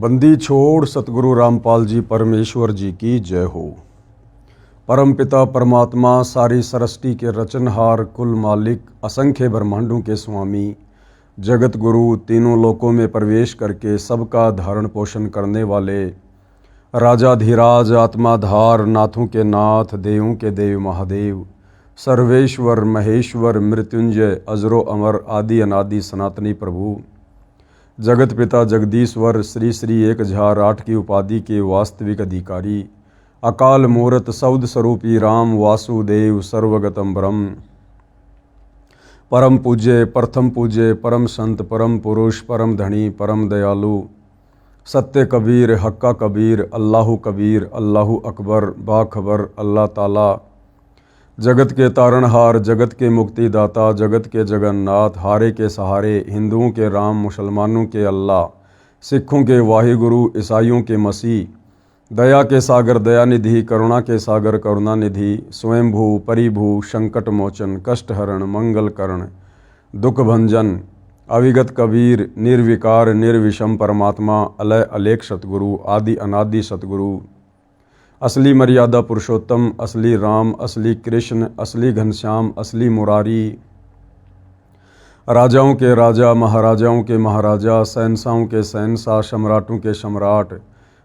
बंदी छोड़ सतगुरु रामपाल जी परमेश्वर जी की जय हो। परमपिता परमात्मा सारी सृष्टि के रचनहार, कुल मालिक, असंख्य ब्रह्मांडों के स्वामी, जगत गुरु, तीनों लोकों में प्रवेश करके सबका धारण पोषण करने वाले, राजाधिराज, आत्माधार, नाथों के नाथ, देवों के देव महादेव, सर्वेश्वर, महेश्वर, मृत्युंजय, अजरो अमर, आदि अनादि सनातनी प्रभु, जगत पिता जगदीश्वर, श्री श्री 1008 की उपाधि के वास्तविक अधिकारी, अकाल मूरत सौद स्वरूपी राम वासुदेव सर्वगतम ब्रह्म, परम पूज्य, प्रथम पूज्य, परम संत, परम पुरुष, परम धनी, परम दयालु, सत्य कबीर, हक्का कबीर, अल्लाहु कबीर, अल्लाहु अकबर, बाखबर अल्लाह ताला, जगत के तारणहार, जगत के मुक्तिदाता, जगत के जगन्नाथ, हारे के सहारे, हिंदुओं के राम, मुसलमानों के अल्लाह, सिखों के वाहिगुरु, ईसाइयों के मसीह, दया के सागर दयानिधि, करुणा के सागर करुणानिधि, स्वयंभू परिभू, संकट मोचन, कष्टहरण, मंगल करण, दुख भंजन, अविगत कबीर, निर्विकार निर्विषम परमात्मा, अलय अलेख सतगुरु, आदि अनादि सतगुरु, असली मर्यादा पुरुषोत्तम, असली राम, असली कृष्ण, असली घनश्याम, असली मुरारी, राजाओं के राजा, महाराजाओं के महाराजा, शहंशाहों के शहंशाह, सम्राटों के सम्राट,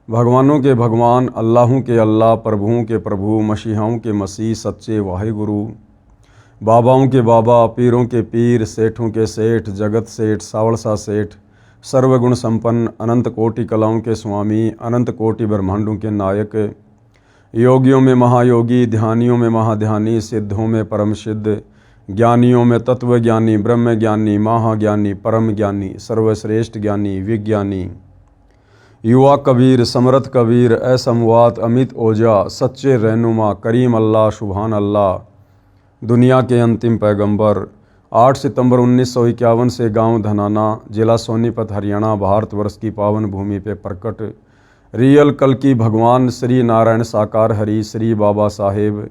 भगवानों के भगवान, अल्लाहों के अल्लाह, प्रभुओं के प्रभु, मसीहाओं के मसीह, सच्चे वाहिगुरु, बाबाओं के बाबा, पीरों के पीर, सेठों के सेठ, जगत सेठ, सावड़सा सेठ, सर्वगुण संपन्न, अनंत कोटि कलाओं के स्वामी, अनंत कोटि ब्रह्मांडों के नायक, योगियों में महायोगी, ध्यानियों में महाध्यानी, सिद्धों में परम सिद्ध, ज्ञानियों में तत्व ज्ञानी, ब्रह्म ज्ञानी, महाज्ञानी, परम ज्ञानी, सर्वश्रेष्ठ ज्ञानी, विज्ञानी, युवा कबीर, समर्थ कबीर, असमवात, अमित ओझा, सच्चे रहनुमा, करीम अल्लाह, सुभान अल्लाह, दुनिया के अंतिम पैगंबर, 8 सितंबर 1951 से गांव धनाना, जिला सोनीपत, हरियाणा, भारतवर्ष की पावन भूमि पे प्रकट रियल कल की भगवान श्री नारायण साकार हरि, श्री बाबा साहेब,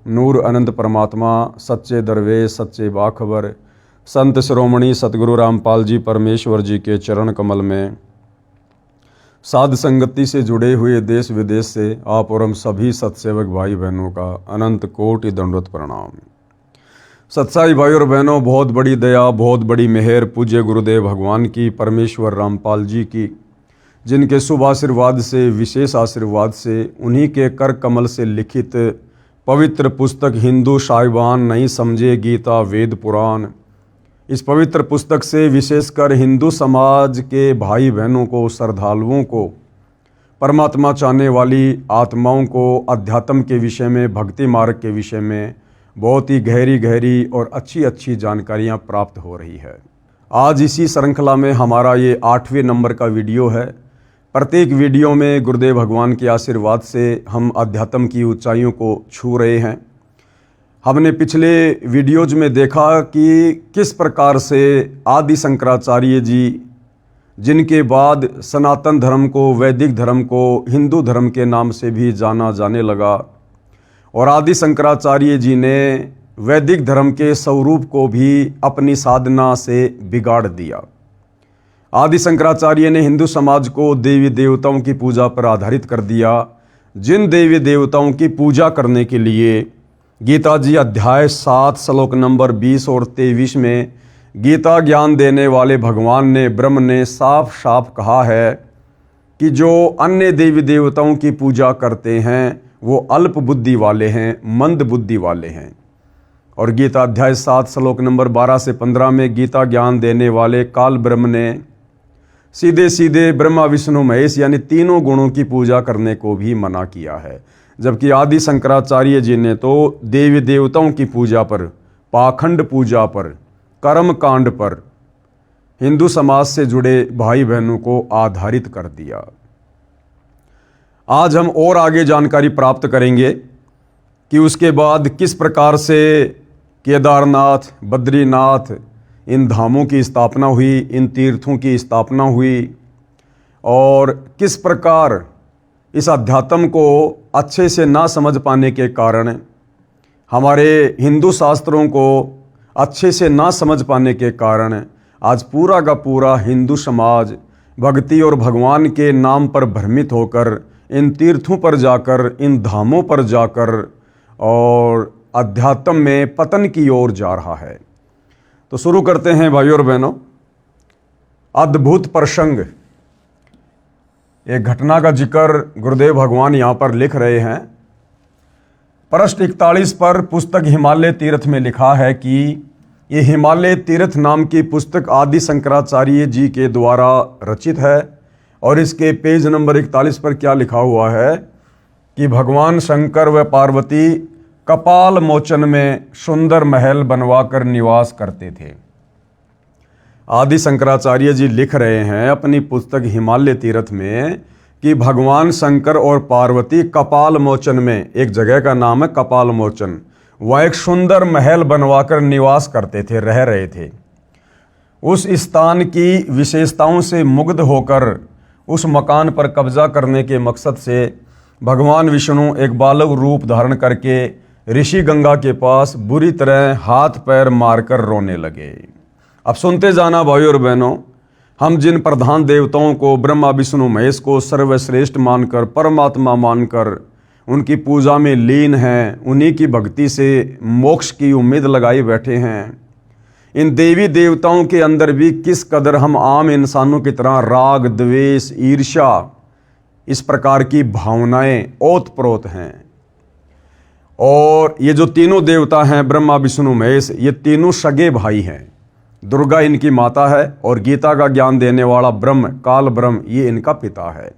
नूर अनंत परमात्मा, सच्चे दरवेश, सच्चे बाखबर, संत शिरोमणि सतगुरु रामपाल जी परमेश्वर जी के चरण कमल में साध संगति से जुड़े हुए देश विदेश से आप और हम सभी सत्सेवक भाई बहनों का अनंत कोटि दंडवत प्रणाम। सत्साई भाई और बहनों, बहुत बड़ी दया, बहुत बड़ी मेहर पूज्य गुरुदेव भगवान की, परमेश्वर रामपाल जी की, जिनके शुभ आशीर्वाद से, विशेष आशीर्वाद से, उन्हीं के कर कमल से लिखित पवित्र पुस्तक हिंदू साहिबान नहीं समझे गीता वेद पुराण, इस पवित्र पुस्तक से विशेषकर हिंदू समाज के भाई बहनों को, श्रद्धालुओं को, परमात्मा चाहने वाली आत्माओं को अध्यात्म के विषय में, भक्ति मार्ग के विषय में बहुत ही गहरी गहरी और अच्छी अच्छी जानकारियाँ प्राप्त हो रही है। आज इसी श्रृंखला में हमारा ये 8वें नंबर का वीडियो है। प्रत्येक वीडियो में गुरुदेव भगवान के आशीर्वाद से हम अध्यात्म की ऊंचाइयों को छू रहे हैं। हमने पिछले वीडियोज में देखा कि किस प्रकार से आदि शंकराचार्य जी, जिनके बाद सनातन धर्म को, वैदिक धर्म को हिंदू धर्म के नाम से भी जाना जाने लगा, और आदि शंकराचार्य जी ने वैदिक धर्म के स्वरूप को भी अपनी साधना से बिगाड़ दिया। आदि शंकराचार्य ने हिंदू समाज को देवी देवताओं की पूजा पर आधारित कर दिया, जिन देवी देवताओं की पूजा करने के लिए गीता जी अध्याय 7 श्लोक नंबर 20 और 23 में गीता ज्ञान देने वाले भगवान ने, ब्रह्म ने साफ साफ कहा है कि जो अन्य देवी देवताओं की पूजा करते हैं वो अल्प बुद्धि वाले हैं, मंद बुद्धि वाले हैं। और गीता अध्याय 7 श्लोक नंबर 12 से 15 में गीता ज्ञान देने वाले काल ब्रह्म ने सीधे सीधे ब्रह्मा विष्णु महेश यानी तीनों गुणों की पूजा करने को भी मना किया है। जबकि आदि शंकराचार्य जी ने तो देवी देवताओं की पूजा पर, पाखंड पूजा पर, कर्म कांड पर हिंदू समाज से जुड़े भाई बहनों को आधारित कर दिया। आज हम और आगे जानकारी प्राप्त करेंगे कि उसके बाद किस प्रकार से केदारनाथ, बद्रीनाथ, इन धामों की स्थापना हुई, इन तीर्थों की स्थापना हुई, और किस प्रकार इस अध्यात्म को अच्छे से ना समझ पाने के कारण, हमारे हिंदू शास्त्रों को अच्छे से ना समझ पाने के कारण आज पूरा का पूरा हिंदू समाज भक्ति और भगवान के नाम पर भ्रमित होकर इन तीर्थों पर जाकर, इन धामों पर जाकर और अध्यात्म में पतन की ओर जा रहा है। तो शुरू करते हैं भाइयों और बहनों। अद्भुत प्रसंग, एक घटना का जिक्र गुरुदेव भगवान यहाँ पर लिख रहे हैं। पृष्ठ 41 पर पुस्तक हिमालय तीर्थ में लिखा है कि ये हिमालय तीर्थ नाम की पुस्तक आदि शंकराचार्य जी के द्वारा रचित है और इसके पेज नंबर 41 पर क्या लिखा हुआ है कि भगवान शंकर व पार्वती कपाल मोचन में सुंदर महल बनवाकर निवास करते थे। आदि शंकराचार्य जी लिख रहे हैं अपनी पुस्तक हिमालय तीर्थ में कि भगवान शंकर और पार्वती कपाल मोचन में, एक जगह का नाम है कपाल मोचन, वह एक सुंदर महल बनवाकर निवास करते थे, रह रहे थे। उस स्थान की विशेषताओं से मुग्ध होकर उस मकान पर कब्जा करने के मकसद से भगवान विष्णु एक बालक रूप धारण करके ऋषि गंगा के पास बुरी तरह हाथ पैर मारकर रोने लगे। अब सुनते जाना भाइयों और बहनों, हम जिन प्रधान देवताओं को ब्रह्मा विष्णु महेश को सर्वश्रेष्ठ मानकर, परमात्मा मानकर उनकी पूजा में लीन हैं, उन्हीं की भक्ति से मोक्ष की उम्मीद लगाए बैठे हैं, इन देवी देवताओं के अंदर भी किस कदर हम आम इंसानों की तरह राग, द्वेष, ईर्ष्या, इस प्रकार की भावनाएं ओतप्रोत हैं। और ये जो तीनों देवता हैं ब्रह्मा विष्णु महेश, ये तीनों सगे भाई हैं। दुर्गा इनकी माता है और गीता का ज्ञान देने वाला ब्रह्म, काल ब्रह्म, ये इनका पिता है।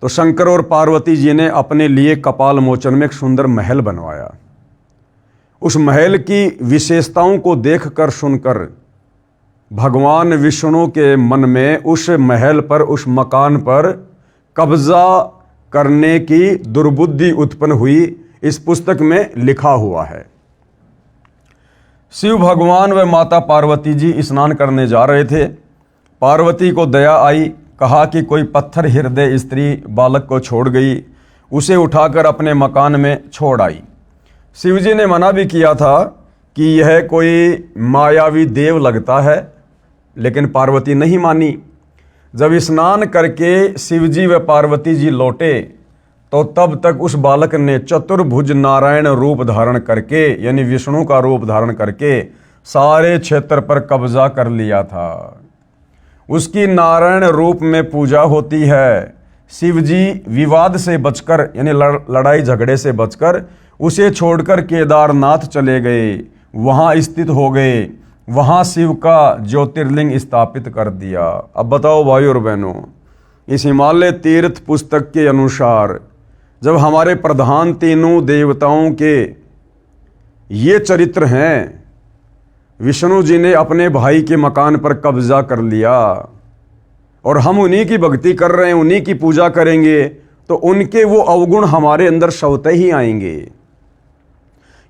तो शंकर और पार्वती जी ने अपने लिए कपाल मोचन में एक सुंदर महल बनवाया। उस महल की विशेषताओं को देखकर सुनकर भगवान विष्णु के मन में उस महल पर, उस मकान पर कब्जा करने की दुर्बुद्धि उत्पन्न हुई। इस पुस्तक में लिखा हुआ है। शिव भगवान व माता पार्वती जी स्नान करने जा रहे थे। पार्वती को दया आई, कहा कि कोई पत्थर हृदय स्त्री बालक को छोड़ गई, उसे उठाकर अपने मकान में छोड़ आई। शिव जी ने मना भी किया था कि यह कोई मायावी देव लगता है, लेकिन पार्वती नहीं मानी। जब स्नान करके शिवजी व पार्वती जी लौटे तो तब तक उस बालक ने चतुर्भुज नारायण रूप धारण करके, यानी विष्णु का रूप धारण करके सारे क्षेत्र पर कब्जा कर लिया था। उसकी नारायण रूप में पूजा होती है। शिवजी विवाद से बचकर, यानी लड़ाई झगड़े से बचकर उसे छोड़कर केदारनाथ चले गए, वहाँ स्थित हो गए, वहाँ शिव का ज्योतिर्लिंग स्थापित कर दिया। अब बताओ भाई और बहनों, इस हिमालय तीर्थ पुस्तक के अनुसार जब हमारे प्रधान तीनों देवताओं के ये चरित्र हैं, विष्णु जी ने अपने भाई के मकान पर कब्जा कर लिया और हम उन्हीं की भक्ति कर रहे हैं, उन्हीं की पूजा करेंगे, तो उनके वो अवगुण हमारे अंदर स्वतः ही आएंगे।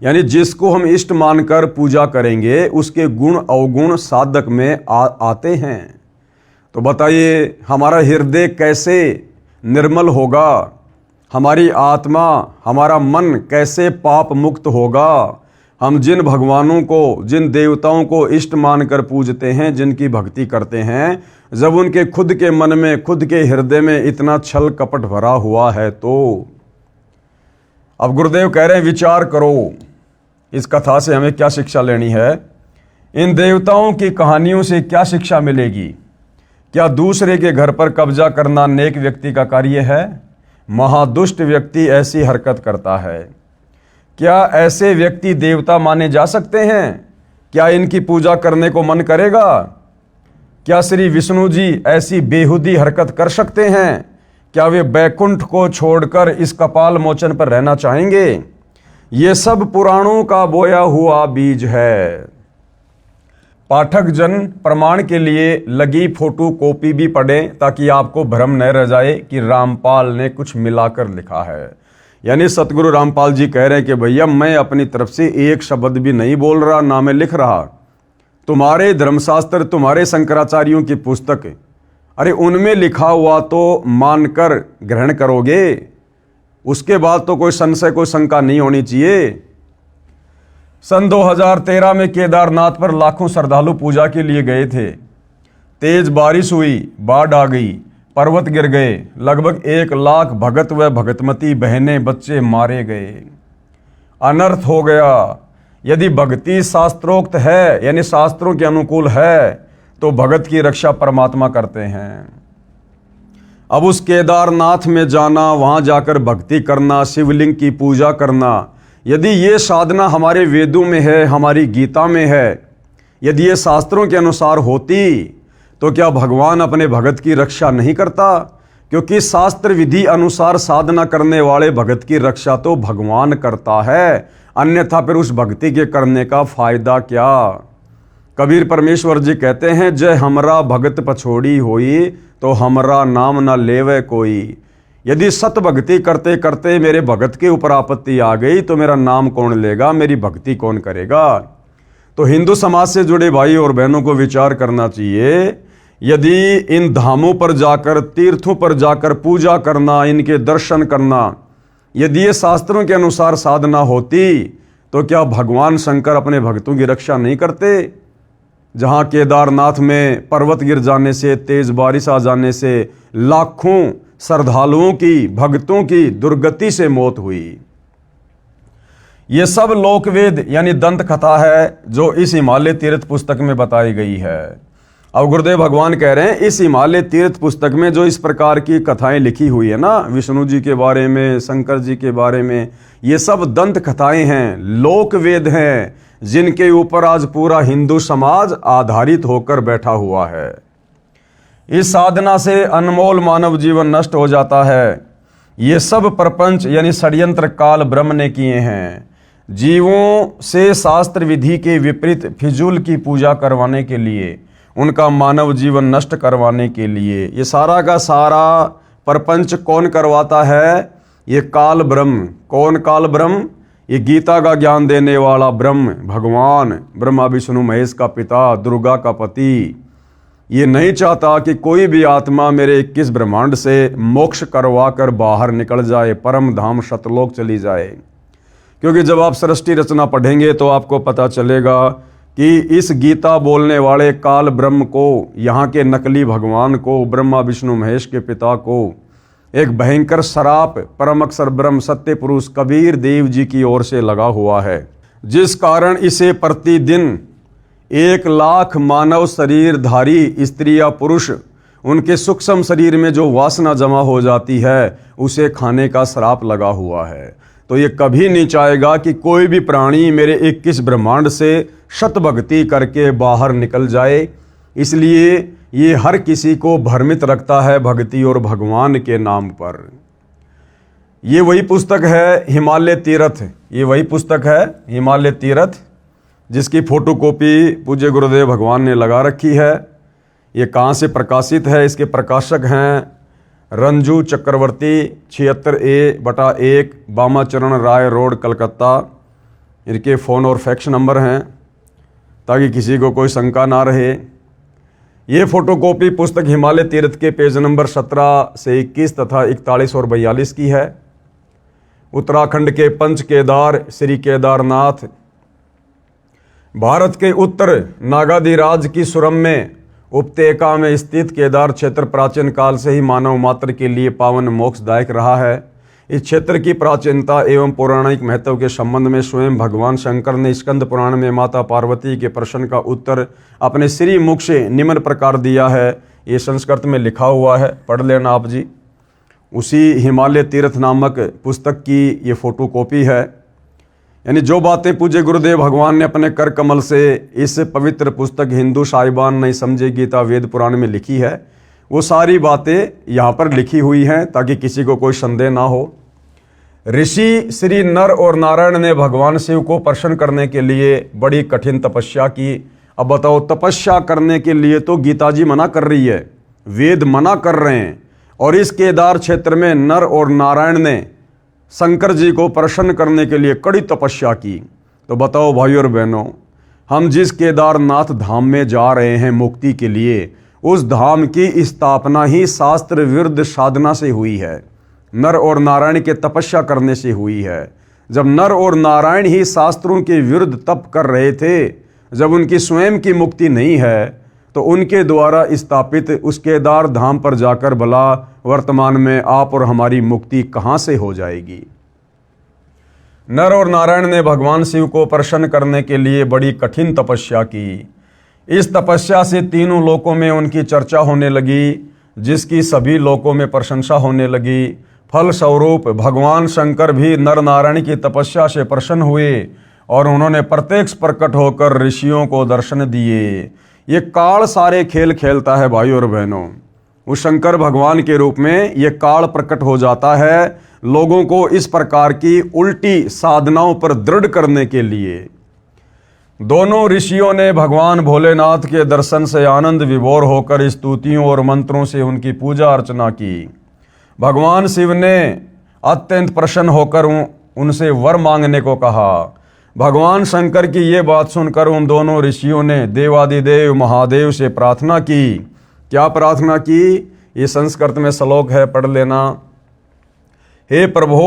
यानी जिसको हम इष्ट मानकर पूजा करेंगे उसके गुण अवगुण साधक में आते हैं। तो बताइए हमारा हृदय कैसे निर्मल होगा, हमारी आत्मा, हमारा मन कैसे पाप मुक्त होगा। हम जिन भगवानों को, जिन देवताओं को इष्ट मानकर पूजते हैं, जिनकी भक्ति करते हैं, जब उनके खुद के मन में, खुद के हृदय में इतना छल कपट भरा हुआ है, तो अब गुरुदेव कह रहे हैं विचार करो इस कथा से हमें क्या शिक्षा लेनी है। इन देवताओं की कहानियों से क्या शिक्षा मिलेगी? क्या दूसरे के घर पर कब्जा करना नेक व्यक्ति का कार्य है? महादुष्ट व्यक्ति ऐसी हरकत करता है। क्या ऐसे व्यक्ति देवता माने जा सकते हैं? क्या इनकी पूजा करने को मन करेगा? क्या श्री विष्णु जी ऐसी बेहुदी हरकत कर सकते हैं? क्या वे बैकुंठ को छोड़कर इस कपाल मोचन पर रहना चाहेंगे? ये सब पुराणों का बोया हुआ बीज है। पाठक जन प्रमाण के लिए लगी फोटो कॉपी भी पढ़ें ताकि आपको भ्रम न रह जाए कि रामपाल ने कुछ मिलाकर लिखा है। यानी सतगुरु रामपाल जी कह रहे हैं कि भैया मैं अपनी तरफ से एक शब्द भी नहीं बोल रहा, ना मैं लिख रहा। तुम्हारे धर्मशास्त्र, तुम्हारे शंकराचार्यों की पुस्तक, अरे उनमें लिखा हुआ तो मानकर ग्रहण करोगे, उसके बाद तो कोई संशय, कोई शंका नहीं होनी चाहिए। सन 2013 में केदारनाथ पर लाखों श्रद्धालु पूजा के लिए गए थे। तेज बारिश हुई, बाढ़ आ गई, पर्वत गिर गए, लगभग 1 लाख भगत व भगतमती बहनें बच्चे मारे गए, अनर्थ हो गया। यदि भक्ति शास्त्रोक्त है यानी शास्त्रों के अनुकूल है तो भगत की रक्षा परमात्मा करते हैं। अब उस केदारनाथ में जाना, वहां जाकर भक्ति करना, शिवलिंग की पूजा करना, यदि ये साधना हमारे वेदों में है, हमारी गीता में है, यदि ये शास्त्रों के अनुसार होती तो क्या भगवान अपने भगत की रक्षा नहीं करता? क्योंकि शास्त्र विधि अनुसार साधना करने वाले भगत की रक्षा तो भगवान करता है, अन्यथा फिर उस भक्ति के करने का फायदा क्या? कबीर परमेश्वर जी कहते हैं, जय हमरा भगत पछोड़ी होई तो हमरा नाम न लेवे कोई। यदि सत भक्ति करते करते मेरे भगत के ऊपर आपत्ति आ गई तो मेरा नाम कौन लेगा, मेरी भक्ति कौन करेगा? तो हिंदू समाज से जुड़े भाई और बहनों को विचार करना चाहिए, यदि इन धामों पर जाकर, तीर्थों पर जाकर पूजा करना, इनके दर्शन करना, यदि ये शास्त्रों के अनुसार साधना होती तो क्या भगवान शंकर अपने भक्तों की रक्षा नहीं करते? जहां केदारनाथ में पर्वत गिर जाने से, तेज बारिश आ जाने से लाखों श्रद्धालुओं की, भक्तों की दुर्गति से मौत हुई। ये सब लोकवेद यानी दंत कथा है जो इस हिमालय तीर्थ पुस्तक में बताई गई है। अब गुरुदेव भगवान कह रहे हैं, इस हिमालय तीर्थ पुस्तक में जो इस प्रकार की कथाएं लिखी हुई है ना, विष्णु जी के बारे में, शंकर जी के बारे में, ये सब दंत कथाएं हैं, लोकवेद हैं, जिनके ऊपर आज पूरा हिंदू समाज आधारित होकर बैठा हुआ है। इस साधना से अनमोल मानव जीवन नष्ट हो जाता है। ये सब प्रपंच यानी षड्यंत्र काल ब्रह्म ने किए हैं, जीवों से शास्त्र विधि के विपरीत फिजूल की पूजा करवाने के लिए, उनका मानव जीवन नष्ट करवाने के लिए। ये सारा का सारा प्रपंच कौन करवाता है? ये काल ब्रह्म। कौन काल ब्रह्म? ये गीता का ज्ञान देने वाला ब्रह्म, भगवान, ब्रह्मा विष्णु महेश का पिता, दुर्गा का पति। ये नहीं चाहता कि कोई भी आत्मा मेरे 21 ब्रह्मांड से मोक्ष करवा कर बाहर निकल जाए, परम धाम सतलोक चली जाए। क्योंकि जब आप सृष्टि रचना पढ़ेंगे तो आपको पता चलेगा कि इस गीता बोलने वाले काल ब्रह्म को, यहाँ के नकली भगवान को, ब्रह्मा विष्णु महेश के पिता को एक भयंकर श्राप परम अक्षर ब्रह्म सत्य पुरुष कबीर देव जी की ओर से लगा हुआ है, जिस कारण इसे प्रतिदिन 1 लाख मानव शरीरधारी स्त्री या पुरुष, उनके सूक्ष्म शरीर में जो वासना जमा हो जाती है उसे खाने का श्राप लगा हुआ है। तो ये कभी नहीं चाहेगा कि कोई भी प्राणी मेरे 21 ब्रह्मांड से शत भक्ति करके बाहर निकल जाए। इसलिए ये हर किसी को भ्रमित रखता है भक्ति और भगवान के नाम पर। ये वही पुस्तक है हिमालय तीर्थ, ये वही पुस्तक है हिमालय तीर्थ, जिसकी फोटोकॉपी पूज्य गुरुदेव भगवान ने लगा रखी है। ये कहाँ से प्रकाशित है? इसके प्रकाशक हैं रंजू चक्रवर्ती, 76A/1 बामाचरण राय रोड, कलकत्ता। इनके फ़ोन और फैक्स नंबर हैं ताकि किसी को कोई शंका ना रहे। ये फोटोकॉपी पुस्तक हिमालय तीर्थ के पेज नंबर 17 से 21 तथा 41 और 42 की है। उत्तराखंड के पंच केदार श्री केदारनाथ, भारत के उत्तर नागाधिराज की सुरम में उपत्यका में स्थित केदार क्षेत्र प्राचीन काल से ही मानव मात्र के लिए पावन मोक्षदायक रहा है। इस क्षेत्र की प्राचीनता एवं पौराणिक महत्व के संबंध में स्वयं भगवान शंकर ने स्कंद पुराण में माता पार्वती के प्रश्न का उत्तर अपने श्री मुख से निम्न प्रकार दिया है। ये संस्कृत में लिखा हुआ है, पढ़ लेना आप जी। उसी हिमालय तीर्थ नामक पुस्तक की ये फोटोकॉपी है। यानी जो बातें पूज्य गुरुदेव भगवान ने अपने कर कमल से इस पवित्र पुस्तक हिंदू साहिबान नहीं समझे गीता वेद पुराण में लिखी है, वो सारी बातें यहाँ पर लिखी हुई हैं ताकि किसी को कोई संदेह ना हो। ऋषि श्री नर और नारायण ने भगवान शिव को प्रसन्न करने के लिए बड़ी कठिन तपस्या की। अब बताओ, तपस्या करने के लिए तो गीता जी मना कर रही है, वेद मना कर रहे हैं, और इस केदार क्षेत्र में नर और नारायण ने शंकर जी को प्रसन्न करने के लिए कड़ी तपस्या की। तो बताओ भाई और बहनों, हम जिस केदारनाथ धाम में जा रहे हैं मुक्ति के लिए, उस धाम की स्थापना ही शास्त्र विरुद्ध साधना से हुई है, नर और नारायण के तपस्या करने से हुई है। जब नर और नारायण ही शास्त्रों के विरुद्ध तप कर रहे थे, जब उनकी स्वयं की मुक्ति नहीं है, तो उनके द्वारा स्थापित उस केदार धाम पर जाकर भला वर्तमान में आप और हमारी मुक्ति कहाँ से हो जाएगी। नर और नारायण ने भगवान शिव को प्रसन्न करने के लिए बड़ी कठिन तपस्या की। इस तपस्या से तीनों लोकों में उनकी चर्चा होने लगी, जिसकी सभी लोकों में प्रशंसा होने लगी। फलस्वरूप भगवान शंकर भी नर नारायण की तपस्या से प्रसन्न हुए और उन्होंने प्रत्यक्ष प्रकट होकर ऋषियों को दर्शन दिए। ये काल सारे खेल खेलता है भाइयों और बहनों। उस शंकर भगवान के रूप में ये काल प्रकट हो जाता है लोगों को इस प्रकार की उल्टी साधनाओं पर दृढ़ करने के लिए। दोनों ऋषियों ने भगवान भोलेनाथ के दर्शन से आनंद विभोर होकर स्तुतियों और मंत्रों से उनकी पूजा अर्चना की। भगवान शिव ने अत्यंत प्रसन्न होकर उनसे वर मांगने को कहा। भगवान शंकर की ये बात सुनकर उन दोनों ऋषियों ने देवादिदेव महादेव से प्रार्थना की। क्या प्रार्थना की? ये संस्कृत में श्लोक है, पढ़ लेना। हे प्रभु,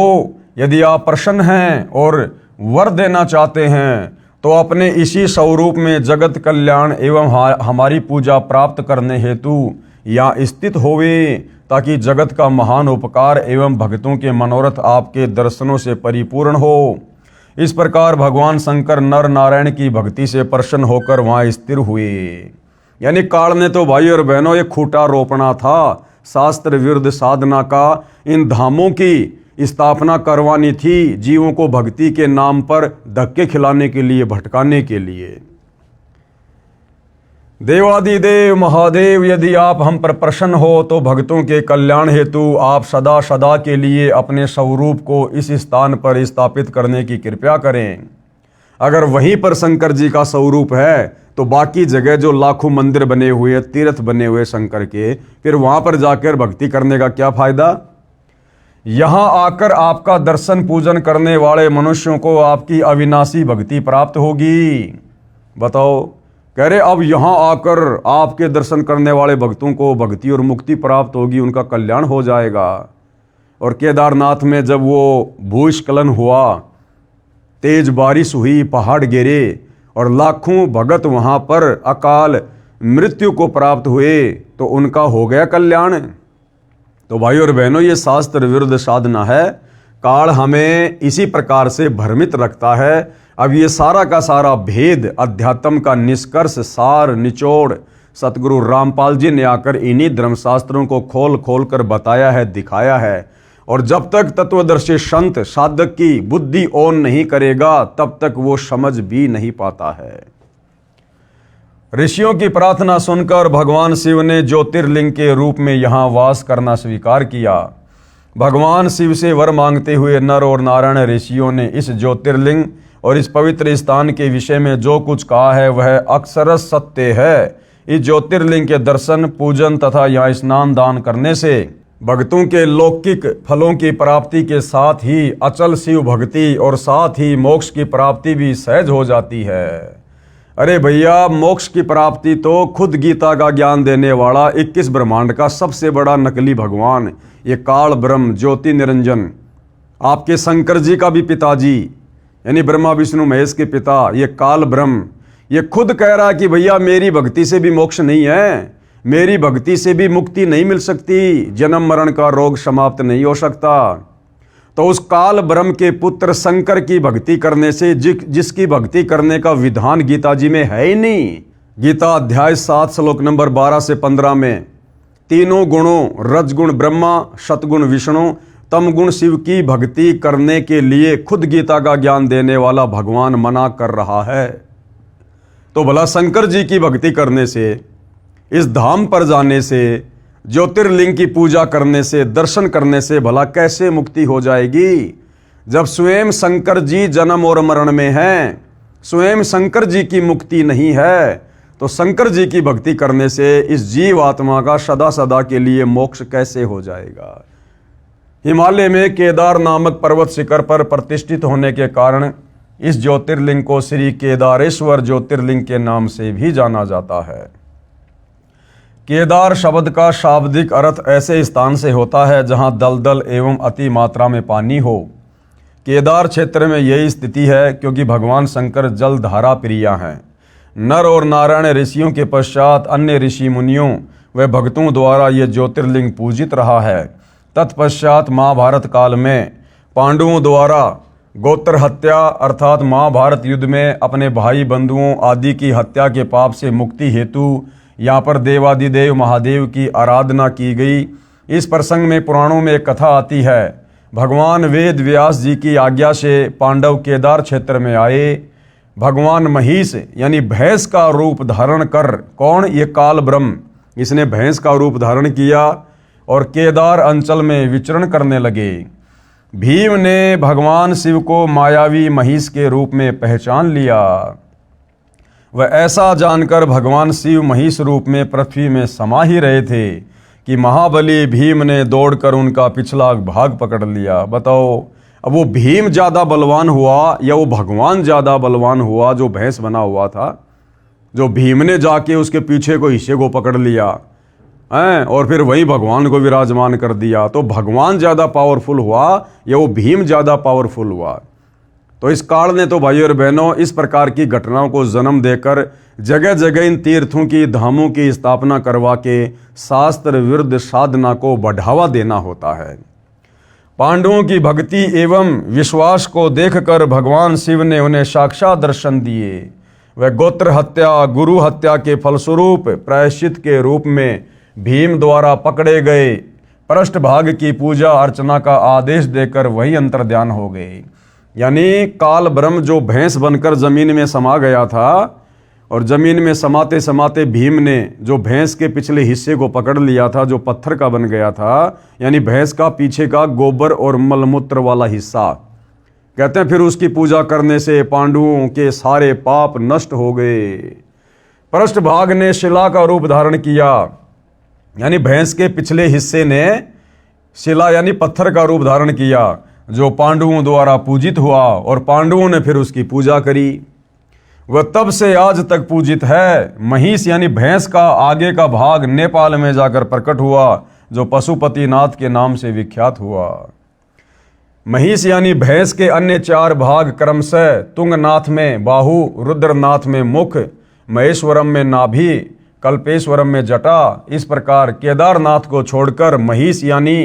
यदि आप प्रसन्न हैं और वर देना चाहते हैं तो अपने इसी स्वरूप में जगत कल्याण एवं हमारी पूजा प्राप्त करने हेतु यहाँ स्थित होवे, ताकि जगत का महान उपकार एवं भक्तों के मनोरथ आपके दर्शनों से परिपूर्ण हो। इस प्रकार भगवान शंकर नर नारायण की भक्ति से प्रसन्न होकर वहाँ स्थिर हुए। यानी काल ने तो भाई और बहनों ये खूंटा रोपना था, शास्त्र विरुद्ध साधना का इन धामों की स्थापना करवानी थी, जीवों को भक्ति के नाम पर धक्के खिलाने के लिए, भटकाने के लिए। देवादिदेव महादेव, यदि आप हम पर प्रसन्न हो तो भक्तों के कल्याण हेतु आप सदा सदा के लिए अपने स्वरूप को इस स्थान पर स्थापित करने की कृपा करें। अगर वहीं पर शंकर जी का स्वरूप है तो बाकी जगह जो लाखों मंदिर बने हुए, तीर्थ बने हुए शंकर के, फिर वहां पर जाकर भक्ति करने का क्या फायदा। यहाँ आकर आपका दर्शन पूजन करने वाले मनुष्यों को आपकी अविनाशी भक्ति प्राप्त होगी। बताओ, कह रहे अब यहाँ आकर आपके दर्शन करने वाले भक्तों को भक्ति और मुक्ति प्राप्त होगी, उनका कल्याण हो जाएगा। और केदारनाथ में जब वो भूस्खलन हुआ, तेज बारिश हुई, पहाड़ गिरे और लाखों भगत वहाँ पर अकाल मृत्यु को प्राप्त हुए, तो उनका हो गया कल्याण। तो भाई और बहनों, ये शास्त्र विरुद्ध साधना है। काल हमें इसी प्रकार से भ्रमित रखता है। अब ये सारा का सारा भेद, अध्यात्म का निष्कर्ष, सार, निचोड़ सतगुरु रामपाल जी ने आकर इन्हीं धर्मशास्त्रों को खोल खोल कर बताया है, दिखाया है। और जब तक तत्वदर्शी संत साधक की बुद्धि ऑन नहीं करेगा तब तक वो समझ भी नहीं पाता है। ऋषियों की प्रार्थना सुनकर भगवान शिव ने ज्योतिर्लिंग के रूप में यहाँ वास करना स्वीकार किया। भगवान शिव से वर मांगते हुए नर और नारायण ऋषियों ने इस ज्योतिर्लिंग और इस पवित्र स्थान के विषय में जो कुछ कहा है वह अक्षरश सत्य है। इस ज्योतिर्लिंग के दर्शन, पूजन तथा यहाँ स्नान दान करने से भक्तों के लौकिक फलों की प्राप्ति के साथ ही अचल शिव भक्ति और साथ ही मोक्ष की प्राप्ति भी सहज हो जाती है। अरे भैया, मोक्ष की प्राप्ति तो खुद गीता का ज्ञान देने वाला 21 ब्रह्मांड का सबसे बड़ा नकली भगवान, ये काल ब्रह्म ज्योति निरंजन, आपके शंकर जी का भी पिताजी यानी ब्रह्मा विष्णु महेश के पिता, ये काल ब्रह्म, ये खुद कह रहा है कि भैया मेरी भक्ति से भी मोक्ष नहीं है, मेरी भक्ति से भी मुक्ति नहीं मिल सकती, जन्म मरण का रोग समाप्त नहीं हो सकता। तो उस काल ब्रह्म के पुत्र शंकर की भक्ति करने से जिसकी भक्ति करने का विधान गीता जी में है ही नहीं। गीता अध्याय 7 श्लोक नंबर 12 से 15 में तीनों गुणों, रजगुण ब्रह्मा, सतगुण विष्णु, तमगुण शिव की भक्ति करने के लिए खुद गीता का ज्ञान देने वाला भगवान मना कर रहा है। तो भला शंकर जी की भक्ति करने से, इस धाम पर जाने से, ज्योतिर्लिंग की पूजा करने से, दर्शन करने से भला कैसे मुक्ति हो जाएगी, जब स्वयं शंकर जी जन्म और मरण में हैं, स्वयं शंकर जी की मुक्ति नहीं है। तो शंकर जी की भक्ति करने से इस जीव आत्मा का सदा सदा के लिए मोक्ष कैसे हो जाएगा। हिमालय में केदार नामक पर्वत शिखर पर प्रतिष्ठित होने के कारण इस ज्योतिर्लिंग को श्री केदारेश्वर ज्योतिर्लिंग के नाम से भी जाना जाता है। केदार शब्द का शाब्दिक अर्थ ऐसे स्थान से होता है जहां दलदल एवं अति मात्रा में पानी हो। केदार क्षेत्र में यही स्थिति है क्योंकि भगवान शंकर जल धारा प्रिया हैं। नर और नारायण ऋषियों के पश्चात अन्य ऋषि मुनियों व भक्तों द्वारा ये ज्योतिर्लिंग पूजित रहा है। तत्पश्चात महाभारत काल में पांडवों द्वारा गोत्र हत्या अर्थात महाभारत युद्ध में अपने भाई बंधुओं आदि की हत्या के पाप से मुक्ति हेतु यहाँ पर देवादिदेव महादेव की आराधना की गई। इस प्रसंग में पुराणों में एक कथा आती है। भगवान वेद व्यास जी की आज्ञा से पांडव केदार क्षेत्र में आए। भगवान महिष यानी भैंस का रूप धारण कर, कौन, ये काल ब्रह्म, इसने भैंस का रूप धारण किया और केदार अंचल में विचरण करने लगे। भीम ने भगवान शिव को मायावी महिष के रूप में पहचान लिया। वह ऐसा जानकर भगवान शिव महिष रूप में पृथ्वी में समा ही रहे थे कि महाबली भीम ने दौड़कर उनका पिछला भाग पकड़ लिया। बताओ, अब वो भीम ज़्यादा बलवान हुआ या वो भगवान ज़्यादा बलवान हुआ जो भैंस बना हुआ था, जो भीम ने जाके उसके पीछे को हिस्से को पकड़ लिया हैं और फिर वही भगवान को विराजमान कर दिया। तो भगवान ज़्यादा पावरफुल हुआ या वो भीम ज़्यादा पावरफुल हुआ? तो इस काल ने तो भाइयों और बहनों इस प्रकार की घटनाओं को जन्म देकर जगह जगह इन तीर्थों की धामों की स्थापना करवा के शास्त्र विरुद्ध साधना को बढ़ावा देना होता है। पांडवों की भक्ति एवं विश्वास को देखकर भगवान शिव ने उन्हें साक्षात दर्शन दिए। वह गोत्र हत्या गुरु हत्या के फलस्वरूप प्रायश्चित के रूप में भीम द्वारा पकड़े गए पृष्ठ भाग की पूजा अर्चना का आदेश देकर वही अंतर्ध्यान हो गए। यानी काल ब्रह्म जो भैंस बनकर जमीन में समा गया था और जमीन में समाते समाते भीम ने जो भैंस के पिछले हिस्से को पकड़ लिया था जो पत्थर का बन गया था, यानी भैंस का पीछे का गोबर और मलमूत्र वाला हिस्सा, कहते हैं फिर उसकी पूजा करने से पांडवों के सारे पाप नष्ट हो गए। पृष्ठ भाग ने शिला का रूप धारण किया, यानी भैंस के पिछले हिस्से ने शिला यानी पत्थर का रूप धारण किया जो पांडवों द्वारा पूजित हुआ और पांडवों ने फिर उसकी पूजा करी। वह तब से आज तक पूजित है। महिष यानी भैंस का आगे का भाग नेपाल में जाकर प्रकट हुआ जो पशुपतिनाथ के नाम से विख्यात हुआ। महिष यानी भैंस के अन्य चार भाग क्रमशः तुंगनाथ में बाहु, रुद्रनाथ में मुख, महेश्वरम में नाभि, कल्पेश्वरम में जटा, इस प्रकार केदारनाथ को छोड़कर महिष यानी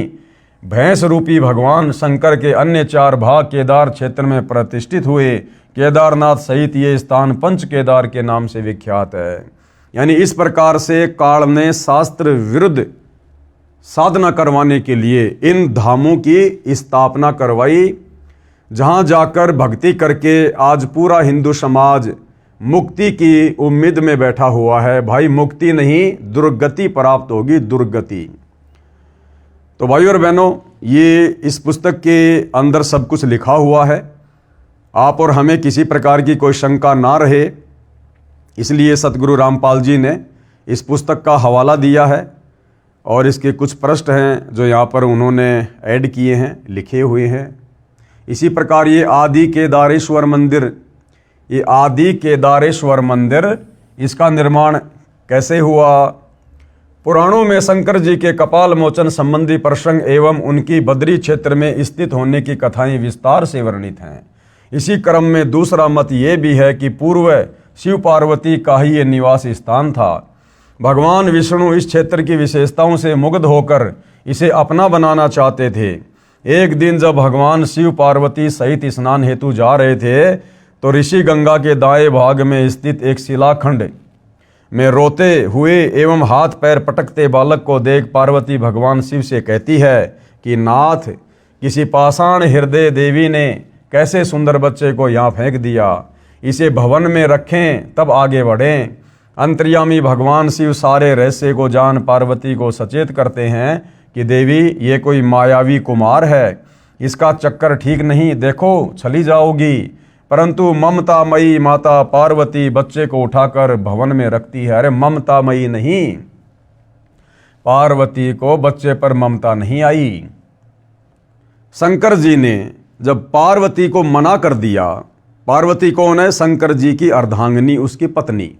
भैंस रूपी भगवान शंकर के अन्य चार भाग केदार क्षेत्र में प्रतिष्ठित हुए। केदारनाथ सहित ये स्थान पंच केदार के नाम से विख्यात है। यानी इस प्रकार से काल ने शास्त्र विरुद्ध साधना करवाने के लिए इन धामों की स्थापना करवाई, जहां जाकर भक्ति करके आज पूरा हिंदू समाज मुक्ति की उम्मीद में बैठा हुआ है। भाई मुक्ति नहीं, दुर्गति प्राप्त होगी, दुर्गति। तो भाइयों और बहनों, ये इस पुस्तक के अंदर सब कुछ लिखा हुआ है। आप और हमें किसी प्रकार की कोई शंका ना रहे, इसलिए सतगुरु रामपाल जी ने इस पुस्तक का हवाला दिया है और इसके कुछ पृष्ठ हैं जो यहाँ पर उन्होंने ऐड किए हैं, लिखे हुए हैं। इसी प्रकार ये आदि केदारेश्वर मंदिर, ये आदि केदारेश्वर मंदिर, इसका निर्माण कैसे हुआ? पुराणों में शंकर जी के कपाल मोचन संबंधी प्रसंग एवं उनकी बद्री क्षेत्र में स्थित होने की कथाएं विस्तार से वर्णित हैं। इसी क्रम में दूसरा मत ये भी है कि पूर्व शिव पार्वती का ही ये निवास स्थान था। भगवान विष्णु इस क्षेत्र की विशेषताओं से मुग्ध होकर इसे अपना बनाना चाहते थे। एक दिन जब भगवान शिव पार्वती सहित स्नान हेतु जा रहे थे तो ऋषि गंगा के दाएं भाग में स्थित एक शिलाखंड में रोते हुए एवं हाथ पैर पटकते बालक को देख पार्वती भगवान शिव से कहती है कि नाथ, किसी पाषाण हृदय देवी ने कैसे सुंदर बच्चे को यहाँ फेंक दिया, इसे भवन में रखें तब आगे बढ़ें। अंतर्यामी भगवान शिव सारे रहस्य को जान पार्वती को सचेत करते हैं कि देवी ये कोई मायावी कुमार है, इसका चक्कर ठीक नहीं, देखो चली जाओगी। परंतु ममतामयी माता पार्वती बच्चे को उठाकर भवन में रखती है। अरे ममतामयी नहीं, पार्वती को बच्चे पर ममता नहीं आई। शंकर जी ने जब पार्वती को मना कर दिया, पार्वती कौन है? शंकर जी की अर्धांगिनी, उसकी पत्नी।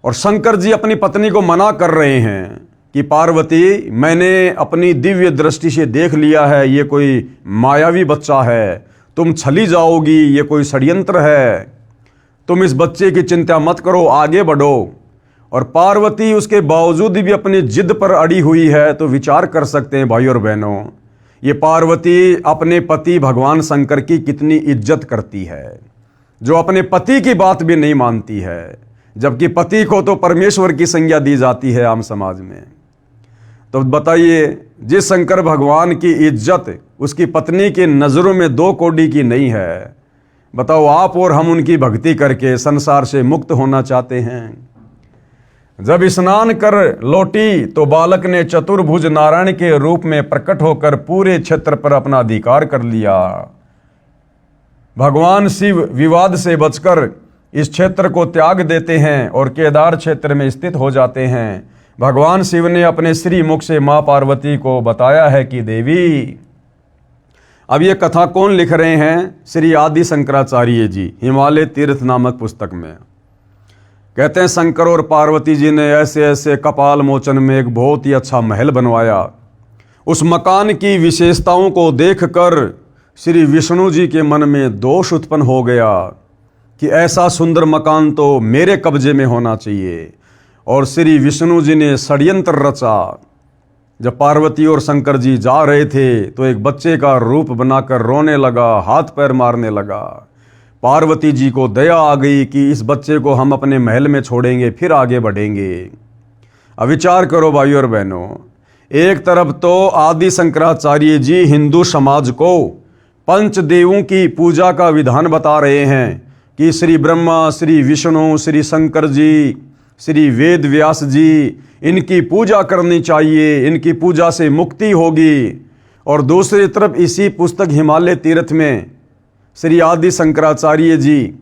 और शंकर जी अपनी पत्नी को मना कर रहे हैं कि पार्वती, मैंने अपनी दिव्य दृष्टि से देख लिया है, ये कोई मायावी बच्चा है, तुम छली जाओगी, ये कोई षड्यंत्र है। तुम इस बच्चे की चिंता मत करो, आगे बढ़ो। और पार्वती उसके बावजूद भी अपनी जिद पर अड़ी हुई है। तो विचार कर सकते हैं भाई और बहनों, ये पार्वती अपने पति भगवान शंकर की कितनी इज्जत करती है, जो अपने पति की बात भी नहीं मानती है, जबकि पति को तो परमेश्वर की संज्ञा दी जाती है आम समाज में। तो बताइए, जिस शंकर भगवान की इज्जत उसकी पत्नी की नज़रों में 2 कौड़ी की नहीं है, बताओ आप और हम उनकी भक्ति करके संसार से मुक्त होना चाहते हैं। जब स्नान कर लौटी तो बालक ने चतुर्भुज नारायण के रूप में प्रकट होकर पूरे क्षेत्र पर अपना अधिकार कर लिया। भगवान शिव विवाद से बचकर इस क्षेत्र को त्याग देते हैं और केदार क्षेत्र में स्थित हो जाते हैं। भगवान शिव ने अपने श्री मुख से मां पार्वती को बताया है कि देवी, अब ये कथा कौन लिख रहे हैं? श्री आदि शंकराचार्य जी, हिमालय तीर्थ नामक पुस्तक में। कहते हैं शंकर और पार्वती जी ने ऐसे ऐसे कपाल मोचन में एक बहुत ही अच्छा महल बनवाया। उस मकान की विशेषताओं को देखकर श्री विष्णु जी के मन में दोष उत्पन्न हो गया कि ऐसा सुंदर मकान तो मेरे कब्जे में होना चाहिए। और श्री विष्णु जी ने षड्यंत्र रचा। जब पार्वती और शंकर जी जा रहे थे तो एक बच्चे का रूप बनाकर रोने लगा, हाथ पैर मारने लगा। पार्वती जी को दया आ गई कि इस बच्चे को हम अपने महल में छोड़ेंगे, फिर आगे बढ़ेंगे। अब विचार करो भाई और बहनों, एक तरफ तो आदि शंकराचार्य जी हिंदू समाज को पंचदेवों की पूजा का विधान बता रहे हैं कि श्री ब्रह्मा, श्री विष्णु, श्री शंकर जी, श्री वेद व्यास जी, इनकी पूजा करनी चाहिए, इनकी पूजा से मुक्ति होगी। और दूसरी तरफ इसी पुस्तक हिमालय तीर्थ में श्री आदि शंकराचार्य जी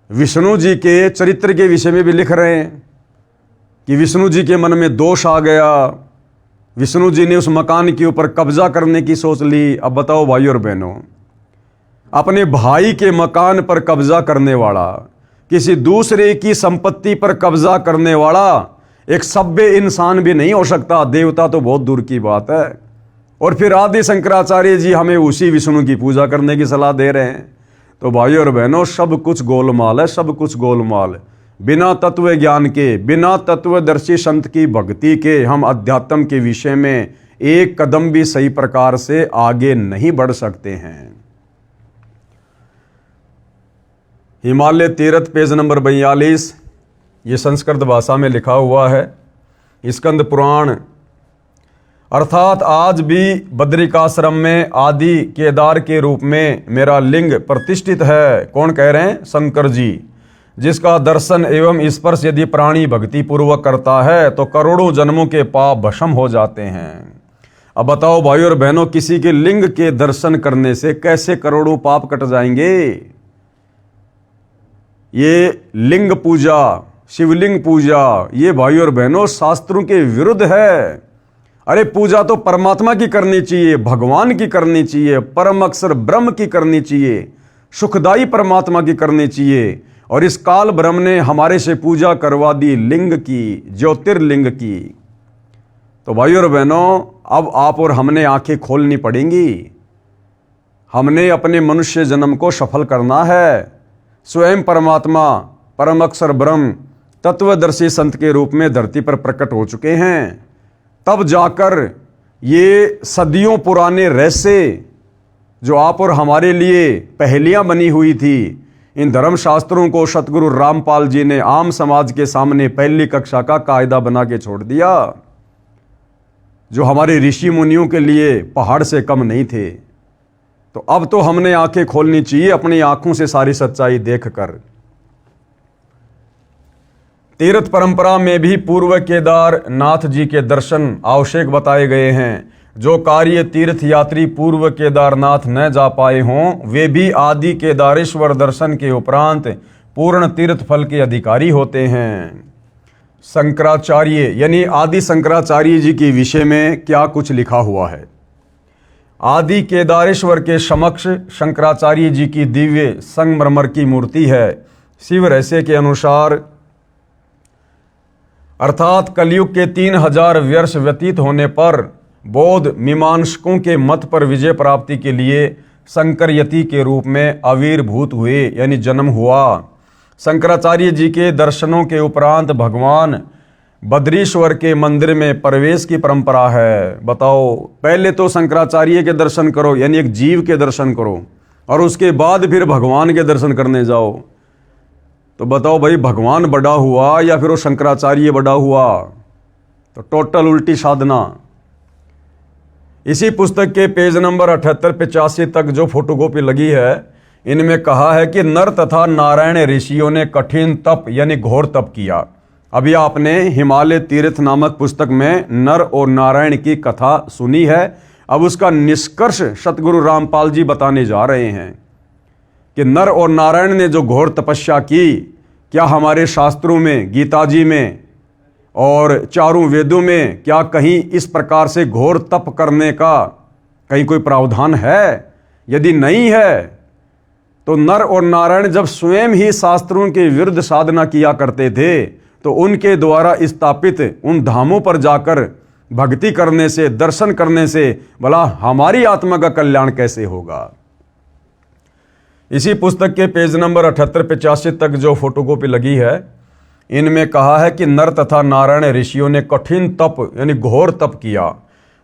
विष्णु जी के चरित्र के विषय में भी लिख रहे हैं कि विष्णु जी के मन में दोष आ गया, विष्णु जी ने उस मकान के ऊपर कब्जा करने की सोच ली। अब बताओ भाई और बहनों, अपने भाई के मकान पर कब्जा करने वाला, किसी दूसरे की संपत्ति पर कब्जा करने वाला एक सभ्य इंसान भी नहीं हो सकता, देवता तो बहुत दूर की बात है। और फिर आदि शंकराचार्य जी हमें उसी विष्णु की पूजा करने की सलाह दे रहे हैं। तो भाई और बहनों, सब कुछ गोलमाल है, सब कुछ गोलमाल। बिना तत्व ज्ञान के, बिना तत्वदर्शी संत की भक्ति के हम अध्यात्म के विषय में एक कदम भी सही प्रकार से आगे नहीं बढ़ सकते हैं। हिमालय तीर्थ पेज नंबर 42, ये संस्कृत भाषा में लिखा हुआ है। स्कंद पुराण अर्थात आज भी बद्रिकाश्रम में आदि केदार के रूप में मेरा लिंग प्रतिष्ठित है। कौन कह रहे हैं? शंकर जी। जिसका दर्शन एवं स्पर्श यदि प्राणी भक्ति पूर्वक करता है तो करोड़ों जन्मों के पाप भस्म हो जाते हैं। अब बताओ भाई और बहनों, किसी के लिंग के दर्शन करने से कैसे करोड़ों पाप कट जाएंगे? ये लिंग पूजा, शिवलिंग पूजा, ये भाई और बहनों शास्त्रों के विरुद्ध है। अरे पूजा तो परमात्मा की करनी चाहिए, भगवान की करनी चाहिए, परम अक्षर ब्रह्म की करनी चाहिए, सुखदाई परमात्मा की करनी चाहिए। और इस काल ब्रह्म ने हमारे से पूजा करवा दी लिंग की, ज्योतिर्लिंग की। तो भाई और बहनों, अब आप और हमने आंखें खोलनी पड़ेंगी। हमने अपने मनुष्य जन्म को सफल करना है। स्वयं परमात्मा, परम अक्षर ब्रह्म, तत्वदर्शी संत के रूप में धरती पर प्रकट हो चुके हैं। तब जाकर ये सदियों पुराने रहस्य जो आप और हमारे लिए पहेलियां बनी हुई थी, इन धर्मशास्त्रों को सतगुरु रामपाल जी ने आम समाज के सामने पहली कक्षा का कायदा बना के छोड़ दिया, जो हमारे ऋषि मुनियों के लिए पहाड़ से कम नहीं थे। तो अब तो हमने आंखें खोलनी चाहिए अपनी आंखों से सारी सच्चाई देखकर। तीर्थ परंपरा में भी पूर्व केदारनाथ जी के दर्शन आवश्यक बताए गए हैं। जो कार्य तीर्थ यात्री पूर्व केदारनाथ न जा पाए हों, वे भी आदि केदारेश्वर दर्शन के उपरांत पूर्ण तीर्थ फल के अधिकारी होते हैं। शंकराचार्य यानी आदि शंकराचार्य जी के विषय में क्या कुछ लिखा हुआ है? आदि केदारेश्वर के समक्ष शंकराचार्य जी की दिव्य संगमरमर की मूर्ति है। शिव रहस्य के अनुसार अर्थात कलयुग के 3000 वर्ष व्यतीत होने पर बौद्ध मीमांसकों के मत पर विजय प्राप्ति के लिए शंकर यति के रूप में आविर्भूत हुए, यानी जन्म हुआ। शंकराचार्य जी के दर्शनों के उपरांत भगवान बद्रीश्वर के मंदिर में प्रवेश की परंपरा है। बताओ, पहले तो शंकराचार्य के दर्शन करो, यानी एक जीव के दर्शन करो, और उसके बाद फिर भगवान के दर्शन करने जाओ। तो बताओ भाई, भगवान बड़ा हुआ या फिर वो शंकराचार्य बड़ा हुआ? तो टोटल उल्टी साधना। इसी पुस्तक के पेज नंबर 78-85 तक जो फोटोकॉपी लगी है, इनमें कहा है कि नर तथा नारायण ऋषियों ने कठिन तप यानी घोर तप किया। अभी आपने हिमालय तीर्थ नामक पुस्तक में नर और नारायण की कथा सुनी है। अब उसका निष्कर्ष सतगुरु रामपाल जी बताने जा रहे हैं कि नर और नारायण ने जो घोर तपस्या की, क्या हमारे शास्त्रों में, गीता जी में और चारों वेदों में क्या कहीं इस प्रकार से घोर तप करने का कहीं कोई प्रावधान है? यदि नहीं है तो नर और नारायण जब स्वयं ही शास्त्रों के विरुद्ध साधना किया करते थे, तो उनके द्वारा स्थापित उन धामों पर जाकर भक्ति करने से, दर्शन करने से भला हमारी आत्मा का कल्याण कैसे होगा? इसी पुस्तक के पेज नंबर 78-85 तक जो फोटोकॉपी लगी है, इनमें कहा है कि नर तथा नारायण ऋषियों ने कठिन तप यानी घोर तप किया।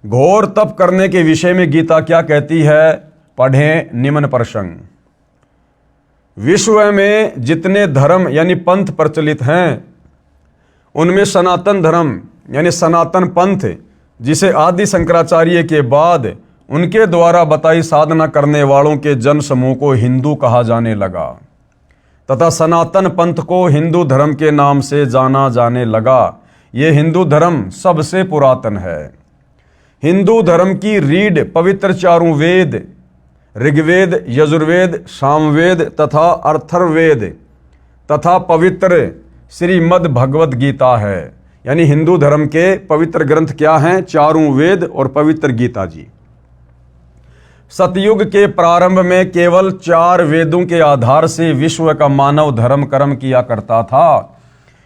घोर तप करने के विषय में गीता क्या कहती है? पढ़ें निम्न प्रसंग। विश्व में जितने धर्म यानी पंथ प्रचलित हैं, उनमें सनातन धर्म यानी सनातन पंथ, जिसे आदि शंकराचार्य के बाद उनके द्वारा बताई साधना करने वालों के जन समूह को हिंदू कहा जाने लगा तथा सनातन पंथ को हिंदू धर्म के नाम से जाना जाने लगा। ये हिंदू धर्म सबसे पुरातन है। हिंदू धर्म की रीढ़ पवित्र चारों वेद, ऋग्वेद, यजुर्वेद, सामवेद तथा अथर्ववेद तथा पवित्र श्रीमद् भगवद गीता है। यानी हिंदू धर्म के पवित्र ग्रंथ क्या हैं? चारों वेद और पवित्र गीता जी। सतयुग के प्रारंभ में केवल 4 वेदों के आधार से विश्व का मानव धर्म कर्म किया करता था।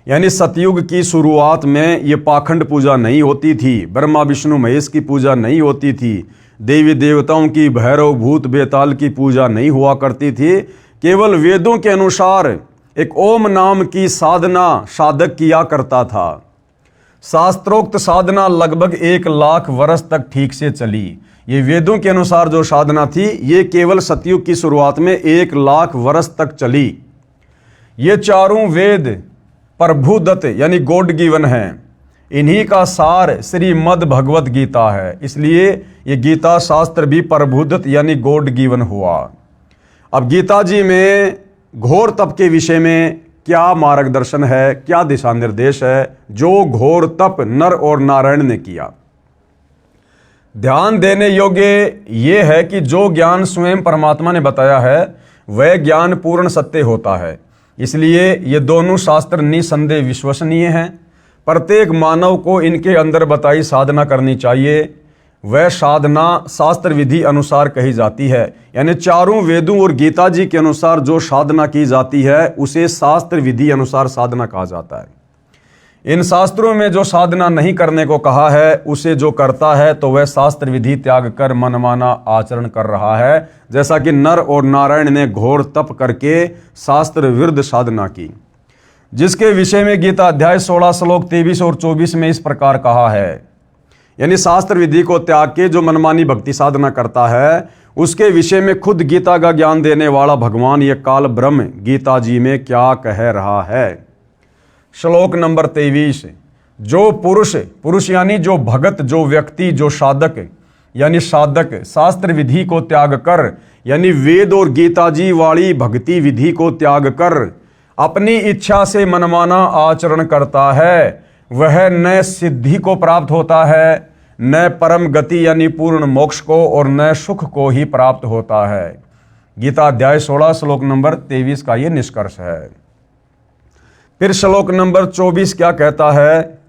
यानी सतयुग की शुरुआत में ये पाखंड पूजा नहीं होती थी, ब्रह्मा विष्णु महेश की पूजा नहीं होती थी, देवी देवताओं की, भैरव भूत बेताल की पूजा नहीं हुआ करती थी। केवल वेदों के अनुसार एक ओम नाम की साधना साधक किया करता था। शास्त्रोक्त साधना लगभग 1 लाख वर्ष तक ठीक से चली। ये वेदों के अनुसार जो साधना थी, ये केवल सतयुग की शुरुआत में 1 लाख वर्ष तक चली। ये चारों वेद प्रभुदत्त यानी गॉड गिवन हैं। इन्हीं का सार श्रीमद् भगवद गीता है। इसलिए ये गीता शास्त्र भी प्रभुदत्त यानी गॉड गिवन हुआ। अब गीता जी में घोर तप के विषय में क्या मार्गदर्शन है, क्या दिशा निर्देश है, जो घोर तप नर और नारायण ने किया? ध्यान देने योग्य ये है कि जो ज्ञान स्वयं परमात्मा ने बताया है, वह ज्ञान पूर्ण सत्य होता है। इसलिए ये दोनों शास्त्र निसंदेह विश्वसनीय हैं। प्रत्येक मानव को इनके अंदर बताई साधना करनी चाहिए। वह साधना शास्त्र विधि अनुसार कही जाती है। यानी चारों वेदों और गीता जी के अनुसार जो साधना की जाती है, उसे शास्त्र विधि अनुसार साधना कहा जाता है। इन शास्त्रों में जो साधना नहीं करने को कहा है, उसे जो करता है तो वह शास्त्र विधि त्याग कर मनमाना आचरण कर रहा है। जैसा कि नर और नारायण ने घोर तप करके शास्त्र विरुद्ध साधना की, जिसके विषय में गीता अध्याय 16 श्लोक 23 और 24 में इस प्रकार कहा है। यानी शास्त्र विधि को त्याग के जो मनमानी भक्ति साधना करता है, उसके विषय में खुद गीता का ज्ञान देने वाला भगवान ये काल ब्रह्म गीता जी में क्या कह रहा है। श्लोक नंबर 23, जो पुरुष यानी जो भगत, जो व्यक्ति, जो साधक यानी साधक शास्त्र विधि को त्याग कर, यानी वेद और गीता जी वाली भक्ति विधि को त्याग कर अपनी इच्छा से मनमाना आचरण करता है, वह न सिद्धि को प्राप्त होता है, न परम गति यानी पूर्ण मोक्ष को, और न सुख को ही प्राप्त होता है। गीता अध्याय 16 श्लोक नंबर 23 का ये निष्कर्ष है। फिर श्लोक नंबर 24 क्या कहता है?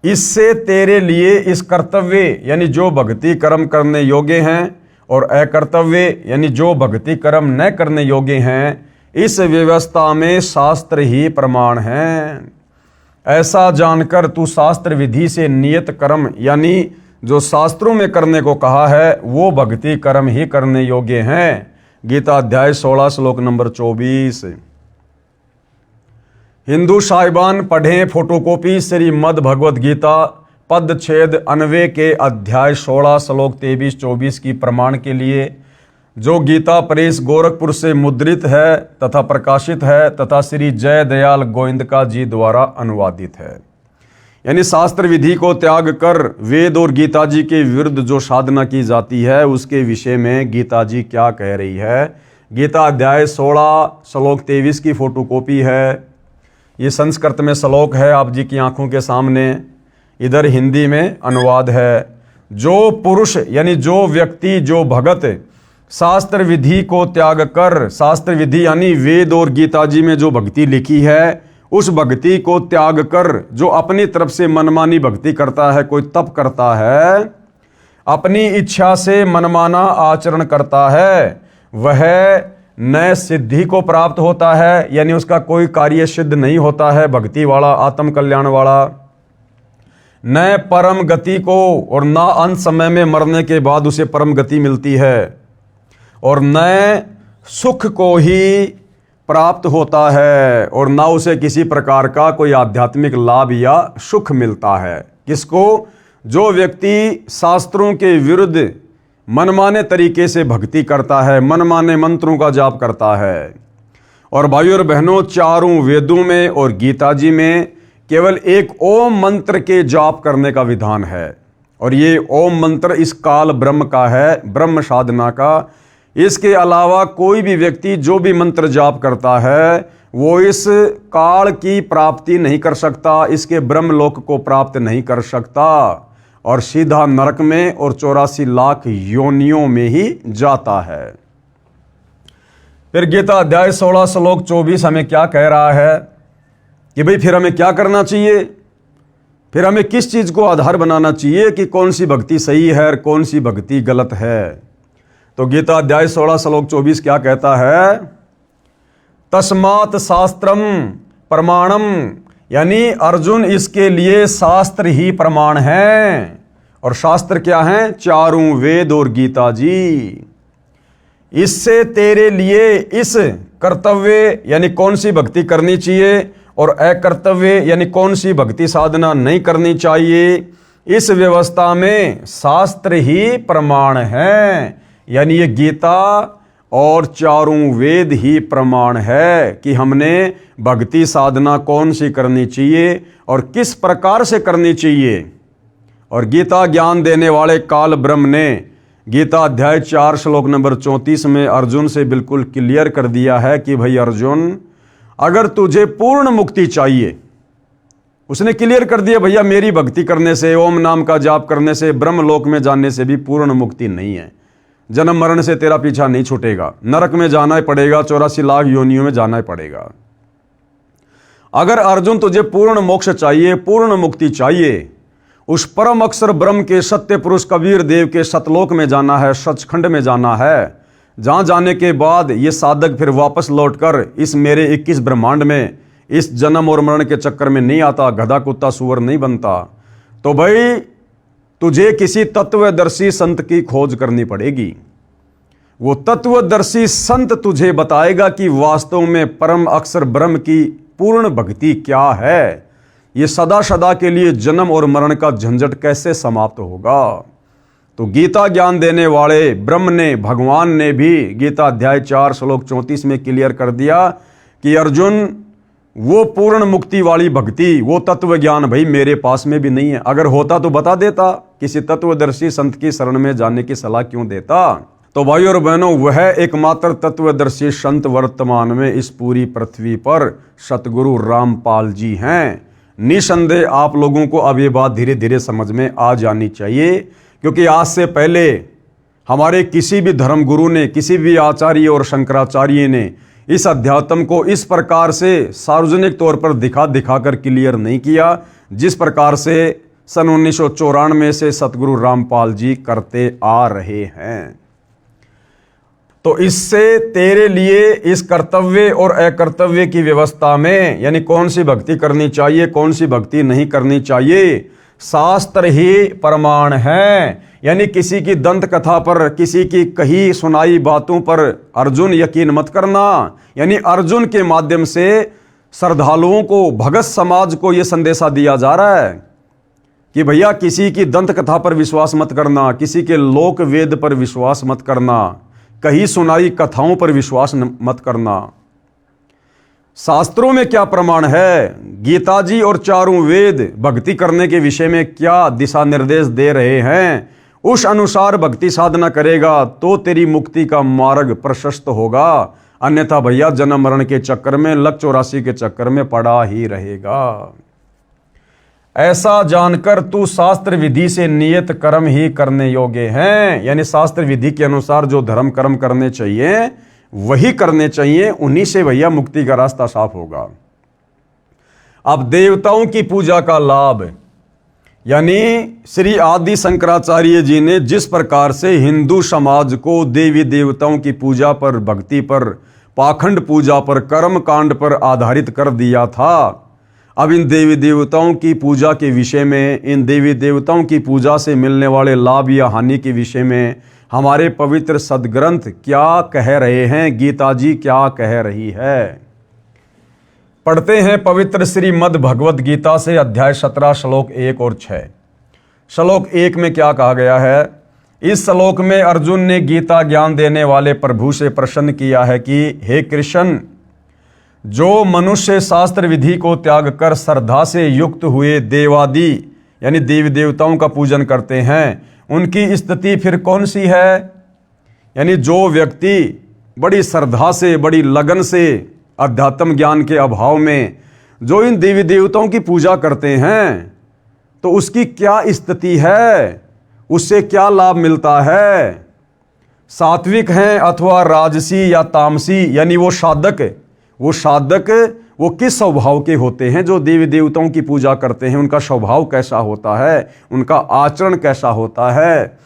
इससे तेरे लिए इस कर्तव्य यानी जो भक्ति कर्म करने योग्य हैं, और अकर्तव्य यानी जो भक्ति कर्म न करने योग्य हैं, इस व्यवस्था में शास्त्र ही प्रमाण हैं। ऐसा जानकर तू शास्त्र विधि से नियत कर्म यानी जो शास्त्रों में करने को कहा है, वो भक्ति कर्म ही करने योग्य हैं। गीता अध्याय 16 श्लोक नंबर 24। हिंदू साहिबान पढ़ें फोटोकॉपी श्रीमद् भगवद गीता पदच्छेद 99 के अध्याय 16 श्लोक 23-24 की प्रमाण के लिए, जो गीता प्रेस गोरखपुर से मुद्रित है तथा प्रकाशित है तथा श्री जय दयाल गोविंदका जी द्वारा अनुवादित है। यानी शास्त्र विधि को त्याग कर वेद और गीता जी के विरुद्ध जो साधना की जाती है उसके विषय में गीता जी क्या कह रही है। गीता अध्याय 16 श्लोक 23 की फोटोकॉपी है। ये संस्कृत में श्लोक है आप जी की आंखों के सामने, इधर हिंदी में अनुवाद है। जो पुरुष यानी जो व्यक्ति, जो भगत शास्त्र विधि को त्याग कर, शास्त्र विधि यानी वेद और गीता जी में जो भक्ति लिखी है उस भक्ति को त्याग कर जो अपनी तरफ से मनमानी भक्ति करता है, कोई तप करता है, अपनी इच्छा से मनमाना आचरण करता है, वह न सिद्धि को प्राप्त होता है, यानी उसका कोई कार्य सिद्ध नहीं होता है भक्ति वाला, आत्म कल्याण वाला, न परम गति को, और न अंत समय में मरने के बाद उसे परम गति मिलती है, और न सुख को ही प्राप्त होता है, और ना उसे किसी प्रकार का कोई आध्यात्मिक लाभ या सुख मिलता है। किसको? जो व्यक्ति शास्त्रों के विरुद्ध मनमाने तरीके से भक्ति करता है, मनमाने मंत्रों का जाप करता है। और भाइयों और बहनों, चारों वेदों में और गीता जी में केवल एक ओम मंत्र के जाप करने का विधान है, और ये ओम मंत्र इस काल ब्रह्म का है, ब्रह्म साधना का। इसके अलावा कोई भी व्यक्ति जो भी मंत्र जाप करता है वो इस काल की प्राप्ति नहीं कर सकता, इसके ब्रह्मलोक को प्राप्त नहीं कर सकता, और सीधा नरक में और 84 लाख योनियों में ही जाता है। फिर गीता अध्याय 16 श्लोक 24 हमें क्या कह रहा है कि भाई फिर हमें क्या करना चाहिए, फिर हमें किस चीज को आधार बनाना चाहिए कि कौन सी भक्ति सही है और कौन सी भक्ति गलत है। तो गीता अध्याय 16 श्लोक 24 क्या कहता है? तस्मात् शास्त्रम प्रमाणम, यानी अर्जुन इसके लिए शास्त्र ही प्रमाण है। और शास्त्र क्या है? चारों वेद और गीता जी। इससे तेरे लिए इस कर्तव्य यानी कौन सी भक्ति करनी चाहिए और अकर्तव्य यानी कौन सी भक्ति साधना नहीं करनी चाहिए, इस व्यवस्था में शास्त्र ही प्रमाण है। यानी ये गीता और चारों वेद ही प्रमाण है कि हमने भक्ति साधना कौन सी करनी चाहिए और किस प्रकार से करनी चाहिए। और गीता ज्ञान देने वाले काल ब्रह्म ने गीता अध्याय 4 श्लोक नंबर 34 में अर्जुन से बिल्कुल क्लियर कर दिया है कि भाई अर्जुन, अगर तुझे पूर्ण मुक्ति चाहिए, उसने क्लियर कर दिया भैया मेरी भक्ति करने से, ओम नाम का जाप करने से, ब्रह्मलोक में जाने से भी पूर्ण मुक्ति नहीं है। जन्म मरण से तेरा पीछा नहीं छूटेगा, नरक में जाना ही पड़ेगा, 84 लाख योनियों में जाना ही पड़ेगा। अगर अर्जुन तुझे पूर्ण मोक्ष चाहिए, पूर्ण मुक्ति चाहिए, उस परम अक्षर ब्रह्म के सत्य पुरुष कबीर देव के सतलोक में जाना है, सचखंड में जाना है, जहां जाने के बाद ये साधक फिर वापस लौटकर इस मेरे 21 ब्रह्मांड में इस जन्म और मरण के चक्कर में नहीं आता, गधा कुत्ता सुअर नहीं बनता। तो भाई तुझे किसी तत्वदर्शी संत की खोज करनी पड़ेगी। वो तत्वदर्शी संत तुझे बताएगा कि वास्तव में परम अक्षर ब्रह्म की पूर्ण भक्ति क्या है, ये सदा सदा के लिए जन्म और मरण का झंझट कैसे समाप्त होगा। तो गीता ज्ञान देने वाले ब्रह्म ने, भगवान ने भी गीता अध्याय 4 श्लोक 34 में क्लियर कर दिया कि अर्जुन, वो पूर्ण मुक्ति वाली भक्ति, वो तत्व ज्ञान भाई मेरे पास में भी नहीं है। अगर होता तो बता देता, किसी तत्वदर्शी संत की शरण में जाने की सलाह क्यों देता। तो भाई और बहनों, वह एकमात्र तत्वदर्शी संत वर्तमान में इस पूरी पृथ्वी पर सतगुरु रामपाल जी हैं। निसंदेह आप लोगों को अब ये बात धीरे धीरे समझ में आ जानी चाहिए, क्योंकि आज से पहले हमारे किसी भी धर्मगुरु ने, किसी भी आचार्य और शंकराचार्य ने इस अध्यात्म को इस प्रकार से सार्वजनिक तौर पर दिखा कर क्लियर नहीं किया, जिस प्रकार से सन 1994 से सतगुरु रामपाल जी करते आ रहे हैं। तो इससे तेरे लिए इस कर्तव्य और अकर्तव्य की व्यवस्था में, यानी कौन सी भक्ति करनी चाहिए, कौन सी भक्ति नहीं करनी चाहिए, शास्त्र ही प्रमाण है। यानी किसी की दंत कथा पर, किसी की कही सुनाई बातों पर अर्जुन यकीन मत करना। यानी अर्जुन के माध्यम से श्रद्धालुओं को, भगत समाज को यह संदेशा दिया जा रहा है कि भैया किसी की दंत कथा पर विश्वास मत करना, किसी के लोक वेद पर विश्वास मत करना, कहीं सुनाई कथाओं पर विश्वास मत करना। शास्त्रों में क्या प्रमाण है, गीता जी और चारों वेद भक्ति करने के विषय में क्या दिशा निर्देश दे रहे हैं, उस अनुसार भक्ति साधना करेगा तो तेरी मुक्ति का मार्ग प्रशस्त होगा। अन्यथा भैया जन्म मरण के चक्कर में, लक 84 के चक्कर में पड़ा ही रहेगा। ऐसा जानकर तू शास्त्र विधि से नियत कर्म ही करने योग्य हैं, यानी शास्त्र विधि के अनुसार जो धर्म कर्म करने चाहिए वही करने चाहिए, उन्हीं से भैया मुक्ति का रास्ता साफ होगा। अब देवताओं की पूजा का लाभ, यानी श्री आदि शंकराचार्य जी ने जिस प्रकार से हिंदू समाज को देवी देवताओं की पूजा पर, भक्ति पर, पाखंड पूजा पर, कर्म कांड पर आधारित कर दिया था, अब इन देवी देवताओं की पूजा के विषय में, इन देवी देवताओं की पूजा से मिलने वाले लाभ या हानि के विषय में हमारे पवित्र सदग्रंथ क्या कह रहे हैं, गीता जी क्या कह रही है। पढ़ते हैं पवित्र श्रीमद् भगवद गीता से अध्याय 17 श्लोक 1 और 6। श्लोक 1 में क्या कहा गया है। इस श्लोक में अर्जुन ने गीता ज्ञान देने वाले प्रभु से प्रश्न किया है कि हे कृष्ण, जो मनुष्य शास्त्र विधि को त्याग कर श्रद्धा से युक्त हुए देवादि यानी देवी देवताओं का पूजन करते हैं, उनकी स्थिति फिर कौन सी है। यानी जो व्यक्ति बड़ी श्रद्धा से, बड़ी लगन से, अध्यात्म ज्ञान के अभाव में जो इन देवी देवताओं की पूजा करते हैं, तो उसकी क्या स्थिति है, उससे क्या लाभ मिलता है। सात्विक हैं अथवा राजसी या तामसी, यानी वो साधक वो किस स्वभाव के होते हैं जो देवी देवताओं की पूजा करते हैं, उनका स्वभाव कैसा होता है, उनका आचरण कैसा होता है।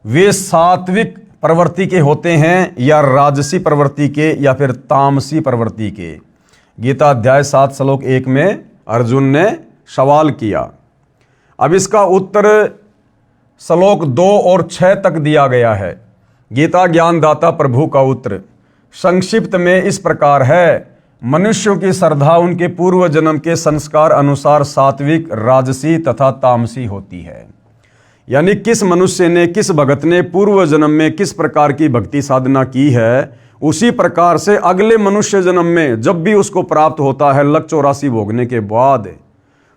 वे सात्विक प्रवृत्ति के होते हैं या राजसी प्रवृत्ति के या फिर तामसी प्रवृत्ति के। गीता अध्याय 7 श्लोक 1 में अर्जुन ने सवाल किया। अब इसका उत्तर श्लोक 2 और 6 तक दिया गया है। गीता ज्ञानदाता प्रभु का उत्तर संक्षिप्त में इस प्रकार है। मनुष्यों की श्रद्धा उनके पूर्व जन्म के संस्कार अनुसार सात्विक, राजसी तथा तामसी होती है। यानी किस मनुष्य ने, किस भगत ने पूर्व जन्म में किस प्रकार की भक्ति साधना की है, उसी प्रकार से अगले मनुष्य जन्म में जब भी उसको प्राप्त होता है लक 84 भोगने के बाद,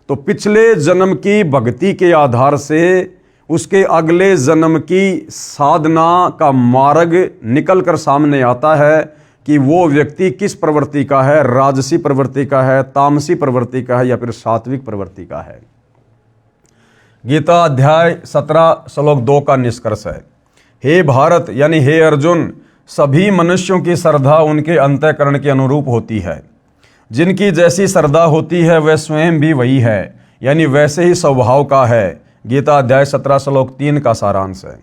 तो पिछले जन्म की भक्ति के आधार से उसके अगले जन्म की साधना का मार्ग निकल कर सामने आता है कि वो व्यक्ति किस प्रवृत्ति का है, राजसी प्रवृत्ति का है, तामसी प्रवृत्ति का है या फिर सात्विक प्रवृत्ति का है। गीता अध्याय 17 श्लोक 2 का निष्कर्ष है। हे भारत यानी हे अर्जुन, सभी मनुष्यों की श्रद्धा उनके अंतःकरण के अनुरूप होती है। जिनकी जैसी श्रद्धा होती है वह स्वयं भी वही है, यानी वैसे ही स्वभाव का है। गीता अध्याय 17 श्लोक 3 का सारांश है।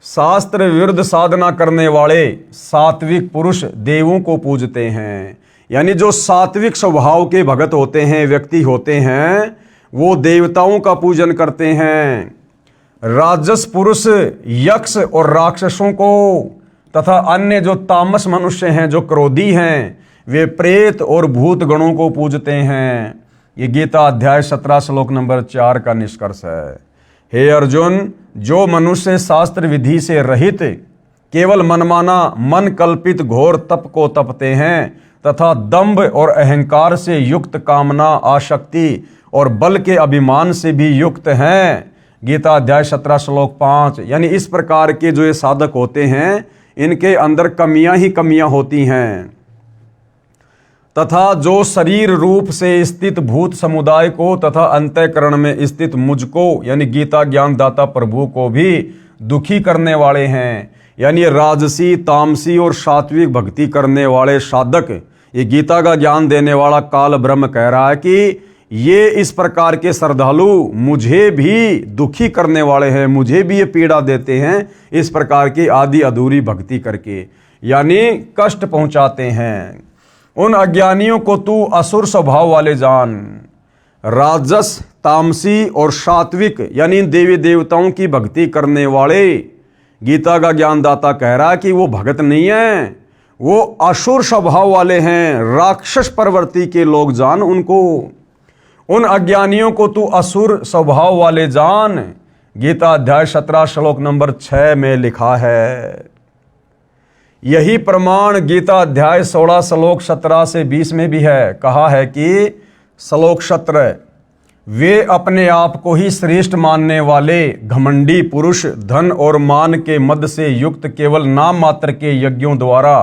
शास्त्र विरुद्ध साधना करने वाले सात्विक पुरुष देवों को पूजते हैं। यानी जो सात्विक स्वभाव के भगत होते हैं, व्यक्ति होते हैं, वो देवताओं का पूजन करते हैं। राजस पुरुष यक्ष और राक्षसों को तथा अन्य जो तामस मनुष्य हैं, जो क्रोधी हैं, वे प्रेत और भूत गणों को पूजते हैं। ये गीता अध्याय 17 श्लोक नंबर 4 का निष्कर्ष है। हे अर्जुन, जो मनुष्य शास्त्र विधि से रहित केवल मनमाना, मन कल्पित घोर तप को तपते हैं तथा दंभ और अहंकार से युक्त कामना, आसक्ति और बल के अभिमान से भी युक्त हैं। गीता अध्याय 17 श्लोक 5। यानी इस प्रकार के जो ये साधक होते हैं, इनके अंदर कमियां ही कमियां होती हैं। तथा जो शरीर रूप से स्थित भूत समुदाय को तथा अंतःकरण में स्थित मुझको यानी गीता ज्ञानदाता प्रभु को भी दुखी करने वाले हैं। यानी राजसी, तामसी और सात्विक भक्ति करने वाले साधक, ये गीता का ज्ञान देने वाला काल ब्रह्म कह रहा है कि ये इस प्रकार के श्रद्धालु मुझे भी दुखी करने वाले हैं, मुझे भी ये पीड़ा देते हैं इस प्रकार की आदि अधूरी भक्ति करके, यानी कष्ट पहुंचाते हैं। उन अज्ञानियों को तू असुर स्वभाव वाले जान। राजस, तामसी और सात्विक यानी देवी देवताओं की भक्ति करने वाले, गीता का ज्ञानदाता कह रहा है कि वो भगत नहीं है, वो असुर स्वभाव वाले हैं, राक्षस प्रवृत्ति के लोग जान उनको। उन अज्ञानियों को तू असुर स्वभाव वाले जान। गीता अध्याय 17 श्लोक नंबर 6 में लिखा है। यही प्रमाण गीता अध्याय 16 श्लोक 17 से 20 में भी है। कहा है कि श्लोक 17, वे अपने आप को ही श्रेष्ठ मानने वाले घमंडी पुरुष धन और मान के मद से युक्त केवल नाम मात्र के यज्ञों द्वारा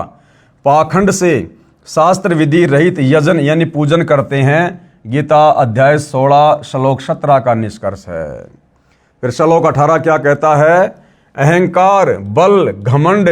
पाखंड से शास्त्र विधि रहित यजन यानी पूजन करते हैं। गीता अध्याय 16 श्लोक 17 का निष्कर्ष है। फिर श्लोक 18 क्या कहता है? अहंकार, बल, घमंड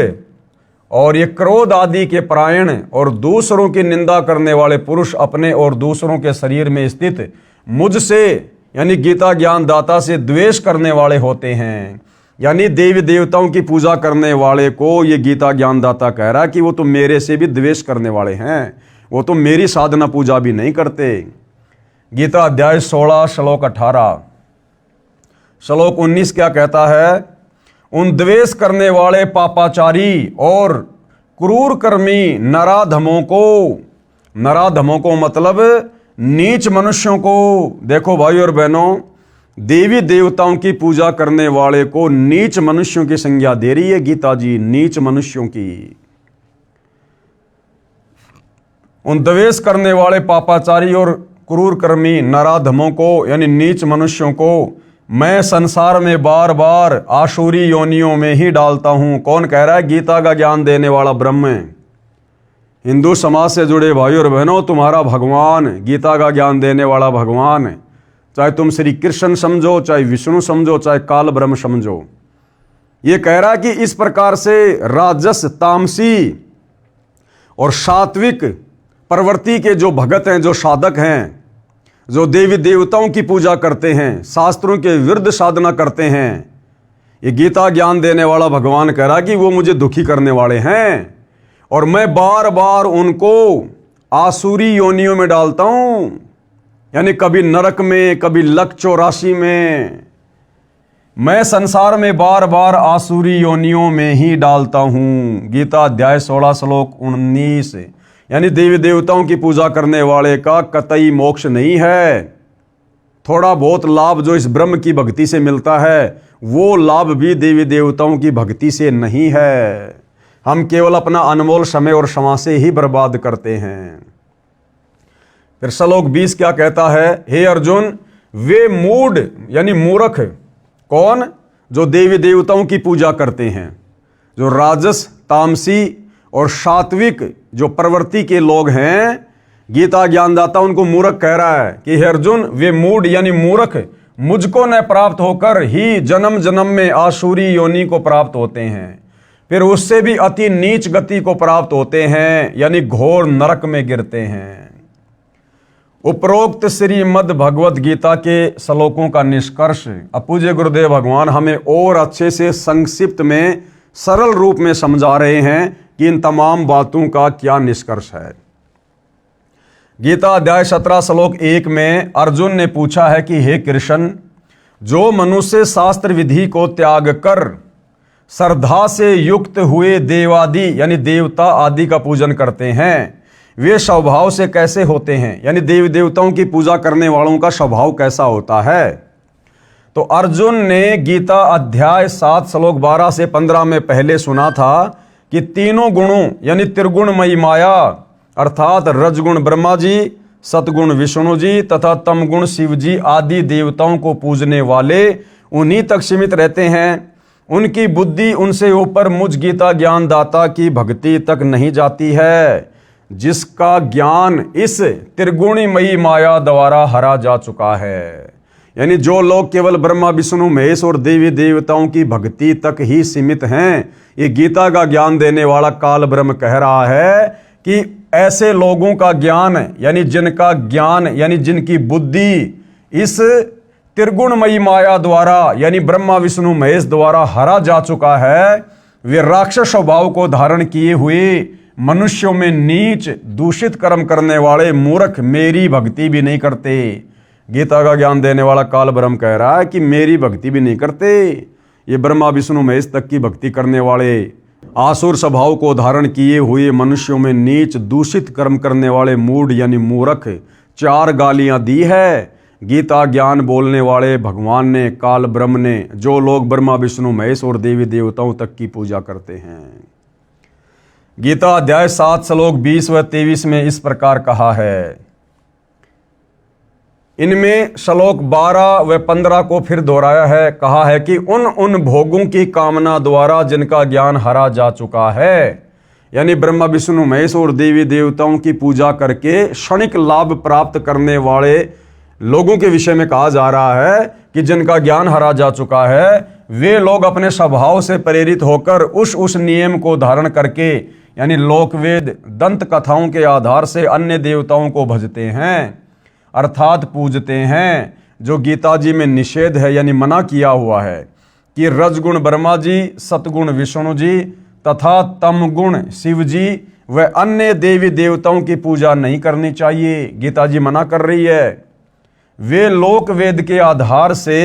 और ये क्रोध आदि के परायण और दूसरों की निंदा करने वाले पुरुष अपने और दूसरों के शरीर में स्थित मुझसे यानी गीता ज्ञान दाता से द्वेष करने वाले होते हैं। यानी देवी देवताओं की पूजा करने वाले को ये गीता ज्ञान दाता कह रहा है कि वो तो मेरे से भी द्वेष करने वाले हैं, वो तो मेरी साधना पूजा भी नहीं करते। गीता अध्याय 16 श्लोक 18। श्लोक 19 क्या कहता है? उन द्वेष करने वाले पापाचारी और क्रूर कर्मी नराधमों को मतलब नीच मनुष्यों को, देखो भाई और बहनों, देवी देवताओं की पूजा करने वाले को नीच मनुष्यों की संज्ञा दे रही है गीता जी, नीच मनुष्यों की। उन द्वेष करने वाले पापाचारी और क्रूर कर्मी नराधमों को यानी नीच मनुष्यों को मैं संसार में बार बार आसुरी योनियों में ही डालता हूं। कौन कह रहा है? गीता का ज्ञान देने वाला ब्रह्म। हिंदू समाज से जुड़े भाई और बहनों, तुम्हारा भगवान, गीता का ज्ञान देने वाला भगवान, चाहे तुम श्री कृष्ण समझो, चाहे विष्णु समझो, चाहे काल ब्रह्म समझो, ये कह रहा है कि इस प्रकार से राजस, तामसी और सात्विक प्रवृत्ति के जो भगत हैं, जो साधक हैं, जो देवी देवताओं की पूजा करते हैं, शास्त्रों के विरुद्ध साधना करते हैं, ये गीता ज्ञान देने वाला भगवान कह रहा कि वो मुझे दुखी करने वाले हैं और मैं बार बार उनको आसुरी योनियों में डालता हूं। यानी कभी नरक में, कभी लक 84 में, मैं संसार में बार बार आसुरी योनियों में ही डालता हूं। गीता अध्याय 16 श्लोक 19। यानी देवी देवताओं की पूजा करने वाले का कतई मोक्ष नहीं है। थोड़ा बहुत लाभ जो इस ब्रह्म की भक्ति से मिलता है, वो लाभ भी देवी देवताओं की भक्ति से नहीं है। हम केवल अपना अनमोल समय और क्षमा से ही बर्बाद करते हैं। फिर श्लोक 20 क्या कहता है? हे अर्जुन, वे मूढ़ यानी मूर्ख, कौन? जो देवी देवताओं की पूजा करते हैं, जो राजस, तामसी और सात्विक जो प्रवृत्ति के लोग हैं, गीता ज्ञानदाता उनको मूर्ख कह रहा है कि हे अर्जुन, वे मूढ़ यानी मूर्ख मुझको न प्राप्त होकर ही जन्म जन्म में आसुरी योनि को प्राप्त होते हैं, फिर उससे भी अति नीच गति को प्राप्त होते हैं, यानी घोर नरक में गिरते हैं। उपरोक्त श्रीमद् भगवत गीता के श्लोकों का निष्कर्ष अब पूज्य गुरुदेव भगवान हमें और अच्छे से संक्षिप्त में सरल रूप में समझा रहे हैं कि इन तमाम बातों का क्या निष्कर्ष है। गीता अध्याय 17 श्लोक 1 में अर्जुन ने पूछा है कि हे कृष्ण, जो मनुष्य शास्त्र विधि को त्याग कर श्रद्धा से युक्त हुए देवादि यानी देवता आदि का पूजन करते हैं, वे स्वभाव से कैसे होते हैं? यानी देवी देवताओं की पूजा करने वालों का स्वभाव कैसा होता है? तो अर्जुन ने गीता अध्याय 7 श्लोक 12 से 15 में पहले सुना था कि तीनों गुणों यानी त्रिगुणमयी माया अर्थात रजगुण ब्रह्मा जी, सतगुण विष्णु जी तथा तमगुण शिव जी आदि देवताओं को पूजने वाले उन्हीं तक सीमित रहते हैं। उनकी बुद्धि उनसे ऊपर मुझ गीता ज्ञान दाता की भक्ति तक नहीं जाती है, जिसका ज्ञान इस त्रिगुणमयी माया द्वारा हरा जा चुका है। यानी जो लोग केवल ब्रह्मा विष्णु महेश और देवी देवताओं की भक्ति तक ही सीमित हैं, ये गीता का ज्ञान देने वाला काल ब्रह्म कह रहा है कि ऐसे लोगों का ज्ञान यानी जिनका ज्ञान यानी जिनकी बुद्धि इस त्रिगुणमयी माया द्वारा यानी ब्रह्मा विष्णु महेश द्वारा हरा जा चुका है, वे राक्षस स्वभाव को धारण किए हुए मनुष्यों में नीच दूषित कर्म करने वाले मूर्ख मेरी भक्ति भी नहीं करते। गीता का ज्ञान देने वाला काल ब्रह्म कह रहा है कि मेरी भक्ति भी नहीं करते। ये ब्रह्मा विष्णु महेश तक की भक्ति करने वाले आसुर स्वभाव को धारण किए हुए मनुष्यों में नीच दूषित कर्म करने वाले मूढ़ यानी मूर्ख 4 गालियां दी है। गीता ज्ञान बोलने वाले भगवान ने, काल ब्रह्म ने, जो लोग ब्रह्मा विष्णु महेश और देवी देवताओं तक की पूजा करते हैं। गीता अध्याय 7 श्लोक 20 व 23 में इस प्रकार कहा है। इनमें श्लोक 12 व 15 को फिर दोहराया है। कहा है कि उन भोगों की कामना द्वारा जिनका ज्ञान हरा जा चुका है, यानी ब्रह्मा विष्णु महेश और देवी देवताओं की पूजा करके क्षणिक लाभ प्राप्त करने वाले लोगों के विषय में कहा जा रहा है कि जिनका ज्ञान हरा जा चुका है, वे लोग अपने स्वभाव से प्रेरित होकर उस नियम को धारण करके, यानी लोकवेद दंत कथाओं के आधार से अन्य देवताओं को भजते हैं, अर्थात पूजते हैं, जो गीता जी में निषेध है यानी मना किया हुआ है कि रजगुण ब्रह्मा जी, सतगुण विष्णु जी तथा तमगुण शिव जी व अन्य देवी देवताओं की पूजा नहीं करनी चाहिए। गीता जी मना कर रही है। वे लोक वेद के आधार से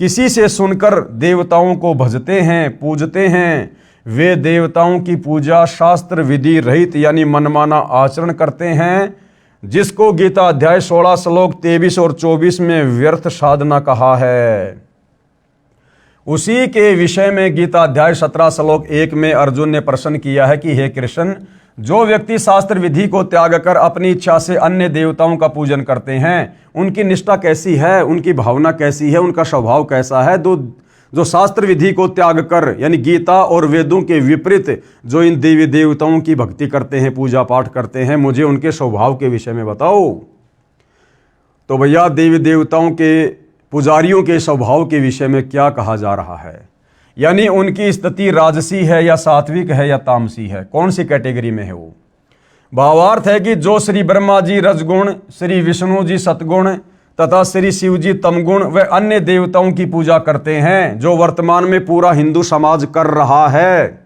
किसी से सुनकर देवताओं को भजते हैं, पूजते हैं। वे देवताओं की पूजा शास्त्र विधि रहित यानी मनमाना आचरण करते हैं, जिसको गीता अध्याय 16 श्लोक 23 और 24 में व्यर्थ साधना कहा है। उसी के विषय में गीता अध्याय 17 श्लोक 1 में अर्जुन ने प्रश्न किया है कि हे कृष्ण, जो व्यक्ति शास्त्र विधि को त्याग कर अपनी इच्छा से अन्य देवताओं का पूजन करते हैं, उनकी निष्ठा कैसी है, उनकी भावना कैसी है, उनका स्वभाव कैसा है। जो शास्त्र विधि को त्याग कर यानी गीता और वेदों के विपरीत जो इन देवी देवताओं की भक्ति करते हैं, पूजा पाठ करते हैं, मुझे उनके स्वभाव के विषय में बताओ। तो भैया देवी देवताओं के पुजारियों के स्वभाव के विषय में क्या कहा जा रहा है, यानी उनकी स्थिति राजसी है या सात्विक है या तामसी है, कौन सी कैटेगरी में है वो। भावार्थ है कि जो श्री ब्रह्मा जी रजगुण, श्री विष्णु जी सतगुण तथा श्री शिव जी तमगुण व अन्य देवताओं की पूजा करते हैं, जो वर्तमान में पूरा हिंदू समाज कर रहा है,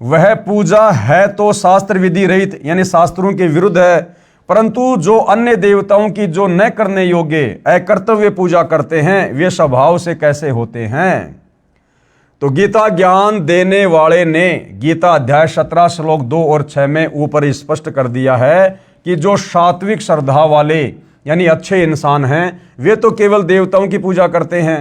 वह पूजा है तो शास्त्र विधि रहित यानी शास्त्रों के विरुद्ध है। परंतु जो अन्य देवताओं की जो न करने योग्य अकर्तव्य पूजा करते हैं, वे स्वभाव से कैसे होते हैं। तो गीता ज्ञान देने वाले ने गीता अध्याय 17 श्लोक 2 और 6 में ऊपर स्पष्ट कर दिया है कि जो सात्विक श्रद्धा वाले यानी अच्छे इंसान हैं, वे तो केवल देवताओं की पूजा करते हैं।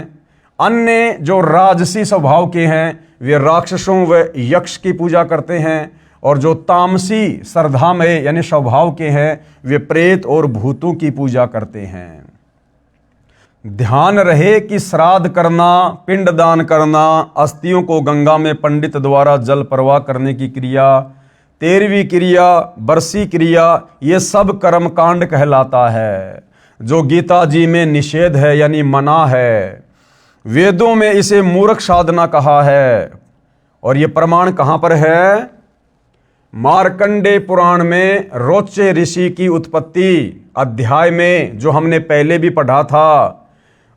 अन्य जो राजसी स्वभाव के हैं, वे राक्षसों व यक्ष की पूजा करते हैं, और जो तामसी श्रद्धा में यानी स्वभाव के हैं, वे प्रेत और भूतों की पूजा करते हैं। ध्यान रहे कि श्राद्ध करना, पिंडदान करना, अस्थियों को गंगा में पंडित द्वारा जल प्रवाह करने की क्रिया, 13वीं क्रिया, बरसी क्रिया, ये सब कर्मकांड कहलाता है, जो गीता जी में निषेध है यानी मना है। वेदों में इसे मूर्ख साधना कहा है, और ये प्रमाण कहां पर है। मार्कंडे पुराण में रोचे ऋषि की उत्पत्ति अध्याय में जो हमने पहले भी पढ़ा था,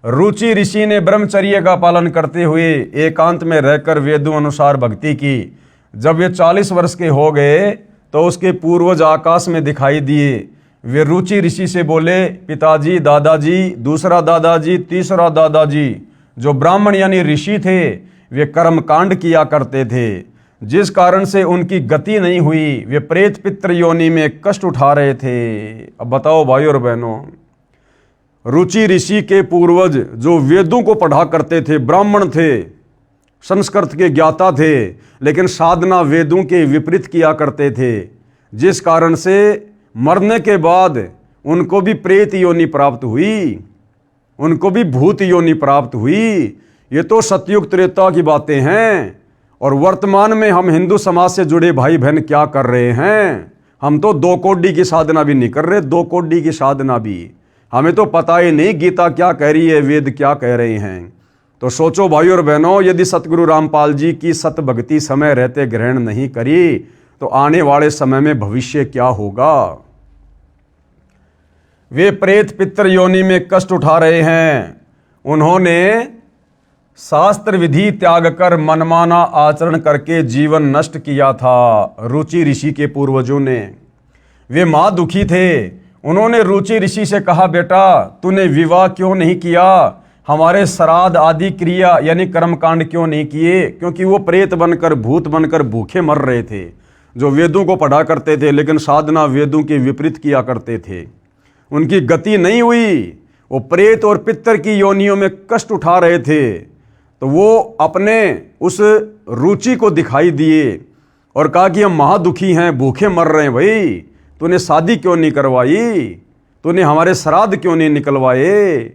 रुचि ऋषि ने ब्रह्मचर्य का पालन करते हुए एकांत में रहकर वेदों अनुसार भक्ति की। जब वे 40 वर्ष के हो गए तो उसके पूर्वज आकाश में दिखाई दिए। वे रुचि ऋषि से बोले, पिताजी, दादाजी, दूसरा दादाजी, तीसरा दादाजी। जो ब्राह्मण यानी ऋषि थे, वे कर्मकांड किया करते थे, जिस कारण से उनकी गति नहीं हुई। वे प्रेत पितृ योनि में कष्ट उठा रहे थे। अब बताओ भाई और बहनों, रुचि ऋषि के पूर्वज जो वेदों को पढ़ा करते थे, ब्राह्मण थे, संस्कृत के ज्ञाता थे, लेकिन साधना वेदों के विपरीत किया करते थे, जिस कारण से मरने के बाद उनको भी प्रेत योनि प्राप्त हुई, उनको भी भूत योनि प्राप्त हुई। ये तो सतयुग त्रेता की बातें हैं। और वर्तमान में हम हिंदू समाज से जुड़े भाई बहन क्या कर रहे हैं। हम तो 2 कोडी की साधना भी नहीं कर रहे, 2 कोडी की साधना भी हमें तो पता ही नहीं गीता क्या कह रही है, वेद क्या कह रहे हैं। तो सोचो भाई और बहनों, यदि सतगुरु रामपाल जी की सत भक्ति समय रहते ग्रहण नहीं करी तो आने वाले समय में भविष्य क्या होगा। वे प्रेत पितृ योनि में कष्ट उठा रहे हैं। उन्होंने शास्त्र विधि त्याग कर मनमाना आचरण करके जीवन नष्ट किया था, रुचि ऋषि के पूर्वजों ने। वे मां दुखी थे। उन्होंने रुचि ऋषि से कहा, बेटा तूने विवाह क्यों नहीं किया। हमारे श्राद्ध आदि क्रिया यानी कर्मकांड क्यों नहीं किए? क्योंकि वो प्रेत बनकर, भूत बनकर भूखे मर रहे थे, जो वेदों को पढ़ा करते थे लेकिन साधना वेदों के विपरीत किया करते थे। उनकी गति नहीं हुई, वो प्रेत और पितर की योनियों में कष्ट उठा रहे थे। तो वो अपने उस रुचि को दिखाई दिए और कहा कि हम महादुखी हैं, भूखे मर रहे हैं। भाई तूने शादी क्यों नहीं करवाई? तूने हमारे श्राद्ध क्यों नहीं निकलवाए?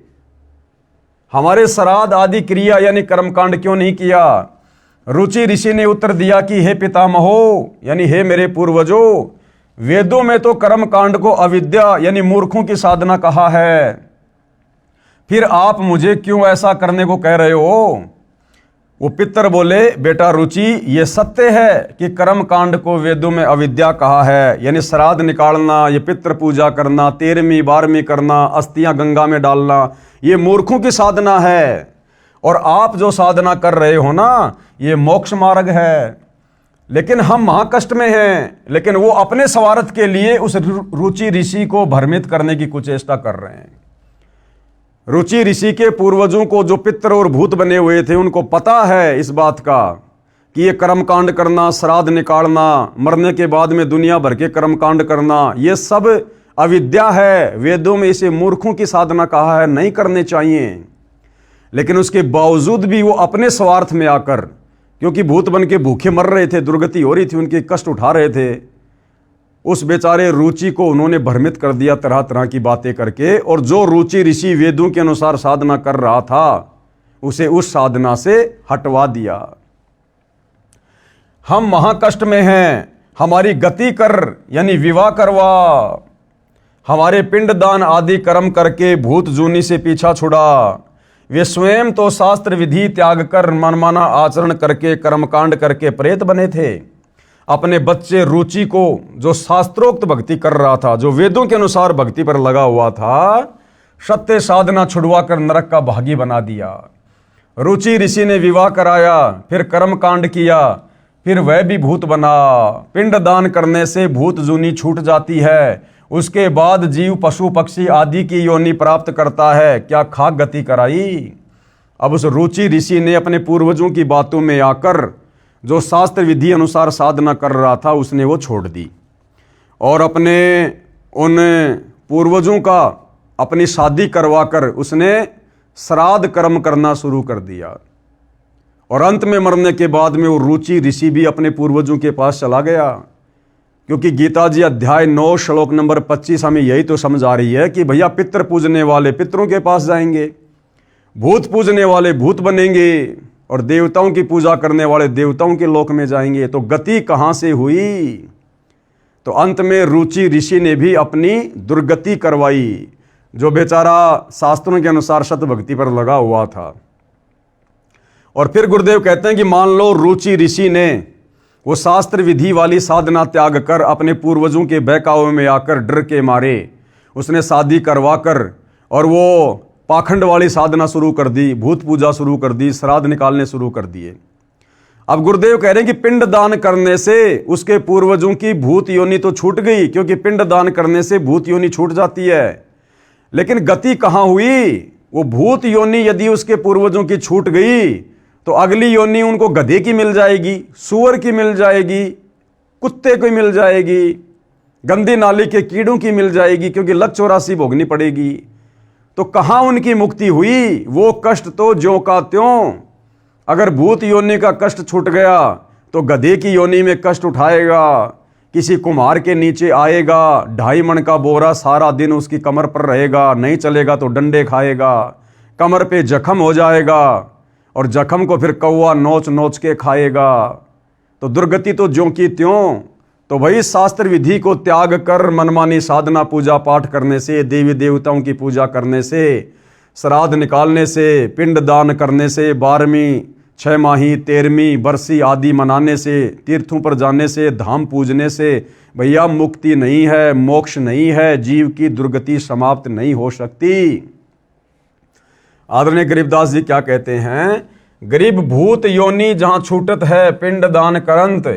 हमारे श्राद्ध आदि क्रिया यानी कर्मकांड क्यों नहीं किया? रुचि ऋषि ने उत्तर दिया कि हे पितामहो यानी हे मेरे पूर्वजों, वेदों में तो कर्मकांड को अविद्या यानी मूर्खों की साधना कहा है, फिर आप मुझे क्यों ऐसा करने को कह रहे हो? वो पितर बोले, बेटा रुचि, ये सत्य है कि कर्म कांड को वेदों में अविद्या कहा है, यानी श्राद्ध निकालना, ये पितृ पूजा करना, 13वीं 12वीं करना, अस्थियां गंगा में डालना, ये मूर्खों की साधना है। और आप जो साधना कर रहे हो ना, ये मोक्ष मार्ग है। लेकिन हम महाकष्ट में हैं, लेकिन वो अपने स्वार्थ के लिए उस रुचि ऋषि को भ्रमित करने की कुचेष्टा कर रहे हैं। रुचि ऋषि के पूर्वजों को जो पितर और भूत बने हुए थे, उनको पता है इस बात का कि ये कर्मकांड करना, श्राद्ध निकालना, मरने के बाद में दुनिया भर के कर्मकांड करना, ये सब अविद्या है। वेदों में इसे मूर्खों की साधना कहा है, नहीं करने चाहिए। लेकिन उसके बावजूद भी वो अपने स्वार्थ में आकर, क्योंकि भूत बन के भूखे मर रहे थे, दुर्गति हो रही थी, उनके कष्ट उठा रहे थे, उस बेचारे रुचि को उन्होंने भ्रमित कर दिया तरह तरह की बातें करके। और जो रुचि ऋषि वेदों के अनुसार साधना कर रहा था, उसे उस साधना से हटवा दिया। हम महाकष्ट में हैं, हमारी गति कर यानी विवाह करवा, हमारे पिंडदान आदि कर्म करके भूत जूनी से पीछा छुड़ा। वे स्वयं तो शास्त्र विधि त्याग कर मनमाना आचरण करके कर्मकांड करके प्रेत बने थे। अपने बच्चे रुचि को, जो शास्त्रोक्त भक्ति कर रहा था, जो वेदों के अनुसार भक्ति पर लगा हुआ था, सत्य साधना छुड़वा कर नरक का भागी बना दिया। रुचि ऋषि ने विवाह कराया, फिर कर्म कांड किया, फिर वह भी भूत बना। पिंड दान करने से भूत जूनी छूट जाती है, उसके बाद जीव पशु पक्षी आदि की योनि प्राप्त करता है। क्या खाक गति कराई? अब उस रुचि ऋषि ने अपने पूर्वजों की बातों में आकर जो शास्त्र विधि अनुसार साधना कर रहा था, उसने वो छोड़ दी और अपने उन पूर्वजों का अपनी शादी करवाकर उसने श्राद्ध कर्म करना शुरू कर दिया। और अंत में मरने के बाद में वो रुचि ऋषि भी अपने पूर्वजों के पास चला गया, क्योंकि गीता जी अध्याय 9 श्लोक नंबर 25 हमें यही तो समझा रही है कि भैया पितृ पूजने वाले पितरों के पास जाएंगे, भूत पूजने वाले भूत बनेंगे, और देवताओं की पूजा करने वाले देवताओं के लोक में जाएंगे। तो गति कहाँ से हुई? तो अंत में रुचि ऋषि ने भी अपनी दुर्गति करवाई, जो बेचारा शास्त्रों के अनुसार सत भक्ति पर लगा हुआ था। और फिर गुरुदेव कहते हैं कि मान लो रुचि ऋषि ने वो शास्त्र विधि वाली साधना त्याग कर अपने पूर्वजों के बहकावे में आकर डर के मारे उसने शादी करवा कर और वो पाखंड वाली साधना शुरू कर दी, भूत पूजा शुरू कर दी, श्राद्ध निकालने शुरू कर दिए। अब गुरुदेव कह रहे हैं कि पिंड दान करने से उसके पूर्वजों की भूत योनि तो छूट गई, क्योंकि पिंड दान करने से भूत योनि छूट जाती है। लेकिन गति कहाँ हुई? वो भूत योनि यदि उसके पूर्वजों की छूट गई तो अगली योनि उनको गधे की मिल जाएगी, सूअर की मिल जाएगी, कुत्ते की मिल जाएगी, गंदी नाली के कीड़ों की मिल जाएगी, क्योंकि लत 84 भोगनी पड़ेगी। तो कहाँ उनकी मुक्ति हुई? वो कष्ट तो ज्यों का त्यों। अगर भूत योनि का कष्ट छूट गया तो गधे की योनि में कष्ट उठाएगा, किसी कुम्हार के नीचे आएगा, 2.5 मन का बोरा सारा दिन उसकी कमर पर रहेगा, नहीं चलेगा तो डंडे खाएगा, कमर पे जख्म हो जाएगा और जख्म को फिर कौवा नोच नोच के खाएगा। तो दुर्गति तो ज्यों की त्यों। तो भाई शास्त्र विधि को त्याग कर मनमानी साधना पूजा पाठ करने से, देवी देवताओं की पूजा करने से, श्राद्ध निकालने से, पिंड दान करने से, 12वीं 6 माही 13वीं बरसी आदि मनाने से, तीर्थों पर जाने से, धाम पूजने से भैया मुक्ति नहीं है, मोक्ष नहीं है, जीव की दुर्गति समाप्त नहीं हो सकती। आदरणीय गरीबदास जी क्या कहते हैं? गरीब भूत योनि जहां छूटत है पिंड दान करंत,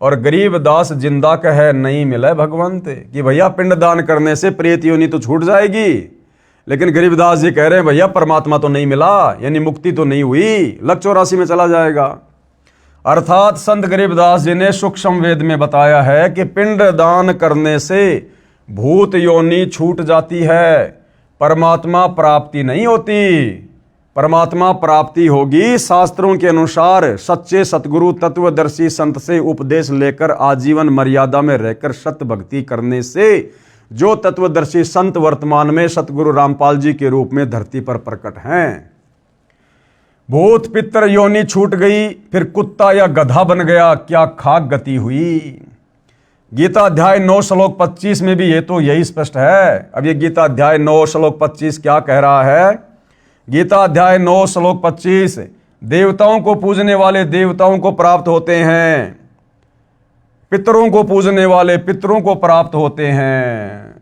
और गरीब दास जिंदा कहे नहीं मिले भगवंत। कि भैया पिंड दान करने से प्रेत योनि तो छूट जाएगी, लेकिन गरीबदास जी कह रहे हैं भैया परमात्मा तो नहीं मिला, यानी मुक्ति तो नहीं हुई, लक 84 में चला जाएगा। अर्थात संत गरीबदास जी ने सूक्ष्म वेद में बताया है कि पिंड दान करने से भूत योनि छूट जाती है, परमात्मा प्राप्ति नहीं होती। परमात्मा प्राप्ति होगी शास्त्रों के अनुसार सच्चे सतगुरु तत्वदर्शी संत से उपदेश लेकर आजीवन मर्यादा में रहकर सत भक्ति करने से, जो तत्वदर्शी संत वर्तमान में सतगुरु रामपाल जी के रूप में धरती पर प्रकट हैं। भूत पितर योनि छूट गई, फिर कुत्ता या गधा बन गया, क्या खाक गति हुई। गीता अध्याय 9 श्लोक 25 में भी ये तो यही स्पष्ट है। अब ये गीता अध्याय 9 श्लोक 25 क्या कह रहा है? गीता अध्याय 9 श्लोक 25, देवताओं को पूजने वाले देवताओं को प्राप्त होते हैं, पितरों को पूजने वाले पितरों को प्राप्त होते हैं।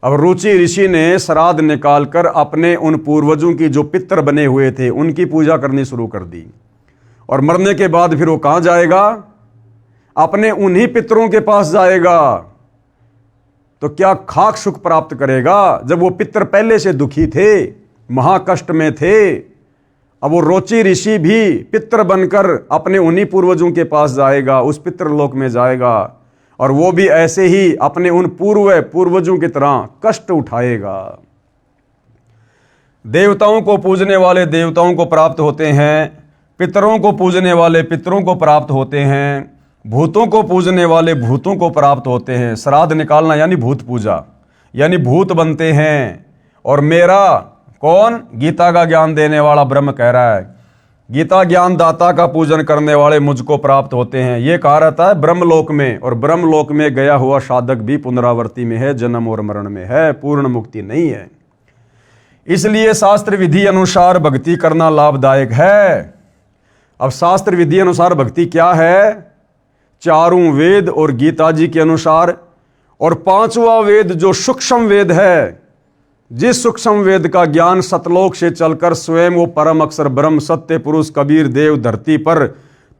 अब रुचि ऋषि ने श्राद्ध निकालकर अपने उन पूर्वजों की जो पितर बने हुए थे उनकी पूजा करनी शुरू कर दी, और मरने के बाद फिर वो कहां जाएगा? अपने उन्हीं पितरों के पास जाएगा। तो क्या खाक सुख प्राप्त करेगा जब वो पितर पहले से दुखी थे, महाकष्ट में थे। अब वो रुचि ऋषि भी पितर बनकर अपने उन्हीं पूर्वजों के पास जाएगा, उस पितृलोक में जाएगा, और वो भी ऐसे ही अपने उन पूर्वजों की तरह कष्ट उठाएगा। देवताओं को पूजने वाले देवताओं को प्राप्त होते हैं, पितरों को पूजने वाले पितरों को प्राप्त होते हैं, भूतों को पूजने वाले भूतों को प्राप्त होते हैं। श्राद्ध निकालना यानी भूत पूजा, यानी भूत बनते हैं। और मेरा कौन? गीता का ज्ञान देने वाला ब्रह्म कह रहा है, गीता ज्ञान दाता का पूजन करने वाले मुझको प्राप्त होते हैं। ये कहा रहता है ब्रह्मलोक में, और ब्रह्मलोक में गया हुआ साधक भी पुनरावृत्ति में है, जन्म और मरण में है, पूर्ण मुक्ति नहीं है। इसलिए शास्त्र विधि अनुसार भक्ति करना लाभदायक है। अब शास्त्र विधि अनुसार भक्ति क्या है? चारों वेद और गीता जी के अनुसार, और पांचवा वेद जो सूक्ष्म वेद है, जिस सूक्ष्म वेद का ज्ञान सतलोक से चलकर स्वयं वो परम अक्षर ब्रह्म सत्य पुरुष कबीर देव धरती पर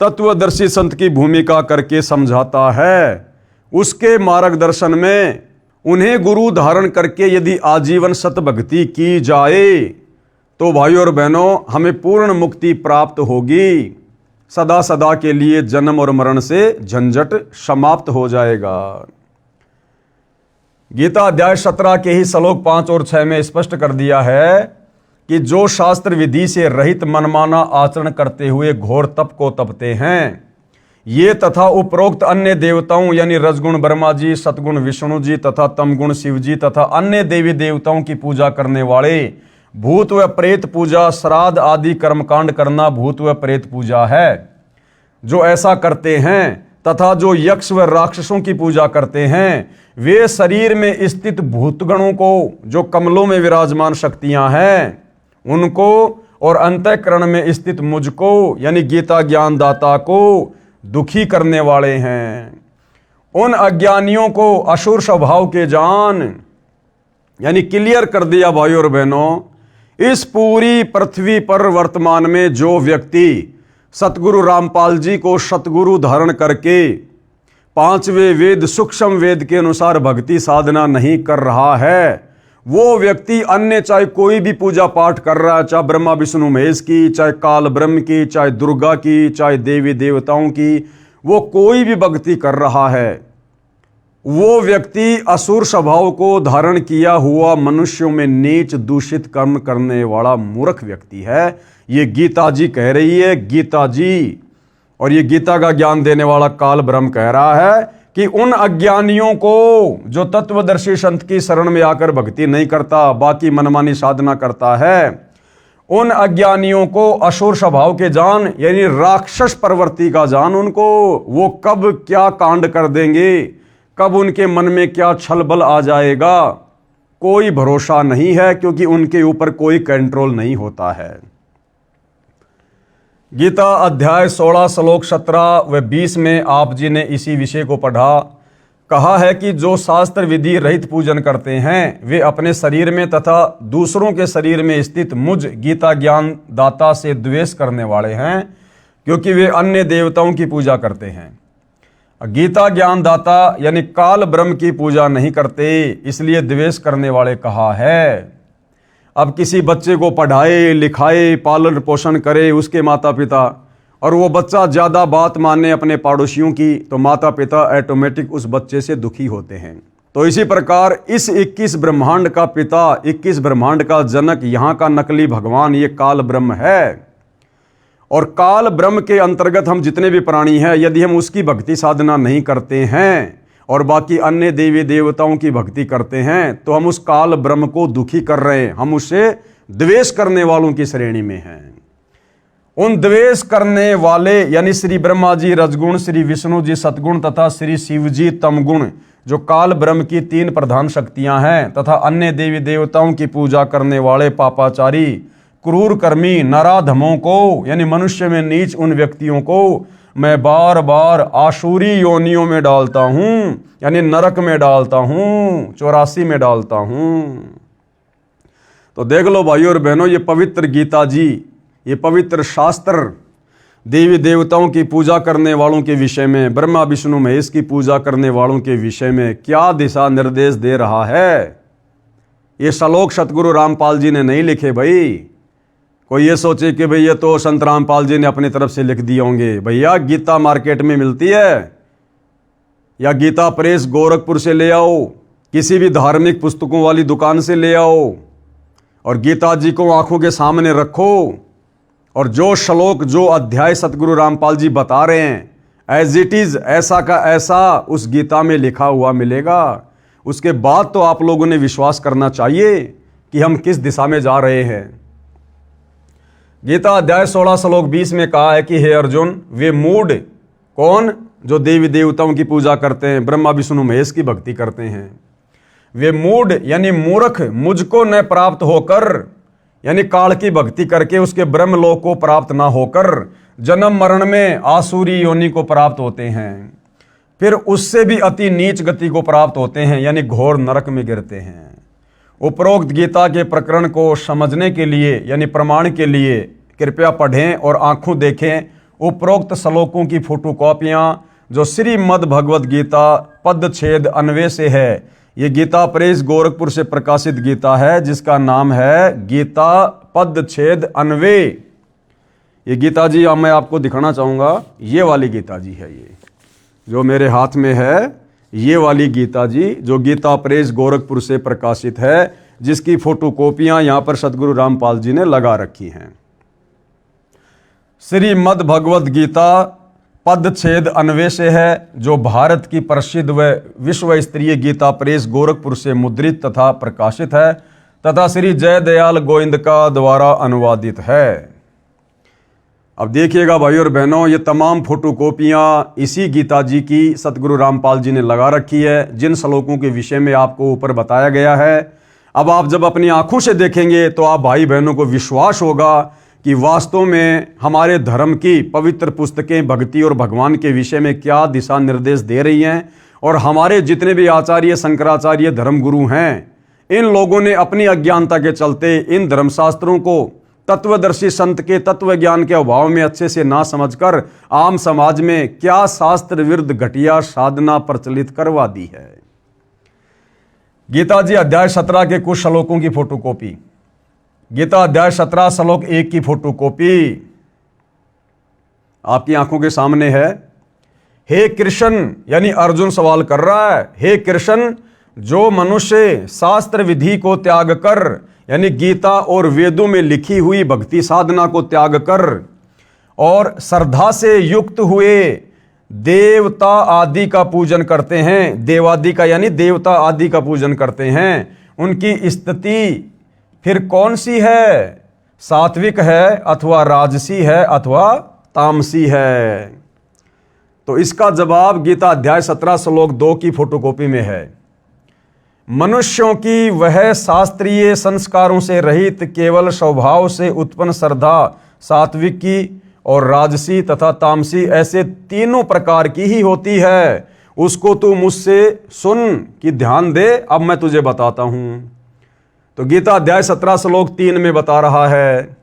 तत्वदर्शी संत की भूमिका करके समझाता है, उसके मार्गदर्शन में उन्हें गुरु धारण करके यदि आजीवन सत भक्ति की जाए तो भाइयों और बहनों हमें पूर्ण मुक्ति प्राप्त होगी। सदा सदा के लिए जन्म और मरण से झंझट समाप्त हो जाएगा। गीता अध्याय 17 के ही श्लोक 5 और 6 में स्पष्ट कर दिया है कि जो शास्त्र विधि से रहित मनमाना आचरण करते हुए घोर तप को तपते हैं, ये तथा उपरोक्त अन्य देवताओं यानी रजगुण ब्रह्मा जी, सतगुण विष्णु जी तथा तमगुण शिव जी तथा अन्य देवी देवताओं की पूजा करने वाले भूत व प्रेत पूजा, श्राद्ध आदि कर्मकांड करना भूत व प्रेत पूजा है। जो ऐसा करते हैं तथा जो यक्ष व राक्षसों की पूजा करते हैं, वे शरीर में स्थित भूतगणों को, जो कमलों में विराजमान शक्तियां हैं उनको, और अंतःकरण में स्थित मुझको यानी गीता ज्ञान दाता को दुखी करने वाले हैं। उन अज्ञानियों को असुर स्वभाव के जान, यानी क्लियर कर दिया भाइयों और बहनों। इस पूरी पृथ्वी पर वर्तमान में जो व्यक्ति सतगुरु रामपाल जी को सतगुरु धारण करके पांचवें वेद सूक्ष्म वेद के अनुसार भक्ति साधना नहीं कर रहा है, वो व्यक्ति अन्य चाहे कोई भी पूजा पाठ कर रहा है, चाहे ब्रह्मा विष्णु महेश की, चाहे काल ब्रह्म की, चाहे दुर्गा की, चाहे देवी देवताओं की, वो कोई भी भक्ति कर रहा है, वो व्यक्ति असुर स्वभाव को धारण किया हुआ मनुष्यों में नीच दूषित कर्म करने वाला मूर्ख व्यक्ति है। ये गीता जी कह रही है, गीता जी, और ये गीता का ज्ञान देने वाला काल ब्रह्म कह रहा है कि उन अज्ञानियों को, जो तत्वदर्शी संत की शरण में आकर भक्ति नहीं करता, बाकी मनमानी साधना करता है, उन अज्ञानियों को असुर स्वभाव के जान यानी राक्षस प्रवृत्ति का जान उनको, वो कब क्या कांड कर देंगे, कब उनके मन में क्या छल बल आ जाएगा, कोई भरोसा नहीं है, क्योंकि उनके ऊपर कोई कंट्रोल नहीं होता है। गीता अध्याय 16 श्लोक 17 व 20 में आप जी ने इसी विषय को पढ़ा। कहा है कि जो शास्त्र विधि रहित पूजन करते हैं वे अपने शरीर में तथा दूसरों के शरीर में स्थित मुझ गीता ज्ञान दाता से द्वेष करने वाले हैं, क्योंकि वे अन्य देवताओं की पूजा करते हैं। गीता ज्ञान दाता यानी काल ब्रह्म की पूजा नहीं करते, इसलिए द्वेष करने वाले कहा है। अब किसी बच्चे को पढ़ाए लिखाए पालन पोषण करे उसके माता पिता, और वो बच्चा ज़्यादा बात माने अपने पड़ोसियों की, तो माता पिता ऑटोमेटिक उस बच्चे से दुखी होते हैं। तो इसी प्रकार इस 21 ब्रह्मांड का पिता, 21 ब्रह्मांड का जनक, यहाँ का नकली भगवान ये काल ब्रह्म है। और काल ब्रह्म के अंतर्गत हम जितने भी प्राणी हैं, यदि हम उसकी भक्ति साधना नहीं करते हैं और बाकी अन्य देवी देवताओं की भक्ति करते हैं, तो हम उस काल ब्रह्म को दुखी कर रहे हैं, हम उससे द्वेष करने वालों की श्रेणी में हैं। उन द्वेष करने वाले यानी श्री ब्रह्मा जी रजगुण, श्री विष्णु जी सतगुण तथा श्री शिव जी तमगुण, जो काल ब्रह्म की 3 प्रधान शक्तियां हैं, तथा अन्य देवी देवताओं की पूजा करने वाले पापाचारी क्रूर कर्मी नराधमों को, यानी मनुष्य में नीच उन व्यक्तियों को मैं बार बार आसुरी योनियों में डालता हूं, यानी नरक में डालता हूं, 84 में डालता हूं। तो देख लो भाइयों और बहनों, ये पवित्र गीता जी, ये पवित्र शास्त्र देवी देवताओं की पूजा करने वालों के विषय में, ब्रह्मा विष्णु महेश की पूजा करने वालों के विषय में क्या दिशा निर्देश दे रहा है। ये श्लोक सतगुरु रामपाल जी ने नहीं लिखे भाई। कोई ये सोचे कि भाई ये तो संत रामपाल जी ने अपनी तरफ से लिख दिए होंगे। भैया गीता मार्केट में मिलती है, या गीता प्रेस गोरखपुर से ले आओ, किसी भी धार्मिक पुस्तकों वाली दुकान से ले आओ, और गीता जी को आंखों के सामने रखो, और जो श्लोक जो अध्याय सतगुरु रामपाल जी बता रहे हैं एज इट इज, ऐसा का ऐसा उस गीता में लिखा हुआ मिलेगा। उसके बाद तो आप लोगों ने विश्वास करना चाहिए कि हम किस दिशा में जा रहे हैं। गीता अध्याय 16 श्लोक 20 में कहा है कि हे अर्जुन, वे मूढ़ कौन, जो देवी देवताओं की पूजा करते हैं, ब्रह्मा विष्णु महेश की भक्ति करते हैं, वे मूढ़ यानी मूर्ख मुझको न प्राप्त होकर, यानी काल की भक्ति करके उसके ब्रह्मलोक को प्राप्त ना होकर जन्म मरण में आसुरी योनि को प्राप्त होते हैं, फिर उससे भी अति नीच गति को प्राप्त होते हैं, यानी घोर नरक में गिरते हैं। उपरोक्त गीता के प्रकरण को समझने के लिए यानी प्रमाण के लिए कृपया पढ़ें और आंखों देखें उपरोक्त श्लोकों की फोटोकॉपियां जो श्रीमद् भगवद गीता पदछेद अन्वय से है। ये गीता प्रेस गोरखपुर से प्रकाशित गीता है जिसका नाम है गीता पदछेद अन्वय। ये गीता जी अब मैं आपको दिखाना चाहूँगा, ये वाली गीता जी है, ये जो मेरे हाथ में है, ये वाली गीता जी जो गीता प्रेस गोरखपुर से प्रकाशित है, जिसकी फोटोकॉपियां यहाँ पर सतगुरु रामपाल जी ने लगा रखी हैं। श्रीमद् भगवद गीता पदछेद अन्वय से है, जो भारत की प्रसिद्ध व विश्व स्तरीय गीता प्रेस गोरखपुर से मुद्रित तथा प्रकाशित है तथा श्री जय दयाल गोविंद का द्वारा अनुवादित है। अब देखिएगा भाइयों और बहनों, ये तमाम फोटोकॉपियाँ इसी गीता जी की सतगुरु रामपाल जी ने लगा रखी है, जिन श्लोकों के विषय में आपको ऊपर बताया गया है। अब आप जब अपनी आंखों से देखेंगे तो आप भाई बहनों को विश्वास होगा कि वास्तव में हमारे धर्म की पवित्र पुस्तकें भक्ति और भगवान के विषय में क्या दिशा निर्देश दे रही हैं, और हमारे जितने भी आचार्य शंकराचार्य धर्मगुरु हैं, इन लोगों ने अपनी अज्ञानता के चलते इन धर्मशास्त्रों को तत्वदर्शी संत के तत्व ज्ञान के अभाव में अच्छे से ना समझकर आम समाज में क्या शास्त्र विरुद्ध घटिया साधना प्रचलित करवा दी है। गीता जी अध्याय 17 के कुछ श्लोकों की फोटोकॉपी, गीता अध्याय 17 श्लोक 1 की फोटोकॉपी आपकी आंखों के सामने है। हे कृष्ण, यानी अर्जुन सवाल कर रहा है, हे कृष्ण, जो मनुष्य शास्त्र विधि को त्याग कर, यानी गीता और वेदों में लिखी हुई भक्ति साधना को त्याग कर और श्रद्धा से युक्त हुए देवता आदि का पूजन करते हैं, देवादि का यानी देवता आदि का पूजन करते हैं, उनकी स्थिति फिर कौन सी है, सात्विक है अथवा राजसी है अथवा तामसी है। तो इसका जवाब गीता अध्याय 17 श्लोक 2 की फोटोकॉपी में है। मनुष्यों की वह शास्त्रीय संस्कारों से रहित केवल स्वभाव से उत्पन्न श्रद्धा सात्विक की और राजसी तथा तामसी ऐसे तीनों प्रकार की ही होती है। उसको तू मुझसे सुन कि ध्यान दे, अब मैं तुझे बताता हूं। तो गीता अध्याय 17 श्लोक 3 में बता रहा है,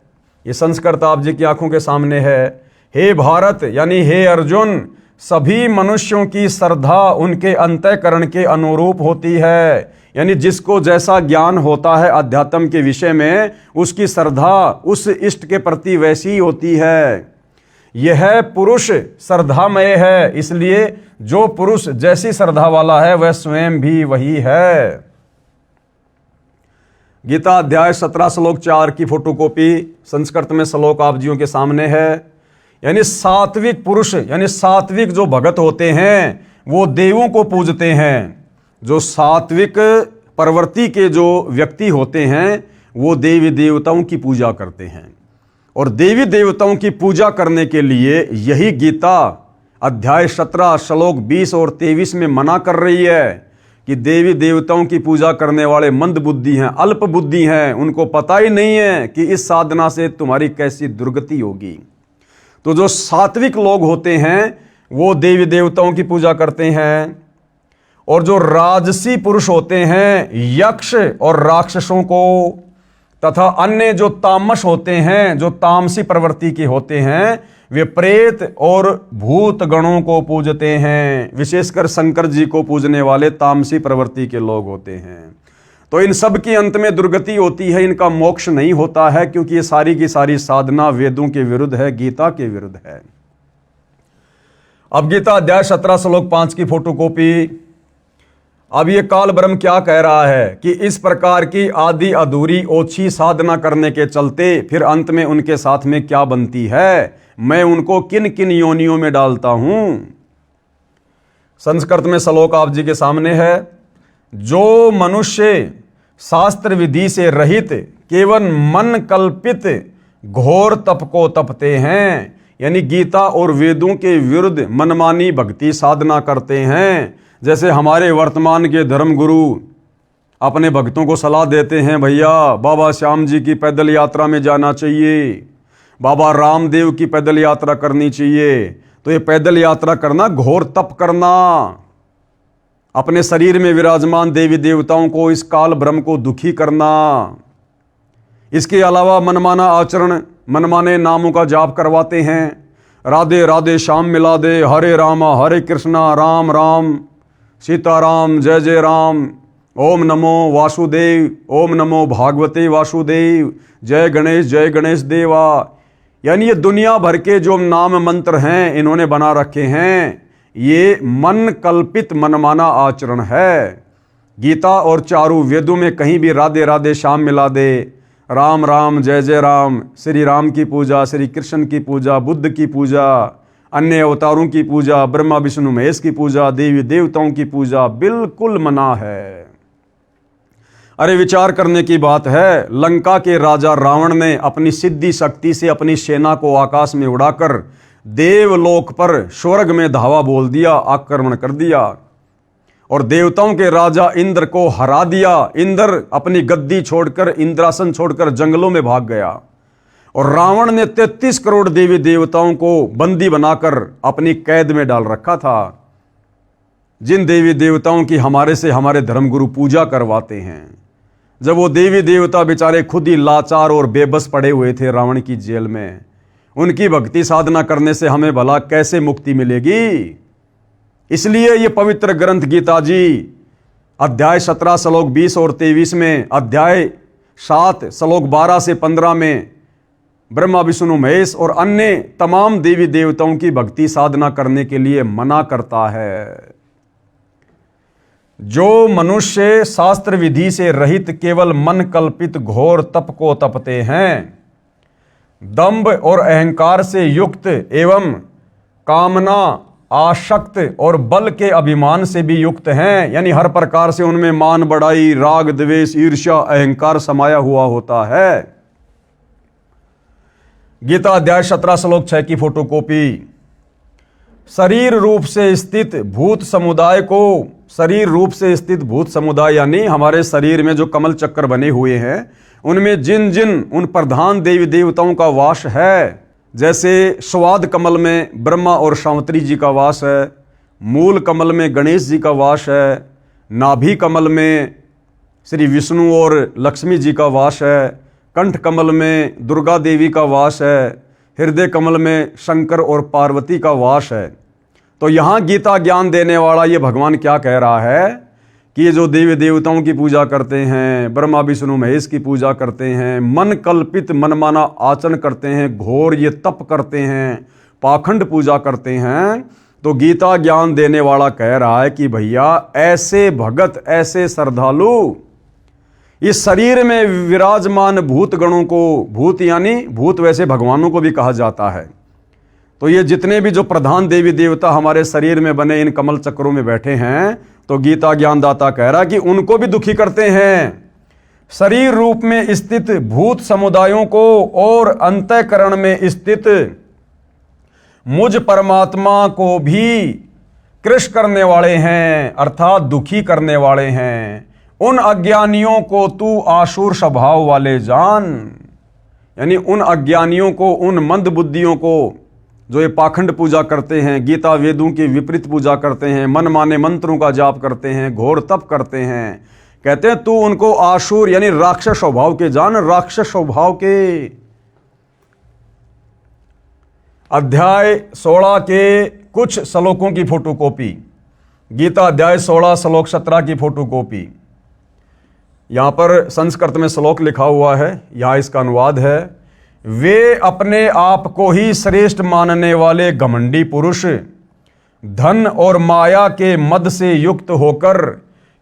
ये संस्कृत आप जी की आंखों के सामने है, हे भारत यानी हे अर्जुन, सभी मनुष्यों की श्रद्धा उनके अंतःकरण के अनुरूप होती है। यानी जिसको जैसा ज्ञान होता है अध्यात्म के विषय में, उसकी श्रद्धा उस इष्ट के प्रति वैसी ही होती है। यह पुरुष श्रद्धामय है, इसलिए जो पुरुष जैसी श्रद्धा वाला है वह स्वयं भी वही है। गीता अध्याय 17 श्लोक 4 की फोटोकॉपी संस्कृत में श्लोक आप जियों के सामने है। यानी सात्विक पुरुष, यानी सात्विक जो भगत होते हैं वो देवों को पूजते हैं। जो सात्विक प्रवृत्ति के जो व्यक्ति होते हैं वो देवी देवताओं की पूजा करते हैं। और देवी देवताओं की पूजा करने के लिए यही गीता अध्याय 17 श्लोक 20 और 23 में मना कर रही है कि देवी देवताओं की पूजा करने वाले मंद बुद्धि हैं, अल्प बुद्धि हैं, उनको पता ही नहीं है कि इस साधना से तुम्हारी कैसी दुर्गति होगी। तो जो सात्विक लोग होते हैं वो देवी देवताओं की पूजा करते हैं। और जो राजसी पुरुष होते हैं यक्ष और राक्षसों को, तथा अन्य जो तामस होते हैं, जो तामसी प्रवृत्ति के होते हैं, वे प्रेत और भूत गणों को पूजते हैं। विशेषकर शंकर जी को पूजने वाले तामसी प्रवृत्ति के लोग होते हैं। तो इन सब की अंत में दुर्गति होती है, इनका मोक्ष नहीं होता है, क्योंकि ये सारी की सारी साधना वेदों के विरुद्ध है, गीता के विरुद्ध है। अब गीता अध्याय 17 श्लोक 5 की फोटोकॉपी। अब ये काल ब्रह्म क्या कह रहा है कि इस प्रकार की आधी अधूरी ओछी साधना करने के चलते फिर अंत में उनके साथ में क्या बनती है, मैं उनको किन किन योनियों में डालता हूं। संस्कृत में श्लोक आप जी के सामने है। जो मनुष्य शास्त्र विधि से रहित केवल मन कल्पित घोर तप को तपते हैं, यानी गीता और वेदों के विरुद्ध मनमानी भक्ति साधना करते हैं। जैसे हमारे वर्तमान के धर्मगुरु अपने भक्तों को सलाह देते हैं, भैया बाबा श्याम जी की पैदल यात्रा में जाना चाहिए, बाबा रामदेव की पैदल यात्रा करनी चाहिए। तो ये पैदल यात्रा करना घोर तप करना, अपने शरीर में विराजमान देवी देवताओं को, इस काल ब्रह्म को दुखी करना। इसके अलावा मनमाना आचरण, मनमाने नामों का जाप करवाते हैं। राधे राधे श्याम मिला दे, हरे रामा हरे कृष्णा राम राम सीताराम जय जय राम, ओम नमो वासुदेव, ओम नमो भागवते वासुदेव, जय गणेश देवा। यानी ये दुनिया भर के जो नाम मंत्र हैं इन्होंने बना रखे हैं, ये मन कल्पित मनमाना आचरण है। गीता और चारों वेदों में कहीं भी राधे राधे श्याम मिला दे, राम राम जय जय राम, श्री राम की पूजा, श्री कृष्ण की पूजा, बुद्ध की पूजा, अन्य अवतारों की पूजा, ब्रह्मा विष्णु महेश की पूजा, देवी देवताओं की पूजा बिल्कुल मना है। अरे विचार करने की बात है, लंका के राजा रावण ने अपनी सिद्धि शक्ति से अपनी सेना को आकाश में उड़ाकर देवलोक पर स्वर्ग में धावा बोल दिया, आक्रमण कर दिया और देवताओं के राजा इंद्र को हरा दिया। इंद्र अपनी गद्दी छोड़कर, इंद्रासन छोड़कर जंगलों में भाग गया और रावण ने 33 करोड़ देवी देवताओं को बंदी बनाकर अपनी कैद में डाल रखा था। जिन देवी देवताओं की हमारे से हमारे धर्मगुरु पूजा करवाते हैं, जब वो देवी देवता बेचारे खुद ही लाचार और बेबस पड़े हुए थे रावण की जेल में, उनकी भक्ति साधना करने से हमें भला कैसे मुक्ति मिलेगी। इसलिए ये पवित्र ग्रंथ गीता जी अध्याय 17 श्लोक 20 और 23 में, अध्याय 7 श्लोक 12 से 15 में ब्रह्मा विष्णु महेश और अन्य तमाम देवी देवताओं की भक्ति साधना करने के लिए मना करता है। जो मनुष्य शास्त्र विधि से रहित केवल मन कल्पित घोर तप को तपते हैं, दंभ और अहंकार से युक्त एवं कामना, आसक्त और बल के अभिमान से भी युक्त हैं, यानी हर प्रकार से उनमें मान बढ़ाई, राग द्वेष ईर्ष्या अहंकार समाया हुआ होता है। गीता अध्याय 17 श्लोक 6 की फोटोकॉपी। शरीर रूप से स्थित भूत समुदाय को, शरीर रूप से स्थित भूत समुदाय यानी हमारे शरीर में जो कमल चक्कर बने हुए हैं उनमें जिन जिन उन प्रधान देवी देवताओं का वास है, जैसे स्वाद कमल में ब्रह्मा और सावित्री जी का वास है, मूल कमल में गणेश जी का वास है, नाभि कमल में श्री विष्णु और लक्ष्मी जी का वास है, कंठ कमल में दुर्गा देवी का वास है, हृदय कमल में शंकर और पार्वती का वास है। तो यहाँ गीता ज्ञान देने वाला ये भगवान क्या कह रहा है कि ये जो देवी देवताओं की पूजा करते हैं, ब्रह्मा विष्णु महेश की पूजा करते हैं, मन कल्पित मनमाना आचरण करते हैं, घोर ये तप करते हैं, पाखंड पूजा करते हैं, तो गीता ज्ञान देने वाला कह रहा है कि भैया ऐसे भगत, ऐसे श्रद्धालु इस शरीर में विराजमान भूत गणों को, भूत यानी भूत वैसे भगवानों को भी कहा जाता है, तो ये जितने भी जो प्रधान देवी देवता हमारे शरीर में बने इन कमल चक्रों में बैठे हैं, तो गीता ज्ञानदाता कह रहा कि उनको भी दुखी करते हैं। शरीर रूप में स्थित भूत समुदायों को और अंतःकरण में स्थित मुझ परमात्मा को भी कृश करने वाले हैं, अर्थात दुखी करने वाले हैं। उन अज्ञानियों को तू आसुर स्वभाव वाले जान, यानी उन अज्ञानियों को, उन मंद बुद्धियों को जो ये पाखंड पूजा करते हैं, गीता वेदों की विपरीत पूजा करते हैं, मन माने मंत्रों का जाप करते हैं, घोर तप करते हैं, कहते हैं तू उनको आसुर यानी राक्षस स्वभाव के जान। राक्षस स्वभाव के अध्याय 16 के कुछ श्लोकों की फोटोकॉपी, गीता अध्याय 16 श्लोक 17 की फोटोकॉपी। यहां पर संस्कृत में श्लोक लिखा हुआ है, यहां इसका अनुवाद है। वे अपने आप को ही श्रेष्ठ मानने वाले घमंडी पुरुष धन और माया के मद से युक्त होकर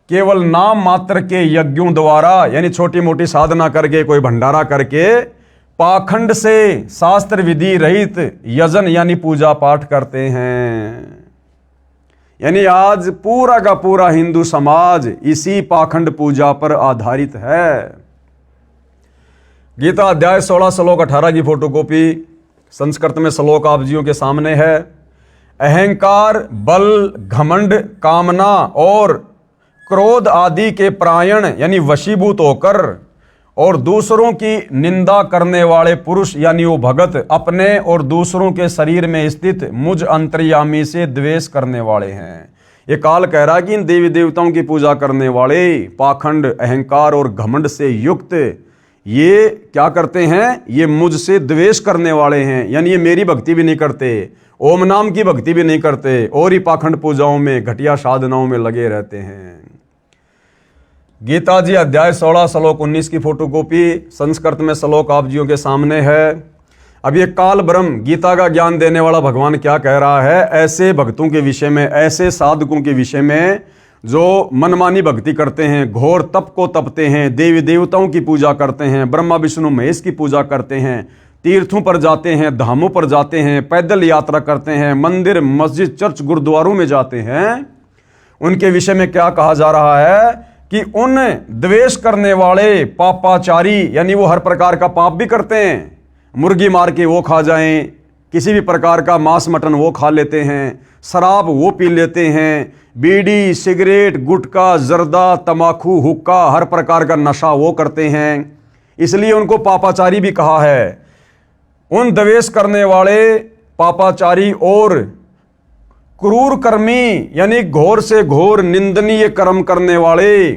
केवल नाम मात्र के यज्ञों द्वारा, यानी छोटी मोटी साधना करके, कोई भंडारा करके, पाखंड से शास्त्र विधि रहित यजन यानी पूजा पाठ करते हैं। यानी आज पूरा का पूरा हिंदू समाज इसी पाखंड पूजा पर आधारित है। गीता अध्याय 16 श्लोक 18 की फोटोकॉपी संस्कृत में श्लोक आप जियों के सामने है। अहंकार, बल, घमंड, कामना और क्रोध आदि के प्रायण यानी वशीभूत होकर और दूसरों की निंदा करने वाले पुरुष यानी वो भगत अपने और दूसरों के शरीर में स्थित मुझ अंतर्यामी से द्वेष करने वाले हैं। ये काल कह रहा है कि इन देवी देवताओं की पूजा करने वाले पाखंड, अहंकार और घमंड से युक्त ये क्या करते हैं, ये मुझसे द्वेष करने वाले हैं, यानी ये मेरी भक्ति भी नहीं करते, ओम नाम की भक्ति भी नहीं करते और ही पाखंड पूजाओं में, घटिया साधनाओं में लगे रहते हैं। गीता जी अध्याय 16 श्लोक 19 की फोटोकॉपी संस्कृत में श्लोक आप जियों के सामने है। अब ये काल ब्रह्म गीता का ज्ञान देने वाला भगवान क्या कह रहा है ऐसे भक्तों के विषय में, ऐसे साधकों के विषय में जो मनमानी भक्ति करते हैं, घोर तप को तपते हैं, देवी देवताओं की पूजा करते हैं, ब्रह्मा विष्णु महेश की पूजा करते हैं, तीर्थों पर जाते हैं, धामों पर जाते हैं, पैदल यात्रा करते हैं, मंदिर मस्जिद चर्च गुरुद्वारों में जाते हैं। उनके विषय में क्या कहा जा रहा है कि उन द्वेष करने वाले पापाचारी, यानी वो हर प्रकार का पाप भी करते हैं, मुर्गी मार के वो खा जाएं, किसी भी प्रकार का मांस मटन वो खा लेते हैं, शराब वो पी लेते हैं, बीड़ी, सिगरेट, गुटखा, जर्दा, तमाकू, हुक्का, हर प्रकार का नशा वो करते हैं, इसलिए उनको पापाचारी भी कहा है। उन द्वेष करने वाले पापाचारी और क्रूर कर्मी यानी घोर से घोर निंदनीय कर्म करने वाले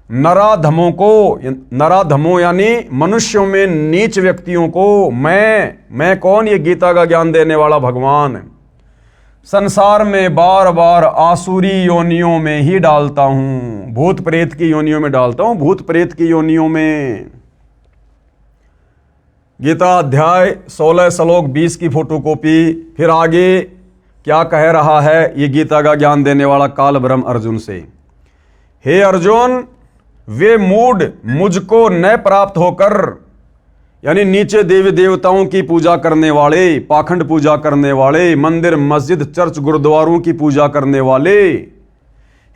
नराधमों को, नराधमों यानी मनुष्यों में नीच व्यक्तियों को मैं कौन, ये गीता का ज्ञान देने वाला भगवान संसार में बार बार आसुरी योनियों में ही डालता हूं, भूत प्रेत की योनियों में डालता हूं, भूत प्रेत की योनियों में। गीता अध्याय 16 श्लोक 20 की फोटोकॉपी। फिर आगे क्या कह रहा है ये गीता का ज्ञान देने वाला काल ब्रह्म अर्जुन से। हे अर्जुन, वे मूढ़ मुझको न प्राप्त होकर, यानी नीचे देवी देवताओं की पूजा करने वाले, पाखंड पूजा करने वाले, मंदिर मस्जिद चर्च गुरुद्वारों की पूजा करने वाले,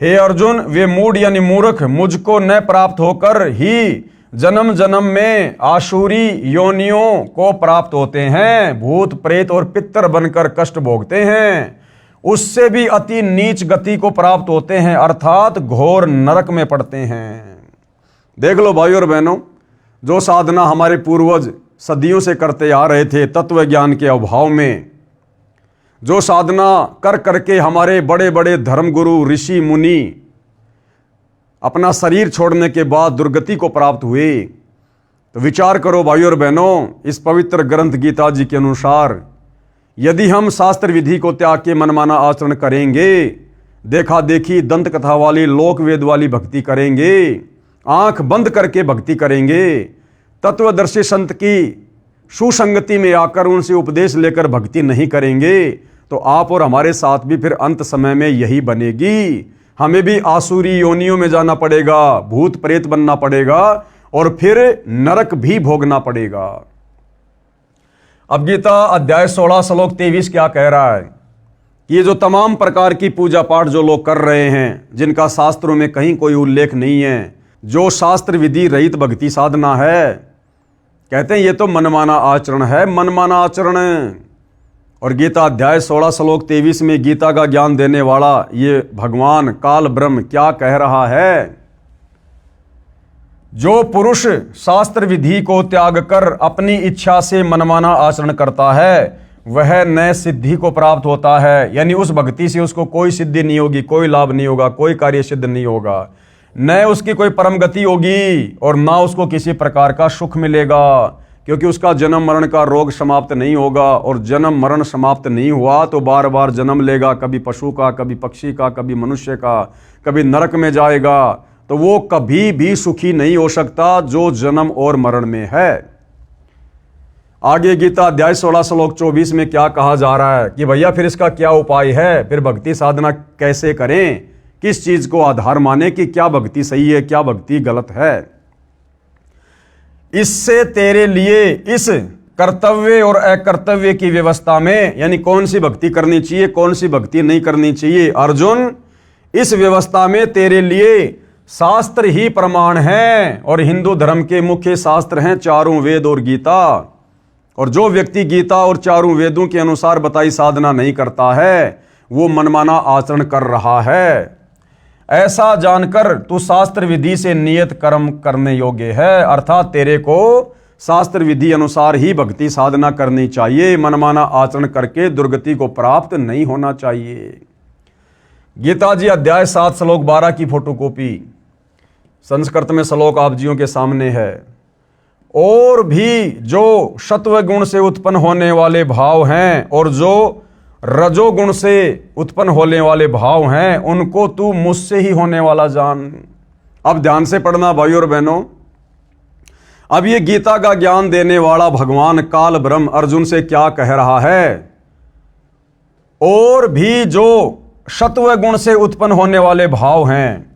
हे अर्जुन वे मूढ़ यानी मूर्ख मुझको न प्राप्त होकर ही जन्म जन्म में आसुरी योनियों को प्राप्त होते हैं, भूत प्रेत और पितर बनकर कष्ट भोगते हैं, उससे भी अति नीच गति को प्राप्त होते हैं, अर्थात घोर नरक में पड़ते हैं। देख लो भाइयों और बहनों, जो साधना हमारे पूर्वज सदियों से करते आ रहे थे तत्व ज्ञान के अभाव में, जो साधना कर करके हमारे बड़े बड़े धर्मगुरु ऋषि मुनि अपना शरीर छोड़ने के बाद दुर्गति को प्राप्त हुए, तो विचार करो भाइयों और बहनों, इस पवित्र ग्रंथ गीता जी के अनुसार यदि हम शास्त्र विधि को त्याग के मनमाना आचरण करेंगे, देखा देखी दंत कथा वाली लोक वेद वाली भक्ति करेंगे, आंख बंद करके भक्ति करेंगे, तत्वदर्शी संत की सुसंगति में आकर उनसे उपदेश लेकर भक्ति नहीं करेंगे, तो आप और हमारे साथ भी फिर अंत समय में यही बनेगी। हमें भी आसुरी योनियों में जाना पड़ेगा, भूत प्रेत बनना पड़ेगा और फिर नरक भी भोगना पड़ेगा। अब गीता अध्याय 16 श्लोक 23 क्या कह रहा है कि ये जो तमाम प्रकार की पूजा पाठ जो लोग कर रहे हैं, जिनका शास्त्रों में कहीं कोई उल्लेख नहीं है, जो शास्त्र विधि रहित भक्ति साधना है, कहते हैं ये तो मनमाना आचरण है, मनमाना आचरण। और गीता अध्याय 16 श्लोक 23 में गीता का ज्ञान देने वाला ये भगवान काल ब्रह्म क्या कह रहा है? जो पुरुष शास्त्र विधि को त्याग कर अपनी इच्छा से मनमाना आचरण करता है, वह नए सिद्धि को प्राप्त होता है। यानी उस भक्ति से उसको कोई सिद्धि नहीं होगी, कोई लाभ नहीं होगा, कोई कार्य सिद्ध नहीं होगा, न उसकी कोई परम गति होगी और ना उसको किसी प्रकार का सुख मिलेगा, क्योंकि उसका जन्म मरण का रोग समाप्त नहीं होगा। और जन्म मरण समाप्त नहीं हुआ तो बार बार जन्म लेगा, कभी पशु का, कभी पक्षी का, कभी मनुष्य का, कभी नरक में जाएगा। तो वो कभी भी सुखी नहीं हो सकता जो जन्म और मरण में है। आगे गीता अध्याय 16 श्लोक 24 में क्या कहा जा रहा है कि भैया फिर इसका क्या उपाय है, फिर भक्ति साधना कैसे करें, किस चीज को आधार माने कि क्या भक्ति सही है, क्या भक्ति गलत है। इससे तेरे लिए इस कर्तव्य और अकर्तव्य की व्यवस्था में, यानी कौन सी भक्ति करनी चाहिए, कौन सी भक्ति नहीं करनी चाहिए, अर्जुन इस व्यवस्था में तेरे लिए शास्त्र ही प्रमाण है। और हिंदू धर्म के मुख्य शास्त्र हैं चारों वेद और गीता। और जो व्यक्ति गीता और चारों वेदों के अनुसार बताई साधना नहीं करता है, वो मनमाना आचरण कर रहा है। ऐसा जानकर तू शास्त्र विधि से नियत कर्म करने योग्य है, अर्थात तेरे को शास्त्र विधि अनुसार ही भक्ति साधना करनी चाहिए। मनमाना आचरण करके दुर्गति को प्राप्त नहीं होना चाहिए। गीता जी अध्याय 7 श्लोक 12 की फोटोकॉपी संस्कृत में श्लोक आप जियों के सामने है। और भी जो सत्व गुण से उत्पन्न होने वाले भाव हैं और जो रजोगुण से उत्पन्न होने वाले भाव हैं, उनको तू मुझसे ही होने वाला जान। अब ध्यान से पढ़ना भाई और बहनों। अब ये गीता का ज्ञान देने वाला भगवान काल ब्रह्म अर्जुन से क्या कह रहा है? और भी जो सत्व गुण से उत्पन्न होने वाले भाव हैं,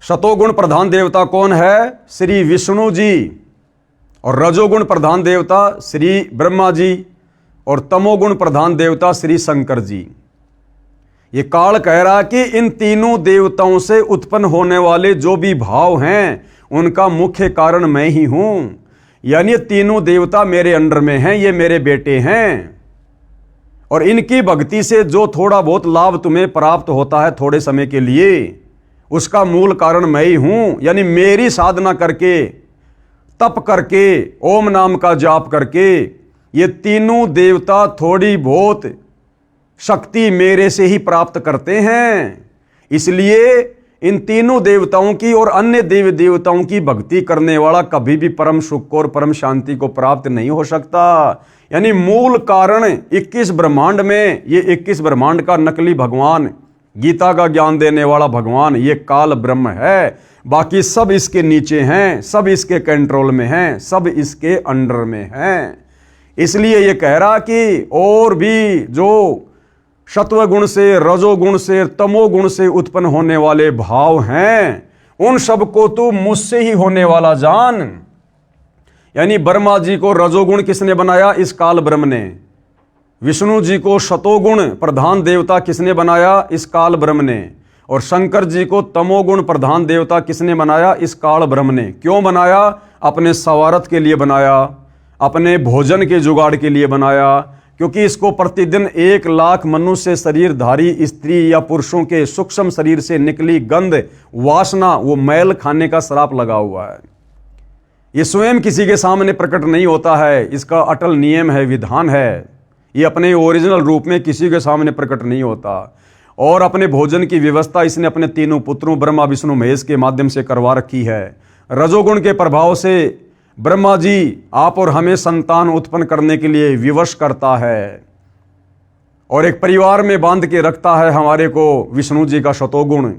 सतोगुण प्रधान देवता कौन है? श्री विष्णु जी। और रजोगुण प्रधान देवता श्री ब्रह्मा जी और तमोगुण प्रधान देवता श्री शंकर जी। ये काल कह रहा है कि इन तीनों देवताओं से उत्पन्न होने वाले जो भी भाव हैं, उनका मुख्य कारण मैं ही हूं। यानी तीनों देवता मेरे अंडर में हैं, ये मेरे बेटे हैं। और इनकी भक्ति से जो थोड़ा बहुत लाभ तुम्हें प्राप्त होता है थोड़े समय के लिए, उसका मूल कारण मैं ही हूं। यानी मेरी साधना करके, तप करके, ओम नाम का जाप करके ये तीनों देवता थोड़ी बहुत शक्ति मेरे से ही प्राप्त करते हैं। इसलिए इन तीनों देवताओं की और अन्य देवी देवताओं की भक्ति करने वाला कभी भी परम सुख और परम शांति को प्राप्त नहीं हो सकता। यानी मूल कारण 21 ब्रह्मांड में, ये 21 ब्रह्मांड का नकली भगवान, गीता का ज्ञान देने वाला भगवान, ये काल ब्रह्म है। बाकी सब इसके नीचे हैं, सब इसके कंट्रोल में हैं, सब इसके अंडर में हैं। इसलिए ये कह रहा कि और भी जो सत्वगुण से, रजोगुण से, तमोगुण से उत्पन्न होने वाले भाव हैं, उन सबको तू मुझसे ही होने वाला जान। यानी ब्रह्मा जी को रजोगुण किसने बनाया? इस काल ब्रह्म ने। विष्णु जी को सतोगुण प्रधान देवता किसने बनाया? इस काल ब्रह्म ने। और शंकर जी को तमोगुण प्रधान देवता किसने बनाया? इस काल ब्रह्म ने। क्यों बनाया? अपने स्वार्थ के लिए बनाया, अपने भोजन के जुगाड़ के लिए बनाया। क्योंकि इसको प्रतिदिन 1 लाख मनुष्य शरीरधारी स्त्री या पुरुषों के सूक्ष्म शरीर से निकली गंध, वासना, वो मैल खाने का श्राप लगा हुआ है। ये स्वयं किसी के सामने प्रकट नहीं होता है, इसका अटल नियम है, विधान है। ये अपने ओरिजिनल रूप में किसी के सामने प्रकट नहीं होता। और अपने भोजन की व्यवस्था इसने अपने तीनों पुत्रों ब्रह्मा विष्णु महेश के माध्यम से करवा रखी है। रजोगुण के प्रभाव से ब्रह्मा जी आप और हमें संतान उत्पन्न करने के लिए विवश करता है। और एक परिवार में बांध के रखता है हमारे को विष्णु जी का शतोगुण,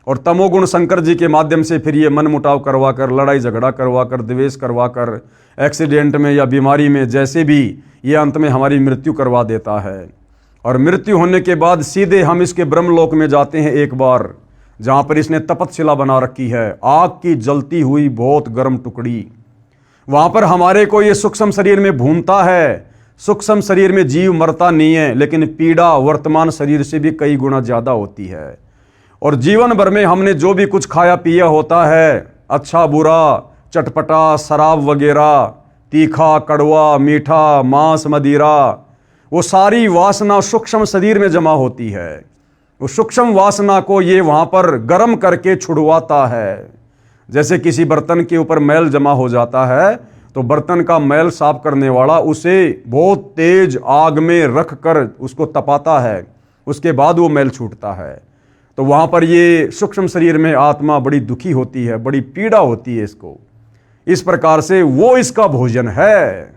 और तमोगुण शंकर जी के माध्यम से फिर ये मन मुटाव करवा कर, लड़ाई झगड़ा करवा कर, द्वेष करवा कर, एक्सीडेंट में या बीमारी में जैसे भी ये अंत में हमारी मृत्यु करवा देता है। और मृत्यु होने के बाद सीधे हम इसके ब्रह्मलोक में जाते हैं एक बार, जहाँ पर इसने तपतशिला बना रखी है, आग की जलती हुई बहुत गर्म टुकड़ी। वहाँ पर हमारे को ये सूक्ष्म शरीर में भूनता है। सूक्ष्म शरीर में जीव मरता नहीं है, लेकिन पीड़ा वर्तमान शरीर से भी कई गुना ज़्यादा होती है। और जीवन भर में हमने जो भी कुछ खाया पिया होता है, अच्छा बुरा, चटपटा, शराब वगैरह, तीखा कड़वा मीठा, मांस मदिरा, वो सारी वासना सूक्ष्म शरीर में जमा होती है। उस सूक्ष्म वासना को ये वहाँ पर गर्म करके छुड़वाता है। जैसे किसी बर्तन के ऊपर मैल जमा हो जाता है, तो बर्तन का मैल साफ करने वाला उसे बहुत तेज आग में रख कर उसको तपाता है, उसके बाद वो मैल छूटता है। तो वहाँ पर ये सूक्ष्म शरीर में आत्मा बड़ी दुखी होती है, बड़ी पीड़ा होती है इसको। इस प्रकार से वो इसका भोजन है।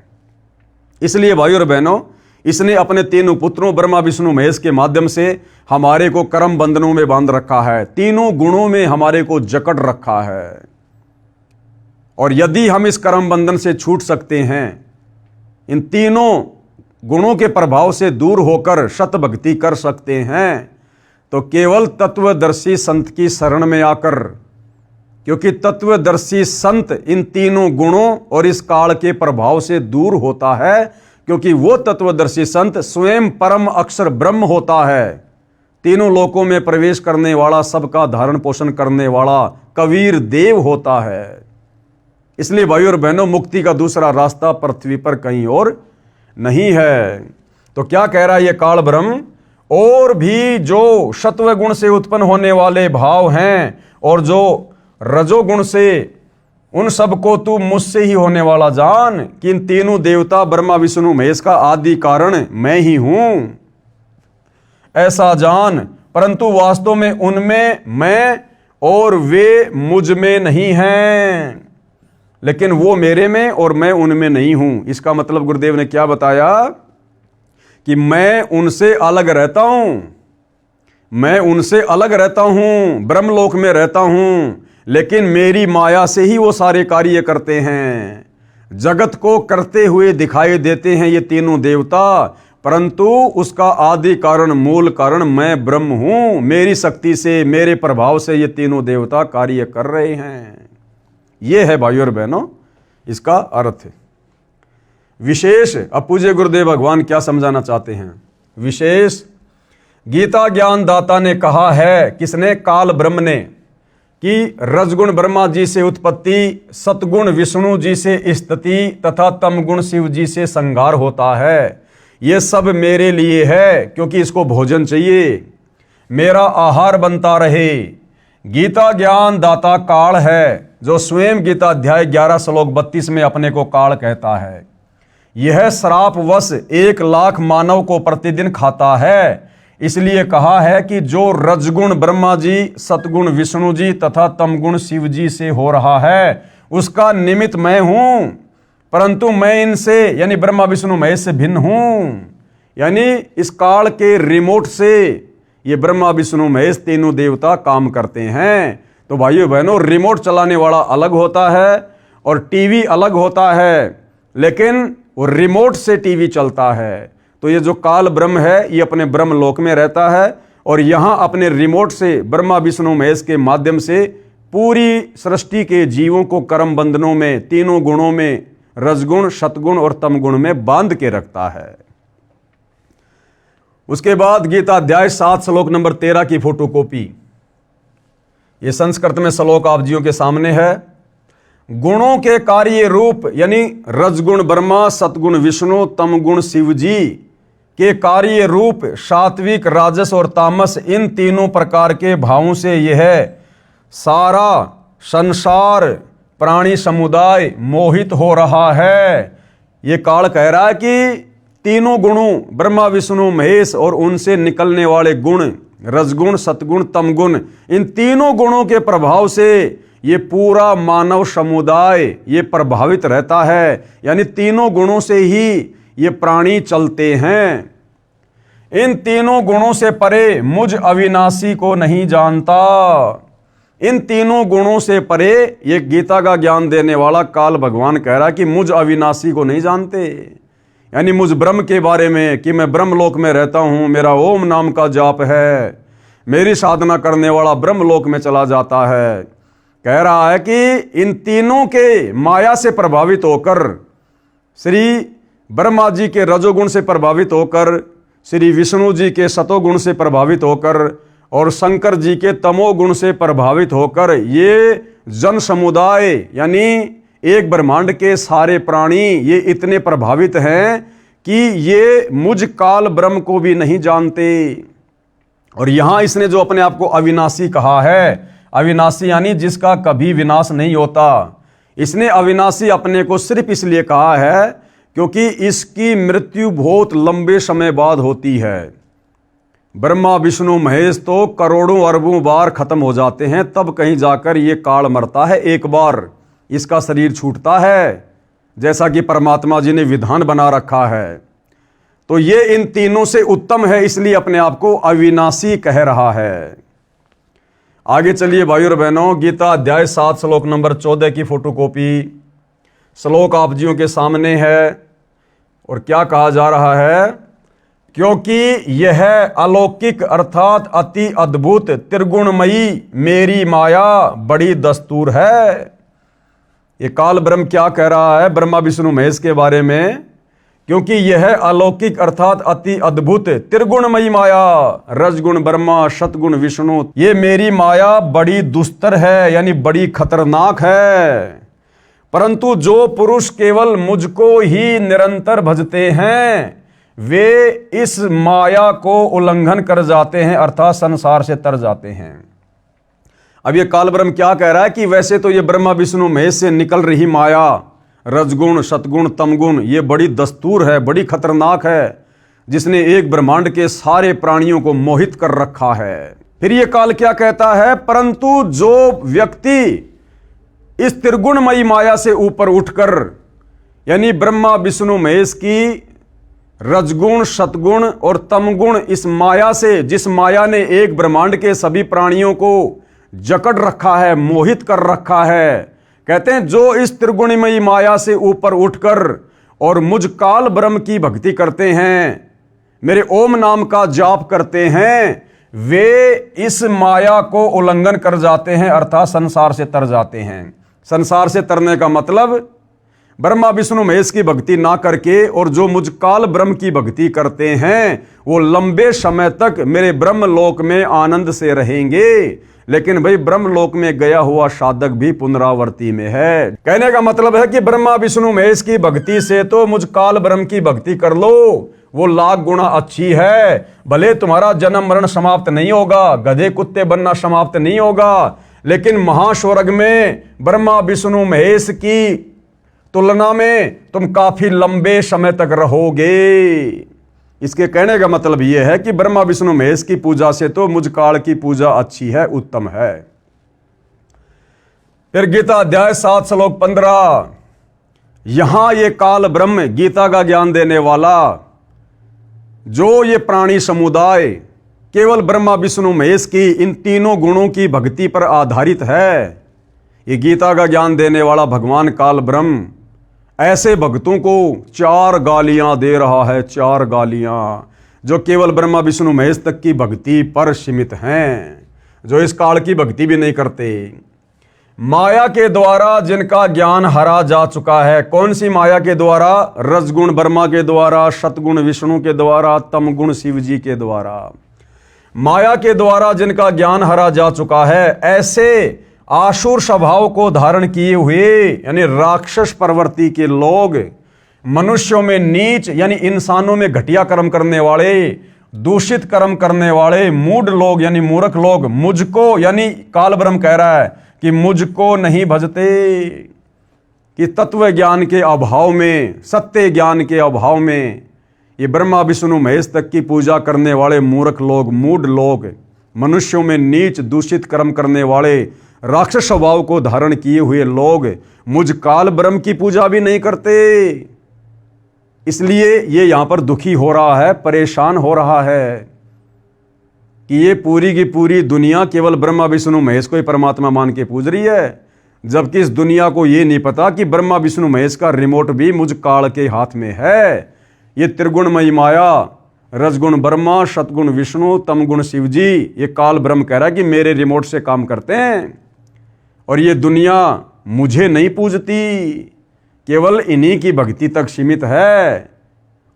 इसलिए भाइयों और बहनों, इसने अपने तीनों पुत्रों ब्रह्मा विष्णु महेश के माध्यम से हमारे को कर्म बंधनों में बांध रखा है, तीनों गुणों में हमारे को जकड़ रखा है। और यदि हम इस कर्म बंधन से छूट सकते हैं, इन तीनों गुणों के प्रभाव से दूर होकर शत भक्ति कर सकते हैं, तो केवल तत्वदर्शी संत की शरण में आकर, क्योंकि तत्वदर्शी संत इन तीनों गुणों और इस काल के प्रभाव से दूर होता है, क्योंकि वो तत्वदर्शी संत स्वयं परम अक्षर ब्रह्म होता है, तीनों लोकों में प्रवेश करने वाला, सबका धारण पोषण करने वाला कबीर देव होता है। इसलिए भाइयों और बहनों, मुक्ति का दूसरा रास्ता पृथ्वी पर कहीं और नहीं है। तो क्या कह रहा है ये काल ब्रह्म? और भी जो सत्व गुण से उत्पन्न होने वाले भाव हैं और जो रजोगुण से, उन सबको तू मुझसे ही होने वाला जान कि इन तीनों देवता ब्रह्मा विष्णु महेश का आदि कारण मैं ही हूं, ऐसा जान। परंतु वास्तव में उनमें मैं और वे मुझ में नहीं हैं, लेकिन वो मेरे में और मैं उनमें नहीं हूं। इसका मतलब गुरुदेव ने क्या बताया कि मैं उनसे अलग रहता हूं, मैं उनसे अलग रहता हूं, ब्रह्मलोक में रहता हूं, लेकिन मेरी माया से ही वो सारे कार्य करते हैं। जगत को करते हुए दिखाई देते हैं ये तीनों देवता, परंतु उसका आदि कारण, मूल कारण मैं ब्रह्म हूं। मेरी शक्ति से, मेरे प्रभाव से ये तीनों देवता कार्य कर रहे हैं। ये है भाइयों और बहनों इसका अर्थ। विशेष अब पूज्य गुरुदेव भगवान क्या समझाना चाहते हैं? विशेष गीता ज्ञान दाता ने कहा है, किसने? काल ब्रह्म ने, कि रजगुण ब्रह्मा जी से उत्पत्ति, सतगुण विष्णु जी से स्थिति तथा तमगुण शिव जी से संहार होता है। ये सब मेरे लिए है, क्योंकि इसको भोजन चाहिए, मेरा आहार बनता रहे। गीता ज्ञान दाता काल है, जो स्वयं गीता अध्याय 11 श्लोक 32 में अपने को काल कहता है। यह श्रापवश 1 लाख मानव को प्रतिदिन खाता है। इसलिए कहा है कि जो रजगुण ब्रह्मा जी, सतगुण विष्णु जी तथा तमगुण शिव जी से हो रहा है, उसका निमित्त मैं हूं, परंतु मैं इनसे यानी ब्रह्मा विष्णु महेश से भिन्न हूं। यानी इस काल के रिमोट से ये ब्रह्मा विष्णु महेश तीनों देवता काम करते हैं। तो भाइयों बहनों, रिमोट चलाने वाला अलग होता है और टीवी अलग होता है, लेकिन वो रिमोट से टीवी चलता है। तो ये जो काल ब्रह्म है, ये अपने ब्रह्म लोक में रहता है और यहाँ अपने रिमोट से ब्रह्मा विष्णु महेश के माध्यम से पूरी सृष्टि के जीवों को कर्म बंधनों में, तीनों गुणों में, रजगुण, सतगुण और तमगुण में बांध के रखता है। उसके बाद गीता अध्याय 7 श्लोक नंबर 13 की फोटोकॉपी, ये संस्कृत में श्लोक आप जियों के सामने है। गुणों के कार्य रूप यानी रजगुण ब्रह्मा, सतगुण विष्णु, तमगुण शिव जी के कार्य रूप सात्विक, राजस और तामस, इन तीनों प्रकार के भावों से यह सारा संसार प्राणी समुदाय मोहित हो रहा है। ये काल कह रहा है कि तीनों गुणों ब्रह्मा विष्णु महेश और उनसे निकलने वाले गुण, रजगुण, सतगुण, तमगुण, इन तीनों गुणों के प्रभाव से ये पूरा मानव समुदाय ये प्रभावित रहता है। यानी तीनों गुणों से ही ये प्राणी चलते हैं। इन तीनों गुणों से परे मुझ अविनाशी को नहीं जानता। इन तीनों गुणों से परे ये गीता का ज्ञान देने वाला काल भगवान कह रहा है कि मुझ अविनाशी को नहीं जानते, यानी मुझ ब्रह्म के बारे में कि मैं ब्रह्मलोक में रहता हूं, मेरा ओम नाम का जाप है, मेरी साधना करने वाला ब्रह्मलोक में चला जाता है। कह रहा है कि इन तीनों के माया से प्रभावित होकर, श्री ब्रह्मा जी के रजोगुण से प्रभावित होकर, श्री विष्णु जी के सतोगुण से प्रभावित होकर और शंकर जी के तमोगुण से प्रभावित होकर ये जन समुदाय यानी एक ब्रह्मांड के सारे प्राणी ये इतने प्रभावित हैं कि ये मुझ काल ब्रह्म को भी नहीं जानते। और यहां इसने जो अपने आप को अविनाशी कहा है, अविनाशी यानी जिसका कभी विनाश नहीं होता, इसने अविनाशी अपने को सिर्फ इसलिए कहा है क्योंकि इसकी मृत्यु बहुत लंबे समय बाद होती है। ब्रह्मा विष्णु महेश तो करोड़ों अरबों बार खत्म हो जाते हैं, तब कहीं जाकर ये काल मरता है, एक बार इसका शरीर छूटता है, जैसा कि परमात्मा जी ने विधान बना रखा है। तो ये इन तीनों से उत्तम है, इसलिए अपने आप को अविनाशी कह रहा है। आगे चलिए भाइयों और बहनों, गीता अध्याय 7 श्लोक नंबर 14 की फोटोकॉपी श्लोक आप जियों के सामने है। और क्या कहा जा रहा है? क्योंकि यह अलौकिक अर्थात अति अद्भुत त्रिगुणमयी मेरी माया बड़ी दस्तूर है। ये काल ब्रह्म क्या कह रहा है ब्रह्मा विष्णु महेश के बारे में? क्योंकि यह अलौकिक अर्थात अति अद्भुत त्रिगुणमयी माया, रजगुण ब्रह्मा सतगुण विष्णु, ये मेरी माया बड़ी दुस्तर है, यानी बड़ी खतरनाक है। परंतु जो पुरुष केवल मुझको ही निरंतर भजते हैं वे इस माया को उल्लंघन कर जाते हैं, अर्थात संसार से तर जाते हैं। अब ये काल ब्रह्म क्या कह रहा है कि वैसे तो ये ब्रह्मा विष्णु महेश से निकल रही माया, रजगुण सतगुण तमगुण, ये बड़ी दस्तूर है, बड़ी खतरनाक है, जिसने एक ब्रह्मांड के सारे प्राणियों को मोहित कर रखा है। फिर ये काल क्या कहता है? परंतु जो व्यक्ति इस त्रिगुणमयी माया से ऊपर उठकर, यानी ब्रह्मा विष्णु महेश की रजगुण सतगुण और तमगुण इस माया से, जिस माया ने एक ब्रह्मांड के सभी प्राणियों को जकड़ रखा है, मोहित कर रखा है, कहते हैं जो इस त्रिगुणमयी माया से ऊपर उठकर और मुझ काल ब्रह्म की भक्ति करते हैं, मेरे ओम नाम का जाप करते हैं, वे इस माया को उल्लंघन कर जाते हैं, अर्थात संसार से तर जाते हैं। संसार से तरने का मतलब ब्रह्मा विष्णु महेश की भक्ति ना करके और जो मुझ काल ब्रह्म की भक्ति करते हैं वो लंबे समय तक मेरे ब्रह्म लोक में आनंद से रहेंगे। लेकिन भाई ब्रह्म लोक में गया हुआ साधक भी पुनरावृत्ति में है। कहने का मतलब है कि ब्रह्मा विष्णु महेश की भक्ति से तो मुझ काल ब्रह्म की भक्ति कर लो, वो लाख गुना अच्छी है। भले तुम्हारा जन्म मरण समाप्त नहीं होगा, गधे कुत्ते बनना समाप्त नहीं होगा, लेकिन महास्वर्ग में ब्रह्मा विष्णु महेश की तुलना में तुम काफी लंबे समय तक रहोगे। इसके कहने का मतलब यह है कि ब्रह्मा विष्णु महेश की पूजा से तो मुझ काल की पूजा अच्छी है, उत्तम है। फिर गीता अध्याय 7 श्लोक 15, यहां ये काल ब्रह्म गीता का ज्ञान देने वाला, जो ये प्राणी समुदाय केवल ब्रह्मा विष्णु महेश की इन तीनों गुणों की भक्ति पर आधारित है, ये गीता का ज्ञान देने वाला भगवान काल ब्रह्म ऐसे भक्तों को 4 गालियां दे रहा है। 4 गालियां जो केवल ब्रह्मा विष्णु महेश तक की भक्ति पर सीमित हैं, जो इस काल की भक्ति भी नहीं करते। माया के द्वारा जिनका ज्ञान हरा जा चुका है। कौन सी माया के द्वारा? रजगुण ब्रह्मा के द्वारा, सतगुण विष्णु के द्वारा, तमगुण शिव जी के द्वारा। माया के द्वारा जिनका ज्ञान हरा जा चुका है, ऐसे आसुर स्वभाव को धारण किए हुए यानी राक्षस प्रवृत्ति के लोग, मनुष्यों में नीच यानी इंसानों में घटिया कर्म करने वाले, दूषित कर्म करने वाले, मूढ़ लोग यानी मूर्ख लोग, मुझको यानी काल ब्रह्म कह रहा है कि मुझको नहीं भजते, कि तत्व ज्ञान के अभाव में, सत्य ज्ञान के अभाव में ये ब्रह्मा विष्णु महेश तक की पूजा करने वाले मूर्ख लोग, मूढ़ लोग, मनुष्यों में नीच दूषित कर्म करने वाले, राक्षस स्वभाव को धारण किए हुए लोग मुझ काल ब्रह्म की पूजा भी नहीं करते। इसलिए ये यहाँ पर दुखी हो रहा है, परेशान हो रहा है कि ये पूरी की पूरी दुनिया केवल ब्रह्मा विष्णु महेश को ही परमात्मा मान के पूज रही है, जबकि इस दुनिया को ये नहीं पता कि ब्रह्मा विष्णु महेश का रिमोट भी मुझ काल के हाथ में है। ये त्रिगुणमयी माया, रजगुण ब्रह्मा, सतगुण विष्णु, तमगुण शिव जी, ये काल ब्रह्म कह रहा है कि मेरे रिमोट से काम करते हैं और ये दुनिया मुझे नहीं पूजती, केवल इन्हीं की भक्ति तक सीमित है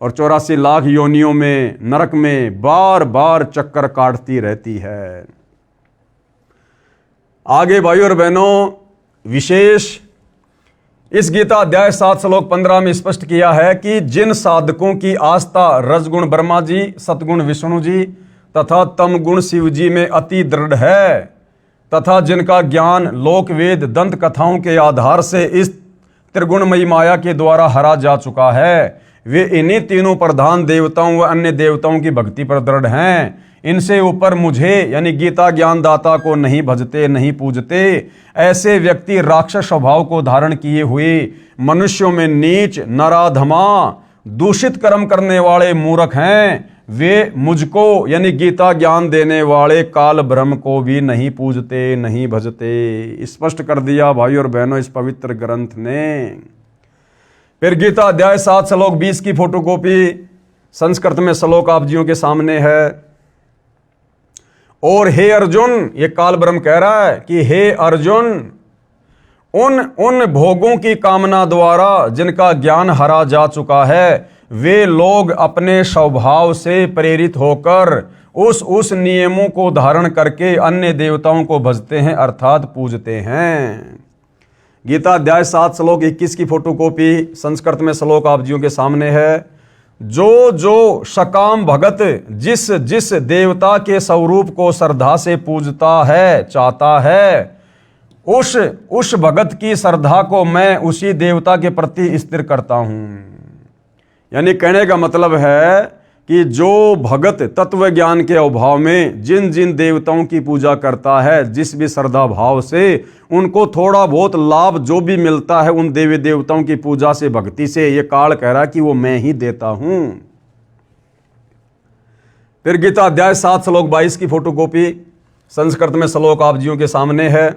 और 84 लाख योनियों में नरक में बार बार चक्कर काटती रहती है। आगे भाइयों और बहनों, विशेष इस गीता अध्याय 7 श्लोक 15 में स्पष्ट किया है कि जिन साधकों की आस्था रजगुण ब्रह्मा जी, सतगुण विष्णु जी तथा तमगुण शिव जी में अति दृढ़ है तथा जिनका ज्ञान लोक वेद दंत कथाओं के आधार से इस त्रिगुणमयी माया के द्वारा हरा जा चुका है, वे इन्हीं तीनों प्रधान देवताओं व अन्य देवताओं की भक्ति पर दृढ़ हैं। इनसे ऊपर मुझे यानी गीता ज्ञानदाता को नहीं भजते, नहीं पूजते। ऐसे व्यक्ति राक्षस स्वभाव को धारण किए हुए मनुष्यों में नीच, नराधमा, दूषित कर्म करने वाले मूर्ख हैं। वे मुझको यानी गीता ज्ञान देने वाले काल ब्रह्म को भी नहीं पूजते, नहीं भजते। स्पष्ट कर दिया भाइयों और बहनों इस पवित्र ग्रंथ ने। फिर गीता अध्याय 7 श्लोक 20 की फोटोकॉपी संस्कृत में श्लोक आप जियों के सामने है। और हे अर्जुन, ये काल ब्रह्म कह रहा है कि हे अर्जुन, उन भोगों की कामना द्वारा जिनका ज्ञान हरा जा चुका है, वे लोग अपने स्वभाव से प्रेरित होकर उस नियमों को धारण करके अन्य देवताओं को भजते हैं अर्थात पूजते हैं। गीता अध्याय 7 श्लोक 21 की फोटोकॉपी संस्कृत में श्लोक आप जियों के सामने है। जो सकाम भगत जिस देवता के स्वरूप को श्रद्धा से पूजता है, चाहता है, उस भगत की श्रद्धा को मैं उसी देवता के प्रति स्थिर करता हूं। यानी कहने का मतलब है कि जो भगत तत्व ज्ञान के अभाव में जिन जिन देवताओं की पूजा करता है, जिस भी श्रद्धा भाव से, उनको थोड़ा बहुत लाभ जो भी मिलता है उन देवी देवताओं की पूजा से, भक्ति से, ये काल कह रहा है कि वो मैं ही देता हूं। फिर गीता अध्याय 7 श्लोक 22 की फोटोकॉपी संस्कृत में श्लोक आप जियों के सामने है।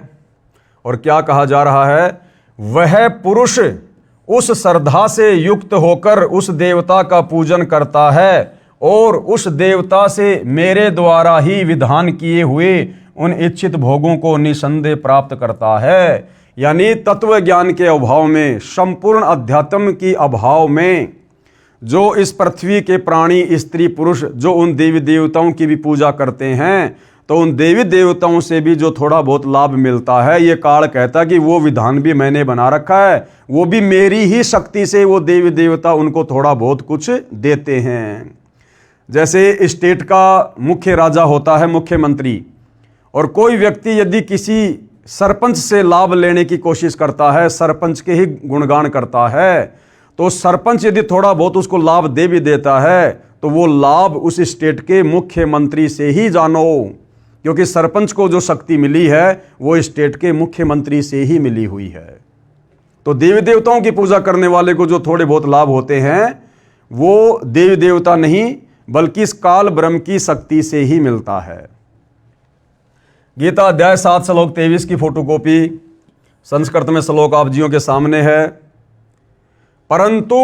और क्या कहा जा रहा है? वह पुरुष उस श्रद्धा से युक्त होकर उस देवता का पूजन करता है और उस देवता से मेरे द्वारा ही विधान किए हुए उन इच्छित भोगों को निसंदेह प्राप्त करता है। यानी तत्व ज्ञान के अभाव में, संपूर्ण अध्यात्म की अभाव में जो इस पृथ्वी के प्राणी, स्त्री पुरुष जो उन देवी देवताओं की भी पूजा करते हैं, तो उन देवी देवताओं से भी जो थोड़ा बहुत लाभ मिलता है, ये काल कहता कि वो विधान भी मैंने बना रखा है, वो भी मेरी ही शक्ति से वो देवी देवता उनको थोड़ा बहुत कुछ देते हैं। जैसे स्टेट का मुख्य राजा होता है, मुख्यमंत्री, और कोई व्यक्ति यदि किसी सरपंच से लाभ लेने की कोशिश करता है, सरपंच के ही गुणगान करता है, तो सरपंच यदि थोड़ा बहुत उसको लाभ दे भी देता है, तो वो लाभ उस स्टेट के मुख्यमंत्री से ही जानो, क्योंकि सरपंच को जो शक्ति मिली है वो स्टेट के मुख्यमंत्री से ही मिली हुई है। तो देवी देवताओं की पूजा करने वाले को जो थोड़े बहुत लाभ होते हैं वो देवी देवता नहीं बल्कि इस काल ब्रह्म की शक्ति से ही मिलता है। गीता अध्याय 7 श्लोक 23 की फोटोकॉपी संस्कृत में श्लोक आप जियों के सामने है। परंतु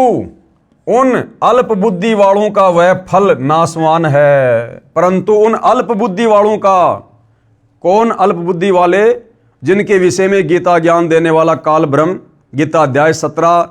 उन अल्प बुद्धि वालों का वह फल नाशवान है। परंतु उन अल्प बुद्धि वालों का, कौन अल्प बुद्धि वाले? जिनके विषय में गीता ज्ञान देने वाला काल ब्रह्म गीता अध्याय 17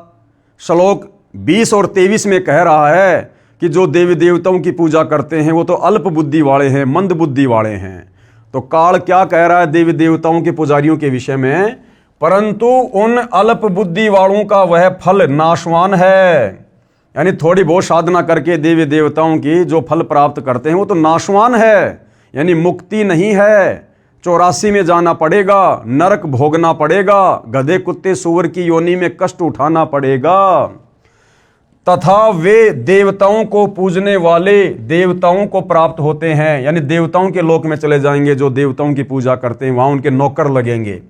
श्लोक 20 और 23 में कह रहा है कि जो देवी देवताओं की पूजा करते हैं वो तो अल्प बुद्धि वाले हैं, मंद बुद्धि वाले हैं। तो काल क्या कह रहा है देवी देवताओं के पुजारियों के विषय में? परंतु उन अल्प बुद्धि वालों का वह फल नाशवान है। यानी थोड़ी बहुत साधना करके देवी देवताओं की जो फल प्राप्त करते हैं वो तो नाशवान है, यानी मुक्ति नहीं है। 84 में जाना पड़ेगा, नरक भोगना पड़ेगा, गधे कुत्ते सूअर की योनि में कष्ट उठाना पड़ेगा। तथा वे देवताओं को पूजने वाले देवताओं को प्राप्त होते हैं, यानी देवताओं के लोक में चले जाएंगे। जो देवताओं की पूजा करते हैं वहां उनके नौकर लगेंगे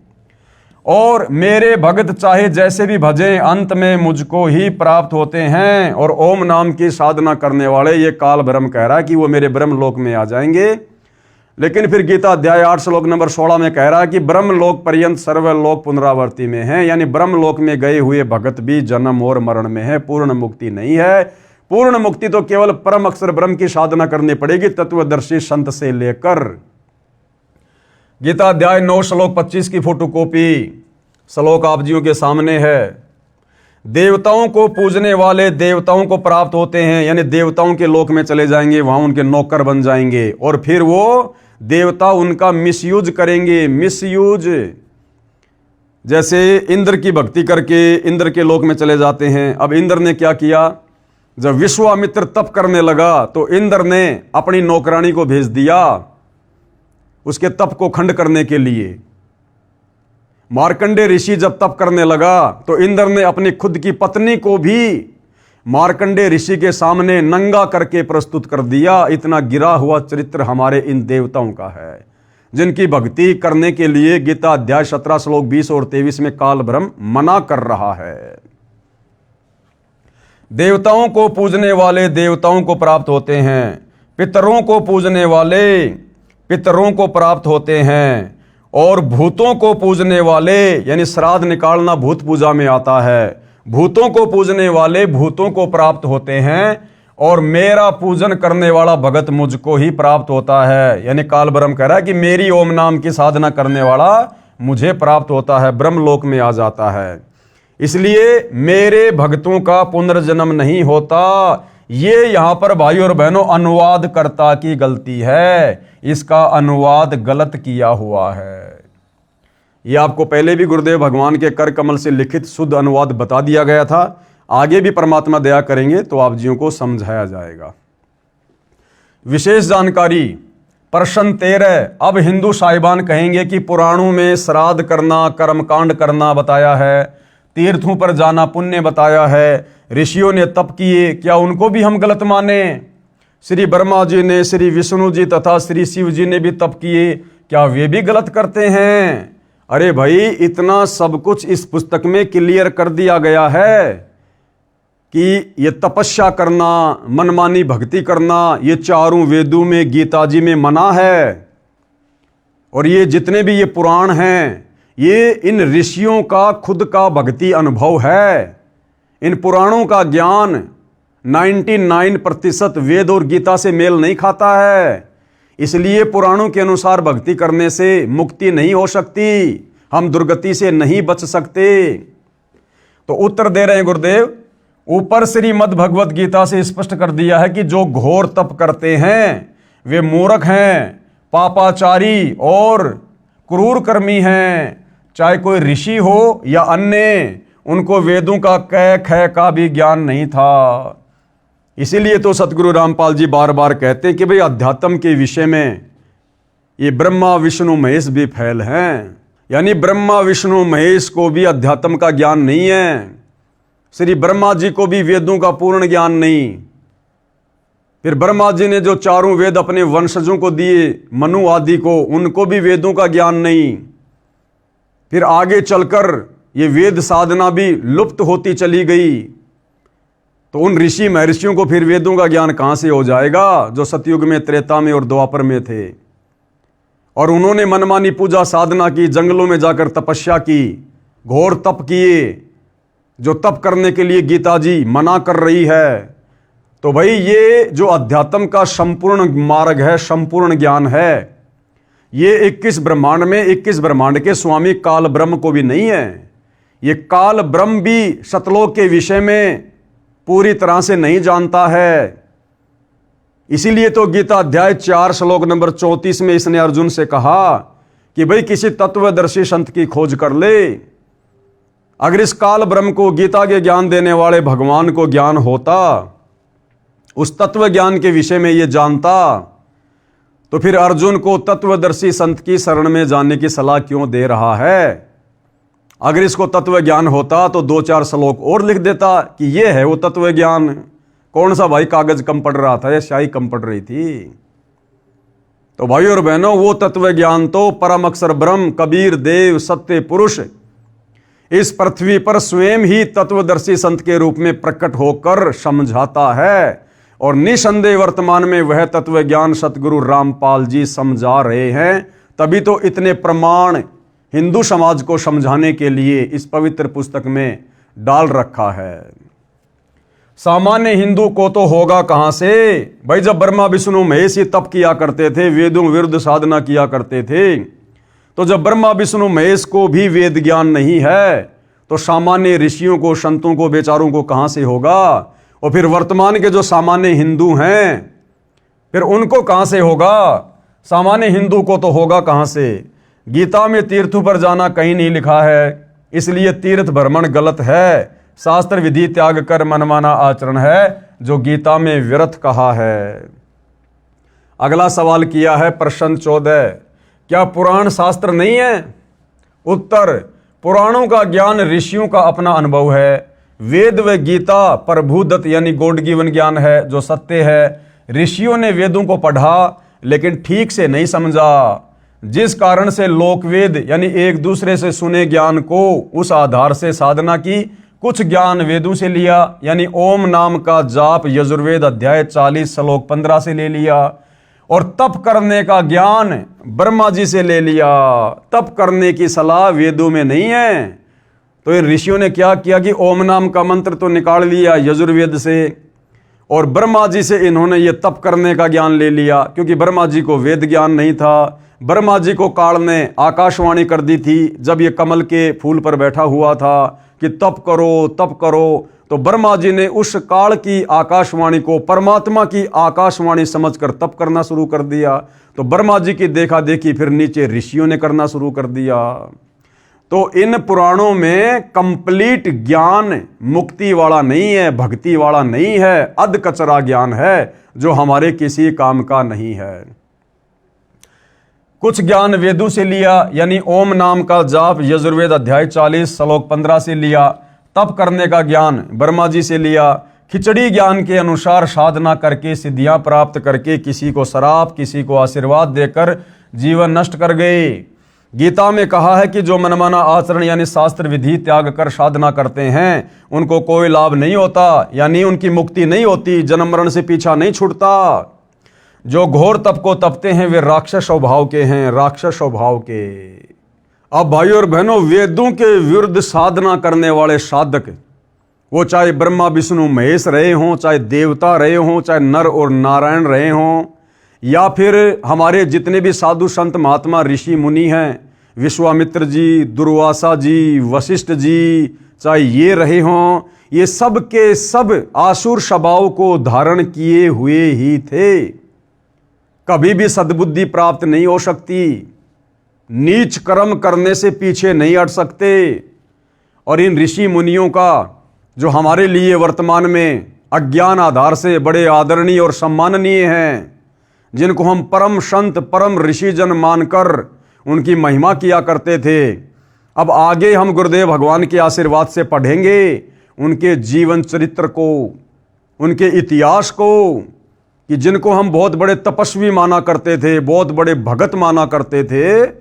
और मेरे भगत चाहे जैसे भी भजें अंत में मुझको ही प्राप्त होते हैं। और ओम नाम की साधना करने वाले, ये काल ब्रह्म कह रहा है कि वो मेरे ब्रह्म लोक में आ जाएंगे। लेकिन फिर गीता अध्याय 8 श्लोक नंबर 16 में कह रहा है कि ब्रह्म लोक पर्यंत सर्वलोक पुनरावर्ती में है, यानी ब्रह्म लोक में गए हुए भगत भी जन्म और मरण में है, पूर्ण मुक्ति नहीं है। पूर्ण मुक्ति तो केवल परम अक्षर ब्रह्म की साधना करनी पड़ेगी, तत्वदर्शी संत से लेकर। गीता अध्याय 9 श्लोक 25 की फोटोकॉपी श्लोक आप जियों के सामने है। देवताओं को पूजने वाले देवताओं को प्राप्त होते हैं, यानी देवताओं के लोक में चले जाएंगे, वहां उनके नौकर बन जाएंगे और फिर वो देवता उनका मिसयूज करेंगे। मिसयूज जैसे इंद्र की भक्ति करके इंद्र के लोक में चले जाते हैं। अब इंद्र ने क्या किया, जब विश्वामित्र तप करने लगा तो इंद्र ने अपनी नौकरानी को भेज दिया उसके तप को खंड करने के लिए। मार्कंडे ऋषि जब तप करने लगा तो इंद्र ने अपनी खुद की पत्नी को भी मार्कंडे ऋषि के सामने नंगा करके प्रस्तुत कर दिया। इतना गिरा हुआ चरित्र हमारे इन देवताओं का है, जिनकी भक्ति करने के लिए गीता अध्याय 17 श्लोक 20 और 23 में काल ब्रह्म मना कर रहा है। देवताओं को पूजने वाले देवताओं को प्राप्त होते हैं, पितरों को पूजने वाले पितरों को प्राप्त होते हैं, और भूतों को पूजने वाले, यानी श्राद्ध निकालना भूत पूजा में आता है, भूतों को पूजने वाले भूतों को प्राप्त होते हैं, और मेरा पूजन करने वाला भगत मुझको ही प्राप्त होता है। यानी काल ब्रह्म कह रहा है कि मेरी ओम नाम की साधना करने वाला मुझे प्राप्त होता है, ब्रह्मलोक में आ जाता है। इसलिए मेरे भक्तों का पुनर्जन्म नहीं होता। ये यहां पर भाई और बहनों अनुवादकर्ता की गलती है, इसका अनुवाद गलत किया हुआ है। ये आपको पहले भी गुरुदेव भगवान के कर कमल से लिखित शुद्ध अनुवाद बता दिया गया था, आगे भी परमात्मा दया करेंगे तो आप जियों को समझाया जाएगा। विशेष जानकारी प्रश्न 13। अब हिंदू साहिबान कहेंगे कि पुराणों में श्राद्ध करना, कर्मकांड करना बताया है, तीर्थों पर जाना पुण्य बताया है, ऋषियों ने तप किए, क्या उनको भी हम गलत माने? श्री ब्रह्मा जी ने, श्री विष्णु जी तथा श्री शिव जी ने भी तप किए, क्या वे भी गलत करते हैं? अरे भाई, इतना सब कुछ इस पुस्तक में क्लियर कर दिया गया है कि ये तपस्या करना, मनमानी भक्ति करना, ये चारों वेदों में, गीता जी में मना है। और ये जितने भी ये पुराण हैं, ये इन ऋषियों का खुद का भक्ति अनुभव है। इन पुराणों का ज्ञान 99% वेद और गीता से मेल नहीं खाता है। इसलिए पुराणों के अनुसार भक्ति करने से मुक्ति नहीं हो सकती, हम दुर्गति से नहीं बच सकते। तो उत्तर दे रहे हैं गुरुदेव, ऊपर श्रीमद् भगवत गीता से स्पष्ट कर दिया है कि जो घोर तप करते हैं वे मूर्ख हैं, पापाचारी और क्रूर कर्मी हैं। चाहे कोई ऋषि हो या अन्य, उनको वेदों का कै ख का भी ज्ञान नहीं था। इसीलिए तो सतगुरु रामपाल जी बार बार कहते हैं कि भाई अध्यात्म के विषय में ये ब्रह्मा विष्णु महेश भी फैल हैं, यानी ब्रह्मा विष्णु महेश को भी अध्यात्म का ज्ञान नहीं है, श्री ब्रह्मा जी को भी वेदों का पूर्ण ज्ञान नहीं। फिर ब्रह्मा जी ने जो चारों वेद अपने वंशजों को दिए, मनु आदि को, उनको भी वेदों का ज्ञान नहीं। फिर आगे चलकर ये वेद साधना भी लुप्त होती चली गई, तो उन ऋषि महर्षियों को फिर वेदों का ज्ञान कहां से हो जाएगा, जो सतयुग में, त्रेता में और द्वापर में थे। और उन्होंने मनमानी पूजा साधना की, जंगलों में जाकर तपस्या की, घोर तप किए, जो तप करने के लिए गीता जी मना कर रही है। तो भाई ये जो अध्यात्म का संपूर्ण मार्ग है, संपूर्ण ज्ञान है, ये 21 ब्रह्मांड में 21 ब्रह्मांड के स्वामी काल ब्रह्म को भी नहीं है। ये काल ब्रह्म भी सतलोक के विषय में पूरी तरह से नहीं जानता है। इसीलिए तो गीता अध्याय 4 श्लोक नंबर 34 में इसने अर्जुन से कहा कि भाई किसी तत्वदर्शी संत की खोज कर ले। अगर इस काल ब्रह्म को, गीता के ज्ञान देने वाले भगवान को ज्ञान होता, उस तत्व ज्ञान के विषय में ये जानता, तो फिर अर्जुन को तत्वदर्शी संत की शरण में जाने की सलाह क्यों दे रहा है? अगर इसको तत्व ज्ञान होता तो 2-4 श्लोक और लिख देता कि ये है वो तत्व ज्ञान। कौन सा भाई कागज कम पड़ रहा था या स्याही कम पड़ रही थी? तो भाई और बहनों, वो तत्व ज्ञान तो परम अक्षर ब्रह्म, कबीर देव, सत्य पुरुष इस पृथ्वी पर स्वयं ही तत्वदर्शी संत के रूप में प्रकट होकर समझाता है और निसंदेह वर्तमान में वह तत्व ज्ञान सतगुरु रामपाल जी समझा रहे हैं। तभी तो इतने प्रमाण हिंदू समाज को समझाने के लिए इस पवित्र पुस्तक में डाल रखा है। सामान्य हिंदू को तो होगा कहां से भाई, जब ब्रह्मा विष्णु महेश ही तप किया करते थे, वेदों विरुद्ध साधना किया करते थे, तो जब ब्रह्मा विष्णु महेश को भी वेद ज्ञान नहीं है तो सामान्य ऋषियों को, संतों को, बेचारों को कहां से होगा। और फिर वर्तमान के जो सामान्य हिंदू हैं फिर उनको कहां से होगा। सामान्य हिंदू को तो होगा कहां से। गीता में तीर्थों पर जाना कहीं नहीं लिखा है, इसलिए तीर्थ भ्रमण गलत है। शास्त्र विधि त्याग कर मनमाना आचरण है जो गीता में व्यर्थ कहा है। अगला सवाल किया है प्रश्न 14, क्या पुराण शास्त्र नहीं है। उत्तर, पुराणों का ज्ञान ऋषियों का अपना अनुभव है। वेद व गीता प्रभुदत्त यानी गॉड गिवन ज्ञान है जो सत्य है। ऋषियों ने वेदों को पढ़ा लेकिन ठीक से नहीं समझा, जिस कारण से लोकवेद यानी एक दूसरे से सुने ज्ञान को उस आधार से साधना की। कुछ ज्ञान वेदों से लिया यानी ओम नाम का जाप यजुर्वेद अध्याय 40 श्लोक 15 से ले लिया, और तप करने का ज्ञान ब्रह्मा जी से ले लिया। तप करने की सलाह वेदों में नहीं है। तो इन ऋषियों ने क्या किया कि ओम नाम का मंत्र तो निकाल लिया यजुर्वेद से, और ब्रह्मा जी से इन्होंने ये तप करने का ज्ञान ले लिया, क्योंकि ब्रह्मा जी को वेद ज्ञान नहीं था। ब्रह्मा जी को काल ने आकाशवाणी कर दी थी जब ये कमल के फूल पर बैठा हुआ था कि तप करो तप करो, तो ब्रह्मा जी ने उस काल की आकाशवाणी को परमात्मा की आकाशवाणी समझकर तप करना शुरू कर दिया। तो ब्रह्मा जी की देखा देखी फिर नीचे ऋषियों ने करना शुरू कर दिया। तो इन पुराणों में कंप्लीट ज्ञान मुक्ति वाला नहीं है, भक्ति वाला नहीं है, अध कचरा ज्ञान है जो हमारे किसी काम का नहीं है। कुछ ज्ञान वेदों से लिया यानी ओम नाम का जाप यजुर्वेद अध्याय 40 श्लोक 15 से लिया। तप करने का ज्ञान ब्रह्मा जी से लिया। खिचड़ी ज्ञान के अनुसार साधना करके सिद्धियां प्राप्त करके किसी को श्राप किसी को आशीर्वाद देकर जीवन नष्ट कर गए। गीता में कहा है कि जो मनमाना आचरण यानी शास्त्र विधि त्याग कर साधना करते हैं उनको कोई लाभ नहीं होता, यानी उनकी मुक्ति नहीं होती, जन्म मरण से पीछा नहीं छूटता। जो घोर तप को तपते हैं वे राक्षस स्वभाव के हैं, राक्षस स्वभाव के। अब भाइयों और बहनों, वेदों के विरुद्ध साधना करने वाले साधक, वो चाहे ब्रह्मा विष्णु महेश रहे हों, चाहे देवता रहे हों, चाहे नर और नारायण रहे हों, या फिर हमारे जितने भी साधु संत महात्मा ऋषि मुनि हैं, विश्वामित्र जी, दुर्वासा जी, वशिष्ठ जी, चाहे ये रहे हों, ये सब के सब आसुर स्वभाव को धारण किए हुए ही थे। कभी भी सद्बुद्धि प्राप्त नहीं हो सकती, नीच कर्म करने से पीछे नहीं हट सकते। और इन ऋषि मुनियों का जो हमारे लिए वर्तमान में अज्ञान आधार से बड़े आदरणीय और सम्माननीय हैं, जिनको हम परम संत परम ऋषि जन मानकर उनकी महिमा किया करते थे, अब आगे हम गुरुदेव भगवान के आशीर्वाद से पढ़ेंगे उनके जीवन चरित्र को, उनके इतिहास को, कि जिनको हम बहुत बड़े तपस्वी माना करते थे, बहुत बड़े भगत माना करते थे,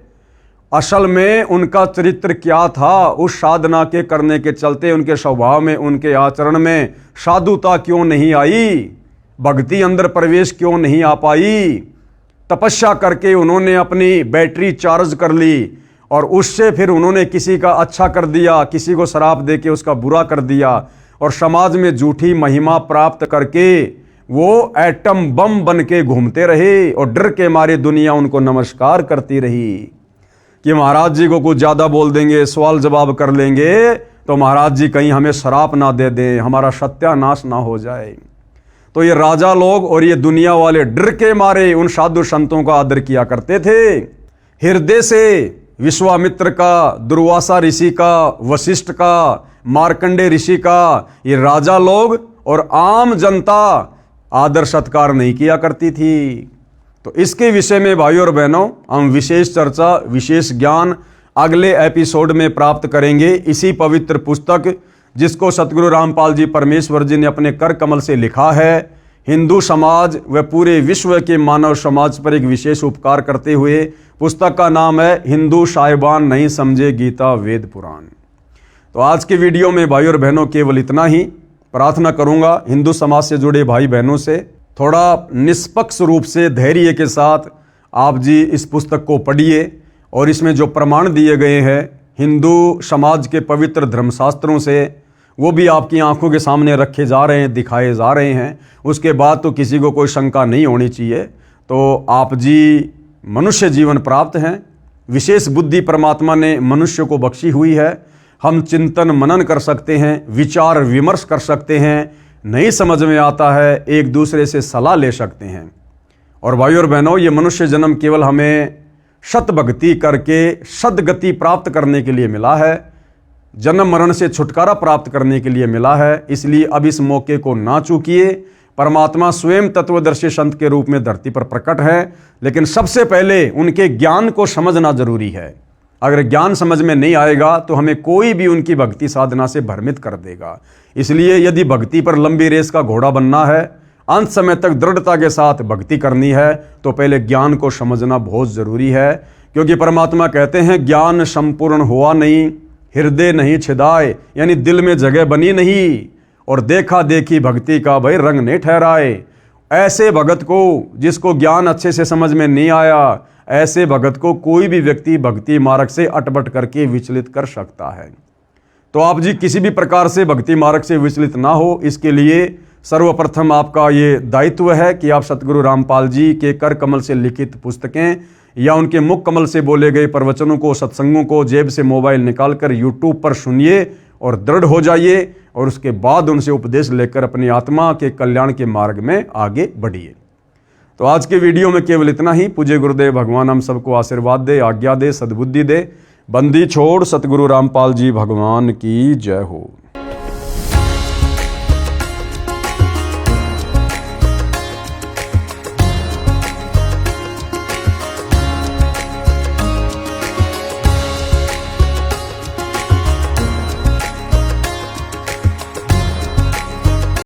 असल में उनका चरित्र क्या था। उस साधना के करने के चलते उनके स्वभाव में, उनके आचरण में साधुता क्यों नहीं आई, भक्ति अंदर प्रवेश क्यों नहीं आ पाई। तपस्या करके उन्होंने अपनी बैटरी चार्ज कर ली और उससे फिर उन्होंने किसी का अच्छा कर दिया, किसी को शराब दे के उसका बुरा कर दिया, और समाज में झूठी महिमा प्राप्त करके वो एटम बम बन के घूमते रहे, और डर के मारे दुनिया उनको नमस्कार करती रही कि महाराज जी को कुछ ज़्यादा बोल देंगे, सवाल जवाब कर लेंगे तो महाराज जी कहीं हमें श्राप ना दे दें, हमारा सत्यानाश ना हो जाए। तो ये राजा लोग और ये दुनिया वाले डर के मारे उन साधु संतों का आदर किया करते थे। हृदय से विश्वामित्र का, दुर्वासा ऋषि का, वशिष्ठ का, मार्कंडे ऋषि का, ये राजा लोग और आम जनता आदर सत्कार नहीं किया करती थी। तो इसके विषय में भाइयों और बहनों हम विशेष चर्चा, विशेष ज्ञान अगले एपिसोड में प्राप्त करेंगे। इसी पवित्र पुस्तक जिसको सतगुरु रामपाल जी परमेश्वर जी ने अपने कर कमल से लिखा है, हिंदू समाज व पूरे विश्व के मानव समाज पर एक विशेष उपकार करते हुए पुस्तक का नाम है हिंदू साहिबान नहीं समझे गीता वेद पुराण। तो आज के वीडियो में भाई और बहनों केवल इतना ही। प्रार्थना करूंगा हिंदू समाज से जुड़े भाई बहनों से थोड़ा निष्पक्ष रूप से धैर्य के साथ आप जी इस पुस्तक को पढ़िए और इसमें जो प्रमाण दिए गए हैं हिंदू समाज के पवित्र धर्मशास्त्रों से वो भी आपकी आंखों के सामने रखे जा रहे हैं, दिखाए जा रहे हैं। उसके बाद तो किसी को कोई शंका नहीं होनी चाहिए। तो आप जी मनुष्य जीवन प्राप्त हैं, विशेष बुद्धि परमात्मा ने मनुष्य को बख्शी हुई है। हम चिंतन मनन कर सकते हैं, विचार विमर्श कर सकते हैं, नहीं समझ में आता है एक दूसरे से सलाह ले सकते हैं। और भाई और बहनों, ये मनुष्य जन्म केवल हमें शत भक्ति करके सदगति प्राप्त करने के लिए मिला है, जन्म मरण से छुटकारा प्राप्त करने के लिए मिला है। इसलिए अब इस मौके को ना चूकिए। परमात्मा स्वयं तत्वदर्शी संत के रूप में धरती पर प्रकट है, लेकिन सबसे पहले उनके ज्ञान को समझना जरूरी है। अगर ज्ञान समझ में नहीं आएगा तो हमें कोई भी उनकी भक्ति साधना से भ्रमित कर देगा। इसलिए यदि भक्ति पर लंबी रेस का घोड़ा बनना है, अंत समय तक दृढ़ता के साथ भक्ति करनी है, तो पहले ज्ञान को समझना बहुत जरूरी है। क्योंकि परमात्मा कहते हैं ज्ञान संपूर्ण हुआ नहीं, हृदय नहीं छिदाए, यानी दिल में जगह बनी नहीं, और देखा देखी भक्ति का भाई रंग नहीं ठहराए। ऐसे भगत को जिसको ज्ञान अच्छे से समझ में नहीं आया, ऐसे भगत को कोई भी व्यक्ति भक्ति मार्ग से अटपट करके विचलित कर सकता है। तो आप जी किसी भी प्रकार से भक्ति मार्ग से विचलित ना हो, इसके लिए सर्वप्रथम आपका ये दायित्व है कि आप सतगुरु रामपाल जी के कर कमल से लिखित पुस्तकें या उनके मुख कमल से बोले गए प्रवचनों को, सत्संगों को जेब से मोबाइल निकालकर यूट्यूब पर सुनिए और दृढ़ हो जाइए, और उसके बाद उनसे उपदेश लेकर अपनी आत्मा के कल्याण के मार्ग में आगे बढ़िए। तो आज के वीडियो में केवल इतना ही। पूज्य गुरुदेव भगवान हम सबको आशीर्वाद दे, आज्ञा दे, सद्बुद्धि दे। बंदी छोड़ सतगुरु रामपाल जी भगवान की जय हो।